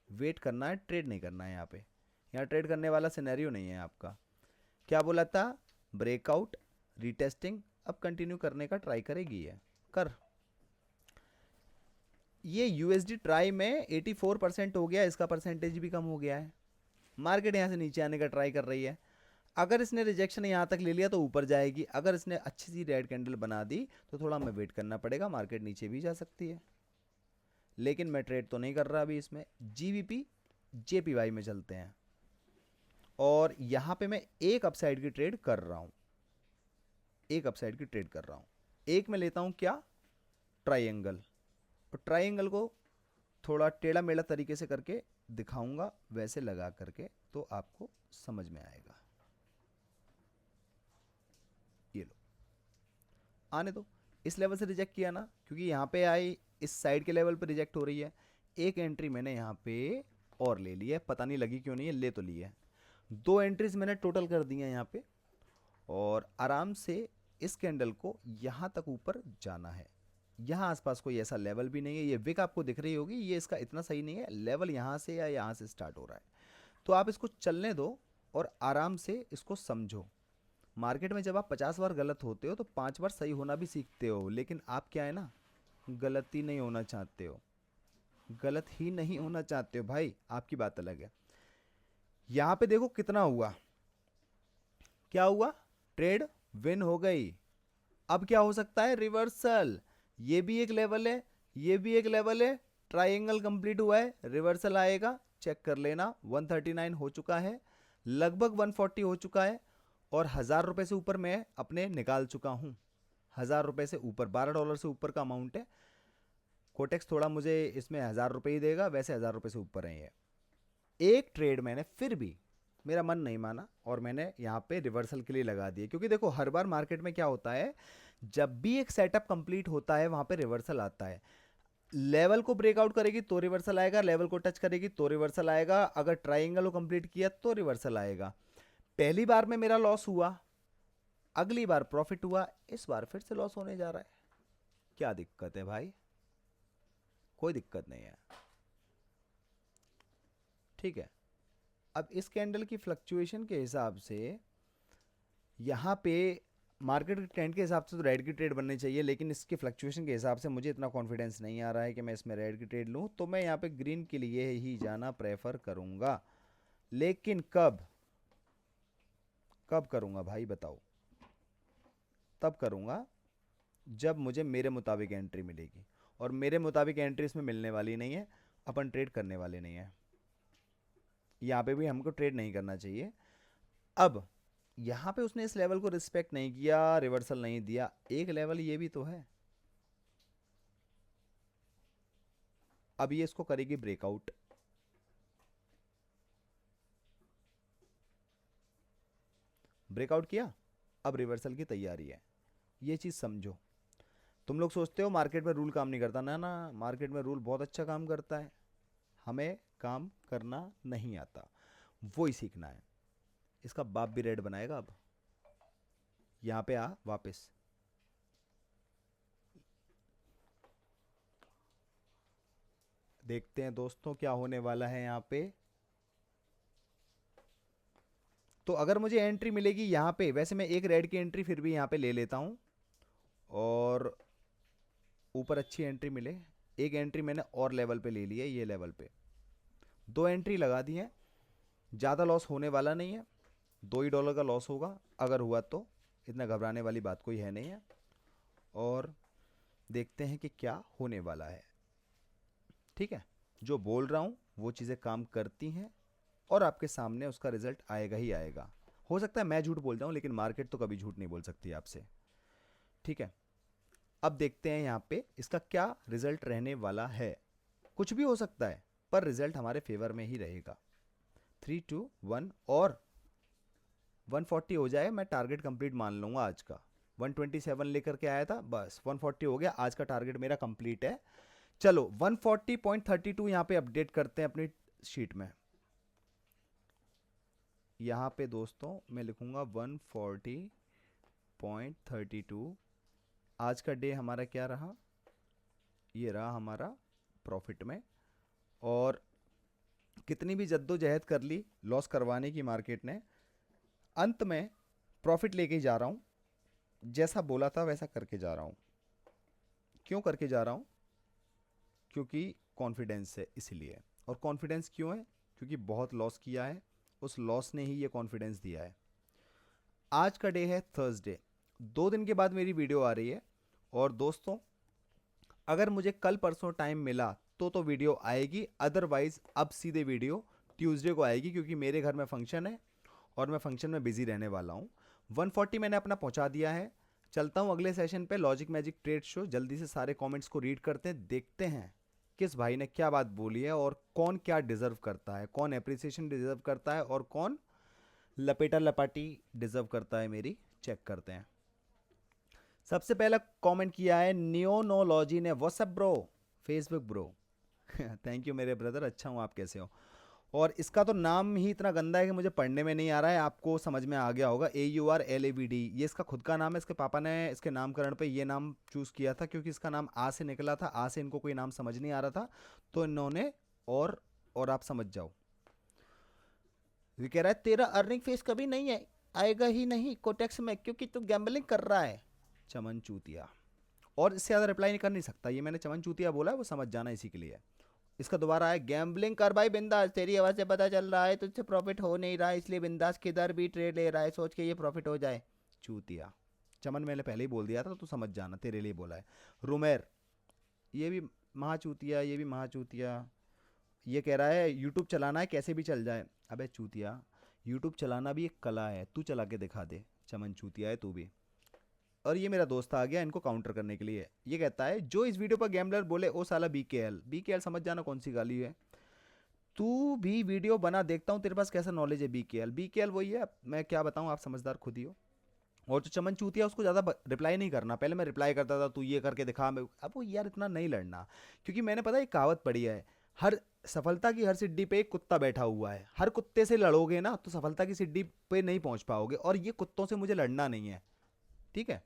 वेट करना है, ट्रेड नहीं करना है। यहाँ ट्रेड करने वाला सिनेरियो नहीं है आपका। क्या बोला था? ब्रेकआउट, रीटेस्टिंग, अब कंटिन्यू करने का ट्राई करेगी ये, कर। ये यूएसडी ट्राई में 84% हो गया, इसका परसेंटेज भी कम हो गया है। मार्केट यहाँ से नीचे आने का ट्राई कर रही है। अगर इसने रिजेक्शन यहाँ तक ले लिया तो ऊपर जाएगी, अगर इसने अच्छी सी रेड कैंडल बना दी तो थोड़ा हमें वेट करना पड़ेगा, मार्केट नीचे भी जा सकती है। लेकिन मैं ट्रेड तो नहीं कर रहा अभी इसमें। जीबीपी जेपीवाई में चलते हैं, और यहाँ पे मैं एक अपसाइड की ट्रेड कर रहा हूँ, एक अपसाइड की ट्रेड कर रहा हूँ। एक में लेता हूँ क्या? ट्राइंगल। और ट्राइंगल को थोड़ा टेढ़ा मेढ़ा तरीके से करके दिखाऊंगा, वैसे लगा करके, तो आपको समझ में आएगा। ये लो, आने दो। इस लेवल से रिजेक्ट किया ना, क्योंकि यहाँ पे आई, इस साइड के लेवल पे रिजेक्ट हो रही है। एक एंट्री मैंने यहाँ पे और ले ली है, पता नहीं लगी क्यों नहीं है, ले तो ली है। दो एंट्रीज मैंने टोटल कर दी हैं यहाँ पे, और आराम से इस कैंडल को यहाँ तक ऊपर जाना है। यहाँ आसपास कोई ऐसा लेवल भी नहीं है, ये विक आपको दिख रही होगी, ये इसका इतना सही नहीं है, लेवल यहाँ से या यहाँ से स्टार्ट हो रहा है। तो आप इसको चलने दो और आराम से इसको समझो। मार्केट में जब आप 50 बार गलत होते हो तो 5 बार सही होना भी सीखते हो, लेकिन आप क्या है ना, गलती नहीं होना चाहते हो, गलत ही नहीं होना चाहते हो भाई, आपकी बात अलग है। यहाँ पे देखो कितना हुआ, क्या हुआ? ट्रेड विन हो गई। अब क्या हो सकता है? रिवर्सल। ये भी एक लेवल है, ये भी एक लेवल है, ट्राइंगल कंप्लीट हुआ है, रिवर्सल आएगा, चेक कर लेना। 139 हो चुका है, लगभग 140 हो चुका है, और 1000 रुपये से ऊपर मैं अपने निकाल चुका हूँ। 1000 रुपये से ऊपर, $12 से ऊपर का अमाउंट है। कोटेक्स थोड़ा मुझे इसमें 1000 रुपये ही देगा, वैसे 1000 रुपये से ऊपर है ये। एक ट्रेड मैंने फिर भी, मेरा मन नहीं माना और मैंने यहाँ पे रिवर्सल के लिए लगा दिए, क्योंकि देखो हर बार मार्केट में क्या होता है, जब भी एक सेटअप कंप्लीट होता है वहाँ पे रिवर्सल आता है। लेवल को ब्रेकआउट करेगी तो रिवर्सल आएगा, लेवल को टच करेगी तो रिवर्सल आएगा, अगर ट्राइंगल को कंप्लीट किया तो रिवर्सल आएगा। पहली बार में मेरा लॉस हुआ, अगली बार प्रॉफिट हुआ, इस बार फिर से लॉस होने जा रहा है। क्या दिक्कत है भाई? कोई दिक्कत नहीं है। ठीक है, अब इस कैंडल की फ्लक्चुएशन के हिसाब से यहाँ पे मार्केट के ट्रेंड के हिसाब से तो रेड की ट्रेड बननी चाहिए, लेकिन इसकी फ्लक्चुएशन के हिसाब से मुझे इतना कॉन्फिडेंस नहीं आ रहा है कि मैं इसमें रेड की ट्रेड लूँ, तो मैं यहाँ पे ग्रीन के लिए ही जाना प्रेफर करूँगा। लेकिन कब कब करूँगा भाई बताओ? तब करूँगा जब मुझे मेरे मुताबिक एंट्री मिलेगी, और मेरे मुताबिक एंट्री इसमें मिलने वाली नहीं है, अपन ट्रेड करने वाले नहीं है। यहाँ पे भी हमको ट्रेड नहीं करना चाहिए। अब यहाँ पे उसने इस लेवल को रिस्पेक्ट नहीं किया, रिवर्सल नहीं दिया, एक लेवल ये भी तो है। अब ये इसको करेगी ब्रेकआउट, ब्रेकआउट किया, अब रिवर्सल की तैयारी है। ये चीज़ समझो। तुम लोग सोचते हो मार्केट में रूल काम नहीं करता, ना ना, मार्केट में रूल बहुत अच्छा काम करता है, हमें काम करना नहीं आता, वो ही सीखना है। इसका बाप भी रेड बनाएगा। अब यहाँ पे आ वापस, देखते हैं दोस्तों क्या होने वाला है यहाँ पे। तो अगर मुझे एंट्री मिलेगी यहाँ पे, वैसे मैं एक रेड की एंट्री फिर भी यहाँ पे ले लेता हूँ, और ऊपर अच्छी एंट्री मिले। एक एंट्री मैंने और लेवल पे ले ली है, ये लेवल पे 2 एंट्री लगा दी है, ज़्यादा लॉस होने वाला नहीं है। $2 का लॉस होगा, अगर हुआ तो इतना घबराने वाली बात कोई है नहीं है। और देखते हैं कि क्या होने वाला है। ठीक है, जो बोल रहा हूँ वो चीज़ें काम करती हैं और आपके सामने उसका रिजल्ट आएगा ही आएगा। हो सकता है मैं झूठ बोल जाऊँ, लेकिन मार्केट तो कभी झूठ नहीं बोल सकती आपसे। ठीक है, अब देखते हैं यहाँ पे इसका क्या रिजल्ट रहने वाला है। कुछ भी हो सकता है, पर रिजल्ट हमारे फेवर में ही रहेगा। 3-2-1 और 140 हो जाए, मैं टारगेट कंप्लीट मान लूँगा आज का। 127 लेकर के आया था, बस 140 हो गया, आज का टारगेट मेरा कंप्लीट है। चलो 140.32 यहाँ पे अपडेट करते हैं अपनी शीट में। यहाँ पे दोस्तों मैं लिखूँगा 140.32। आज का डे हमारा क्या रहा, ये रहा हमारा प्रॉफिट में। और कितनी भी जद्दोजहद कर ली लॉस करवाने की मार्केट ने, अंत में प्रॉफिट लेके जा रहा हूँ। जैसा बोला था वैसा करके जा रहा हूँ। क्यों करके जा रहा हूँ? क्योंकि कॉन्फिडेंस है इसलिए। और कॉन्फिडेंस क्यों है? क्योंकि बहुत लॉस किया है, उस लॉस ने ही ये कॉन्फिडेंस दिया है। आज का डे है थर्सडे, 2 दिन के बाद मेरी वीडियो आ रही है। और दोस्तों अगर मुझे कल परसों टाइम मिला तो वीडियो आएगी, अदरवाइज अब सीधे वीडियो ट्यूसडे को आएगी, क्योंकि मेरे घर में फंक्शन है और मैं फंक्शन में बिजी रहने वाला हूँ। 140 मैंने अपना पहुँचा दिया है। चलता हूँ अगले सेशन पे, लॉजिक मैजिक ट्रेड शो। जल्दी से सारे कमेंट्स को रीड करते हैं, देखते हैं किस भाई ने क्या बात बोली है और कौन क्या डिजर्व करता है, कौन एप्रिसिएशन डिजर्व करता है और कौन लपेटा लपाटी डिजर्व करता है मेरी। चेक करते हैं। सबसे पहला कमेंट किया है नियोनोलॉजी ने, WhatsApp bro, Facebook bro. Thank you मेरे ब्रदर, अच्छा हूँ, आप कैसे हो? और इसका तो नाम ही इतना गंदा है कि मुझे पढ़ने में नहीं आ रहा है, आपको समझ में आ गया होगा। AURLAVD, ये इसका खुद का नाम है। इसके पापा ने इसके नामकरण पे ये नाम चूज़ किया था, क्योंकि इसका नाम आ से निकला था। आ से इनको कोई नाम समझ नहीं आ रहा था, तो इन्होंने और आप समझ जाओ। ये कह रहा है तेरा अर्निंग फेस कभी नहीं है, आएगा ही नहीं कोटेक्स में, क्योंकि तू गैम्बलिंग कर रहा है। चमन चूतिया। और इससे ज़्यादा रिप्लाई नहीं कर नहीं सकता, ये मैंने चमन चूतिया बोला है, वो समझ जाना इसी के लिए। इसका दोबारा है, गैम्बलिंग कर भाई बिंदास, तेरी आवाज़ से पता चल रहा है तुझसे प्रॉफिट हो नहीं रहा है, इसलिए बिंदास किधर भी ट्रेड ले रहा है सोच के ये प्रॉफिट हो जाए। चूतिया। चमन मैंने पहले ही बोल दिया था, तो समझ जाना, तेरे लिए बोला है। रुमेर, ये भी महाचूतिया, ये भी महाचूतिया। ये कह रहा है यूट्यूब चलाना है कैसे भी चल जाए। अबे चूतिया, यूट्यूब चलाना भी एक कला है, तू चला के दिखा दे। चमन चूतिया है तू भी। और ये मेरा दोस्त आ गया इनको काउंटर करने के लिए। ये कहता है जो इस वीडियो पर गैम्बलर बोले ओ साला BKL समझ जाना कौन सी गाली है। तू भी वीडियो बना, देखता हूँ तेरे पास कैसा नॉलेज है। BKL वही है, मैं क्या बताऊँ, आप समझदार खुद ही हो। और जो चमन चूतिया उसको ज़्यादा रिप्लाई नहीं करना। पहले मैं रिप्लाई करता था, तू ये करके दिखा, मैं अब वो यार इतना नहीं लड़ना। क्योंकि मैंने पता एक कहावत पढ़ी है, हर सफलता की हर सीढ़ी पे एक कुत्ता बैठा हुआ है। हर कुत्ते से लड़ोगे ना तो सफलता की सीढ़ी पे नहीं पहुंच पाओगे, और ये कुत्तों से मुझे लड़ना नहीं है। ठीक है।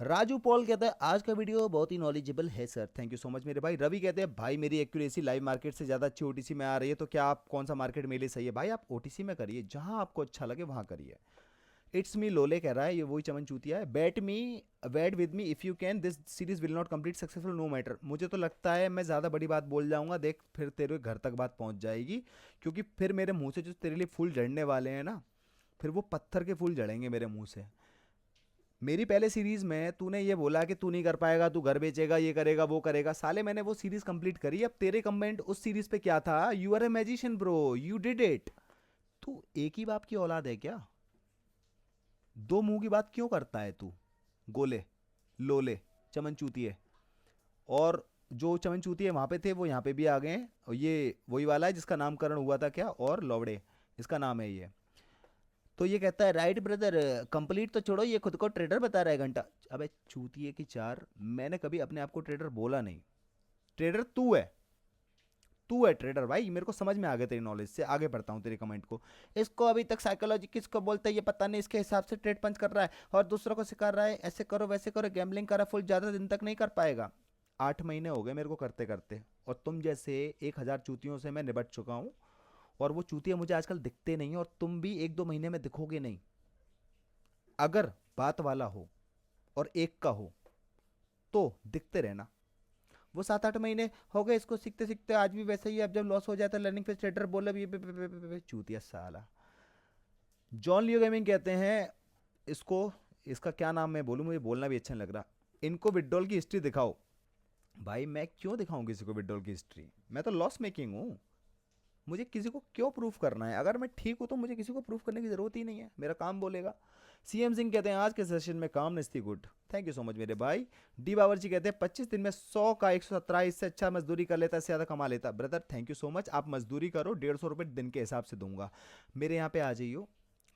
राजू पॉल कहता है आज का वीडियो बहुत ही नॉलेजेबल है sir, thank you so much मेरे भाई। रवि कहते हैं भाई मेरी एक्यूरेसी लाइव मार्केट से ज़्यादा अच्छी OTC में आ रही है, तो क्या आप कौन सा मार्केट मेरे लिए सही है? भाई आप OTC में करिए, जहां आपको अच्छा लगे वहां करिए। इट्स मी लोले कह रहा है, ये वही चमन चूतिया है। Bet with me if you can, this series will not complete successful no matter. मुझे तो लगता है मैं ज़्यादा बड़ी बात बोल जाऊंगा, देख फिर तेरे घर तक बात पहुंच जाएगी। क्योंकि फिर मेरे मुंह से जो तेरे लिए फूल जड़ने वाले हैं ना, फिर वो पत्थर के फूल जड़ेंगे मेरे मुंह से। मेरी पहले सीरीज में तूने ये बोला कि तू नहीं कर पाएगा, तू घर बेचेगा, ये करेगा वो करेगा। साले मैंने वो सीरीज कंप्लीट करी। अब तेरे कमेंट उस सीरीज पे क्या था? You are a magician bro, you did it. तू एक ही बाप की औलाद है क्या? दो मुंह की बात क्यों करता है तू? गोले, लोले, चमन चूतिए। और जो चमन चूतिए वहां पे थे वो यहाँ पे भी आ गए हैं। और ये वही वाला है जिसका नामकरण हुआ था क्या, और लौड़े इसका नाम है ये। तो ये कहता है राइट ब्रदर, कंप्लीट तो छोड़ो, ये खुद को ट्रेडर बता रहा है घंटा। अबे चूतिए की चार, मैंने कभी अपने आप को ट्रेडर बोला नहीं। ट्रेडर तू है ट्रेडर भाई, मेरे को समझ में आ गया तेरी नॉलेज से। आगे बढ़ता हूँ तेरे कमेंट को। इसको अभी तक साइकोलॉजी किसको बोलते हैं ये पता नहीं, इसके हिसाब से ट्रेड पंच कर रहा है और दूसरों को सिखा रहा है ऐसे करो वैसे करो, गैम्बलिंग कर रहा है फुल, ज़्यादा दिन तक नहीं कर पाएगा। 8 महीने हो गए मेरे को करते करते, और तुम जैसे 1,000 चूतियों से मैं निपट चुका हूँ। और वो चूतिया मुझे आजकल दिखते नहीं, और तुम भी 1-2 महीने में दिखोगे नहीं। अगर बात वाला हो और एक का हो तो दिखते रहना। वो 7-8 महीने हो गए इसको सीखते सीखते, आज भी वैसे ही। अब जब लॉस हो जाता है लर्निंग फेज ट्रेडर बोले भी चूतिया साला। जॉन लियो गेमिंग कहते हैं इसको, इसका क्या नाम मैं बोलूँ, मुझे बोलना भी अच्छा नहीं लग रहा। इनको विड्रॉल की हिस्ट्री दिखाओ। भाई मैं क्यों दिखाऊं किसी को विड्रॉल की हिस्ट्री? मैं तो लॉस मेकिंग हूँ। मुझे किसी को क्यों प्रूफ करना है? अगर मैं ठीक हूँ तो मुझे किसी को प्रूफ करने की ज़रूरत ही नहीं है, मेरा काम बोलेगा। सीएम सिंह कहते हैं आज के सेशन में काम थी good. Thank you so much मेरे भाई। डी बावर्ची कहते हैं 25 दिन में 100 का 117, इससे अच्छा मजदूरी कर लेता, इससे ज़्यादा कमा लेता। Brother thank you so much, आप मजदूरी करो, 150 रुपये दिन के हिसाब से दूंगा। मेरे यहाँ पे आ जाइयो,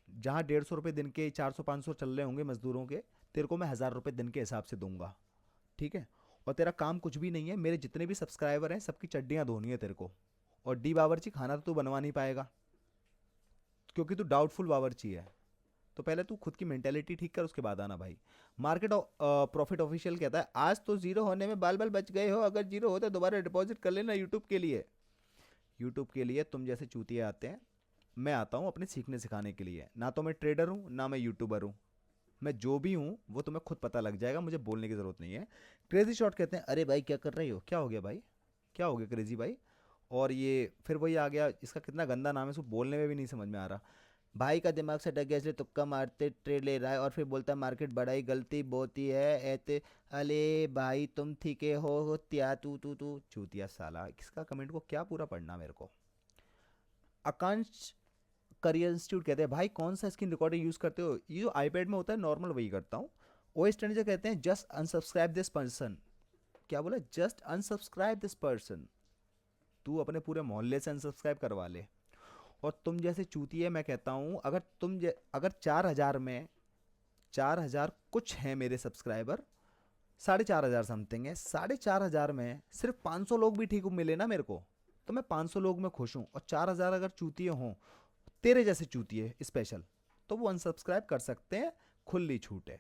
जहाँ 150 रुपये दिन के 400 500 चल रहे होंगे मजदूरों के, तेरे को मैं 1000 रुपये दिन के हिसाब से दूंगा, ठीक है? और तेरा काम कुछ भी नहीं है, मेरे जितने भी सब्सक्राइबर हैं सबकी चड्डियाँ धोनी है तेरे को। और डी बावर्ची खाना तो तू बनवा नहीं पाएगा, क्योंकि तू डाउटफुल बावर्ची है। तो पहले तू खुद की मेंटेलिटी ठीक कर, उसके बाद आना भाई। मार्केट प्रॉफिट ऑफिशियल कहता है आज तो जीरो होने में बाल बाल बच गए हो, अगर जीरो होता दोबारा डिपॉजिट कर लेना यूट्यूब के लिए। यूट्यूब के लिए तुम जैसे चूतिए आते हैं, मैं आता हूँ अपने सीखने सिखाने के लिए। ना तो मैं ट्रेडर हूँ ना मैं यूट्यूबर हूँ, मैं जो भी हूँ वो तुम्हें खुद पता लग जाएगा, मुझे बोलने की ज़रूरत नहीं है। क्रेजी शॉट कहते हैं अरे भाई क्या कर रही हो, क्या हो गया भाई, क्या हो गया क्रेजी भाई? और ये फिर वही आ गया, इसका कितना गंदा नाम है, इसको बोलने में भी नहीं समझ में आ रहा। भाई का दिमाग सटक गया इसलिए तुक्का मारते ट्रेड ले रहा है और फिर बोलता है मार्केट बढ़ाई, गलती बहुत ही है ऐते। अले भाई तुम ठीक है हो त्या तू तू तू चूतिया साला, किसका कमेंट को क्या पूरा पढ़ना मेरे को। आकांक्ष करियर इंस्टीट्यूट कहते हैं भाई कौन सा स्क्रीन रिकॉर्डर यूज़ करते हो? ये जो आईपैड में होता है नॉर्मल वही करता हूँ। ओएस स्ट्रेंजर कहते हैं जस्ट अनसब्सक्राइब दिस पर्सन। क्या बोला? Just unsubscribe this person. तू अपने पूरे मोहल्ले से अनसब्सक्राइब करवा ले। और तुम जैसे चूती है, मैं कहता हूँ अगर अगर 4000 में 4000 कुछ हैं मेरे सब्सक्राइबर, 4500 समथिंग है, 4500 में सिर्फ 500 लोग भी ठीक मिले ना मेरे को, तो मैं 500 लोग में खुश हूँ। और 4000 अगर चूतिए हों, तेरे जैसे चूतिए स्पेशल, तो वो अनसब्सक्राइब कर सकते हैं, खुली छूट है।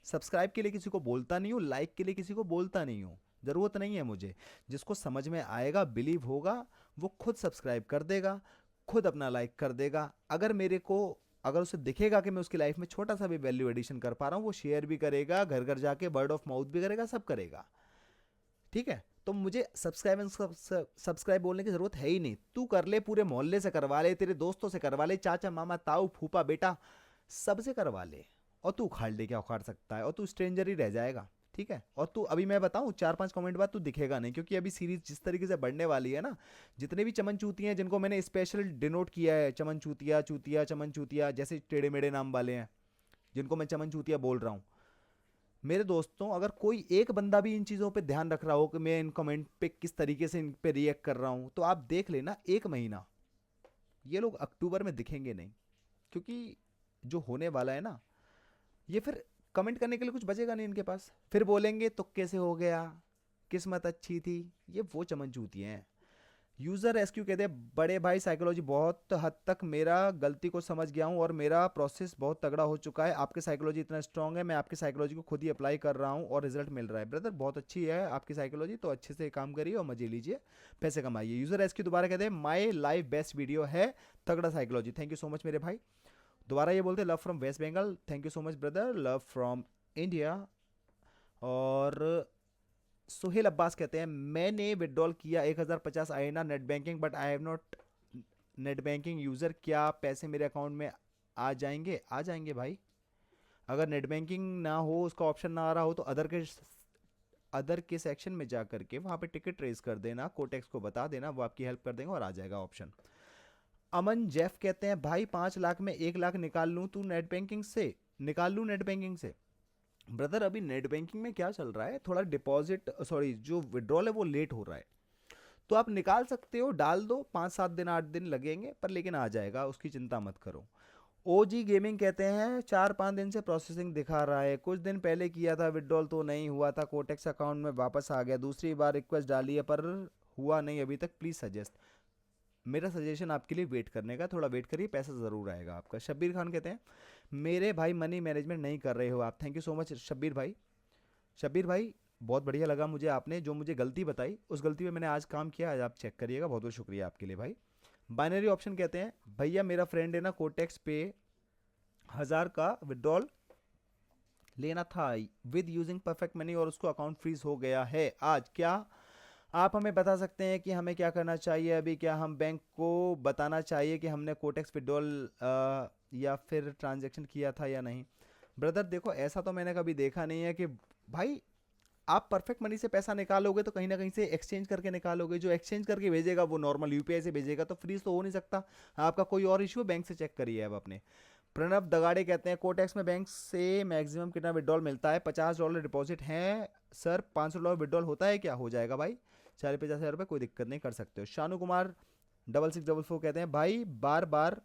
सब्सक्राइब के लिए किसी को बोलता नहीं हूँ, लाइक के लिए किसी को बोलता नहीं हूँ, ज़रूरत नहीं है मुझे। जिसको समझ में आएगा, बिलीव होगा, वो खुद सब्सक्राइब कर देगा, खुद अपना लाइक कर देगा। अगर मेरे को, अगर उसे दिखेगा कि मैं उसकी लाइफ में छोटा सा भी वैल्यू एडिशन कर पा रहा हूँ, वो शेयर भी करेगा, घर घर जाके वर्ड ऑफ माउथ भी करेगा, सब करेगा, ठीक है? तो मुझे सब्सक्राइब बोलने की जरूरत है ही नहीं। तू कर ले, पूरे मोहल्ले से करवा ले, तेरे दोस्तों से करवा ले, चाचा मामा ताऊ फूफा बेटा सबसे करवा ले, और तू उखाड़ ले क्या उखाड़ सकता है, और तू स्ट्रेंजर ही रह जाएगा, ठीक है? और तू अभी मैं बताऊं 4 5 कमेंट बाद तू दिखेगा नहीं, क्योंकि अभी सीरीज जिस तरीके से बढ़ने वाली है ना, जितने भी चमन चूतिया हैं जिनको मैंने स्पेशल डिनोट किया है, चमन चूतिया चूतिया चमन चूतिया जैसे टेढ़े मेढ़े नाम वाले हैं, जिनको मैं चमन चूतिया बोल रहा हूँ, मेरे दोस्तों अगर कोई एक बंदा भी इन चीज़ों पे ध्यान रख रहा हो कि मैं इन कमेंट पे किस तरीके से इन पे रिएक्ट कर रहा हूँ, तो आप देख लेना 1 महीना ये लोग अक्टूबर में दिखेंगे नहीं, क्योंकि जो होने वाला है ना, ये फिर कमेंट करने के लिए कुछ बचेगा नहीं इनके पास, फिर बोलेंगे तुक्के से हो गया, किस्मत अच्छी थी, ये वो चमन चूती हैं। यूज़र रेस्क्यू कहते हैं बड़े भाई साइकोलॉजी बहुत हद तक मेरा गलती को समझ गया हूँ और मेरा प्रोसेस बहुत तगड़ा हो चुका है, आपकी साइकोलॉजी इतना स्ट्रांग है, मैं आपकी साइकोलॉजी को खुद ही अप्लाई कर रहा हूँ और रिजल्ट मिल रहा है। ब्रदर बहुत अच्छी है आपकी साइकोलॉजी, तो अच्छे से काम करिए और मजे लीजिए, पैसे कमाइए। यूज़र रेस्क्यू दोबारा कहते हैं माई लाइफ बेस्ट वीडियो है, तगड़ा psychology. Thank you so much मेरे भाई। दोबारा ये बोलते हैं love from West Bengal, thank you so much brother, love from India. और सुहेल अब्बास कहते हैं मैंने विड्रॉल किया 1050 INR net banking, but I have not net banking user, क्या पैसे मेरे अकाउंट में आ जाएंगे? आ जाएंगे भाई। अगर नेट बैंकिंग ना हो, उसका ऑप्शन ना आ रहा हो, तो अदर के सेक्शन में जा करके वहाँ पे टिकट रेज कर देना, कोटेक्स को बता देना, वो आपकी हेल्प कर देंगे और आ जाएगा ऑप्शन। अमन जेफ कहते हैं भाई 5 लाख में 1 लाख निकाल लूँ तू नेट बैंकिंग से, निकाल लूँ नेट बैंकिंग से? ब्रदर अभी नेट बैंकिंग में क्या चल रहा है, थोड़ा डिपॉजिट सॉरी जो विड्रॉल है वो लेट हो रहा है, तो आप निकाल सकते हो, डाल दो, 5 7 दिन 8 दिन लगेंगे पर लेकिन आ जाएगा, उसकी चिंता मत करो। ओजी गेमिंग कहते हैं 4 5 दिन से प्रोसेसिंग दिखा रहा है, कुछ दिन पहले किया था विड्रॉल तो नहीं हुआ था, कोटेक्स अकाउंट में वापस आ गया, दूसरी बार रिक्वेस्ट डाली है पर हुआ नहीं अभी तक, प्लीज़ सजेस्ट। मेरा सजेशन आपके लिए वेट करने का, थोड़ा वेट करिए, पैसा ज़रूर आएगा आपका। शब्बीर खान कहते हैं मेरे भाई मनी मैनेजमेंट नहीं कर रहे हो आप, thank you so much Shabbir भाई। शब्बीर भाई बहुत बढ़िया लगा मुझे, आपने जो मुझे गलती बताई उस गलती पे मैंने आज काम किया, आज आप चेक करिएगा, बहुत बहुत शुक्रिया आपके लिए भाई। बाइनरी ऑप्शन कहते हैं भैया मेरा फ्रेंड है ना कोटेक्स पे 1000 का विड्रॉल लेना था विद यूजिंग परफेक्ट मनी और उसको अकाउंट फ्रीज हो गया है आज, क्या आप हमें बता सकते हैं कि हमें क्या करना चाहिए अभी? क्या हम बैंक को बताना चाहिए कि हमने कोटेक्स विड्रॉल या फिर ट्रांजैक्शन किया था या नहीं। ब्रदर देखो, ऐसा तो मैंने कभी देखा नहीं है कि भाई आप परफेक्ट मनी से पैसा निकालोगे तो कहीं ना कहीं से एक्सचेंज करके निकालोगे। जो एक्सचेंज करके भेजेगा वो नॉर्मल यूपीआई से भेजेगा, तो फ्रीज तो हो नहीं सकता। आपका कोई और इशू, बैंक से चेक करिए अब अपने। प्रणब दगाड़े कहते हैं कोटेक्स में बैंक से मैक्सिमम कितना विड्रॉल मिलता है? $50 डिपॉजिट है सर, $500 विड्रॉल होता है क्या? हो जाएगा भाई, 40-50 हज़ार रुपये, कोई दिक्कत नहीं, कर सकते हो। शानू कुमार 6644 कहते हैं भाई बार बार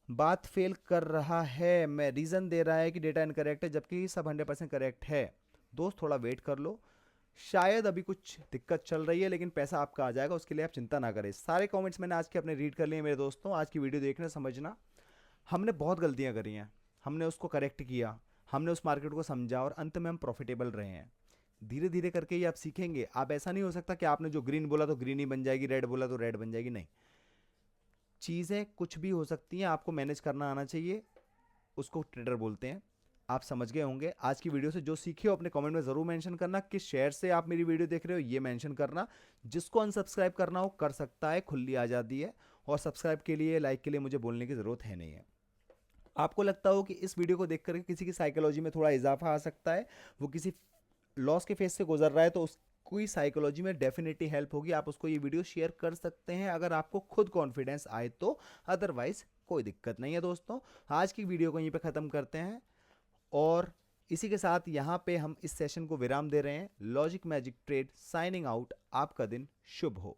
बात फेल कर रहा है, मैं रीज़न दे रहा है कि डेटा इनकरेक्ट है, जबकि सब 100% करेक्ट है। दोस्त थोड़ा वेट कर लो, शायद अभी कुछ दिक्कत चल रही है, लेकिन पैसा आपका आ जाएगा, उसके लिए आप चिंता ना करें। सारे कमेंट्स मैंने आज के अपने रीड कर लिए मेरे दोस्तों। आज की वीडियो देखना, समझना, हमने बहुत गलतियां करी हैं, हमने उसको करेक्ट किया, हमने उस मार्केट को समझा और अंत में हम प्रॉफिटेबल रहे हैं। धीरे धीरे करके ही आप सीखेंगे। आप ऐसा नहीं हो सकता कि आपने जो ग्रीन बोला तो ग्रीन ही बन जाएगी, रेड बोला तो रेड बन जाएगी, नहीं। चीज़ें कुछ भी हो सकती हैं, आपको मैनेज करना आना चाहिए, उसको ट्रेडर बोलते हैं। आप समझ गए होंगे। आज की वीडियो से जो सीखे हो अपने कमेंट में ज़रूर मेंशन करना, किस शेयर से आप मेरी वीडियो देख रहे हो ये मेंशन करना। जिसको अनसब्सक्राइब करना हो कर सकता है, खुली आज़ादी है। और सब्सक्राइब के लिए, लाइक के लिए मुझे बोलने की ज़रूरत है नहीं है। आपको लगता हो कि इस वीडियो को देख करके किसी की साइकोलॉजी में थोड़ा इजाफा आ सकता है, वो किसी लॉस के फेज से गुजर रहा है, तो उसकी साइकोलॉजी में डेफिनेटली हेल्प होगी। आप उसको ये वीडियो शेयर कर सकते हैं अगर आपको खुद कॉन्फिडेंस आए तो, अदरवाइज कोई दिक्कत नहीं है दोस्तों। आज की वीडियो को यहीं पे ख़त्म करते हैं और इसी के साथ यहाँ पे हम इस सेशन को विराम दे रहे हैं। Logic Magic trade signing out. आपका दिन शुभ हो।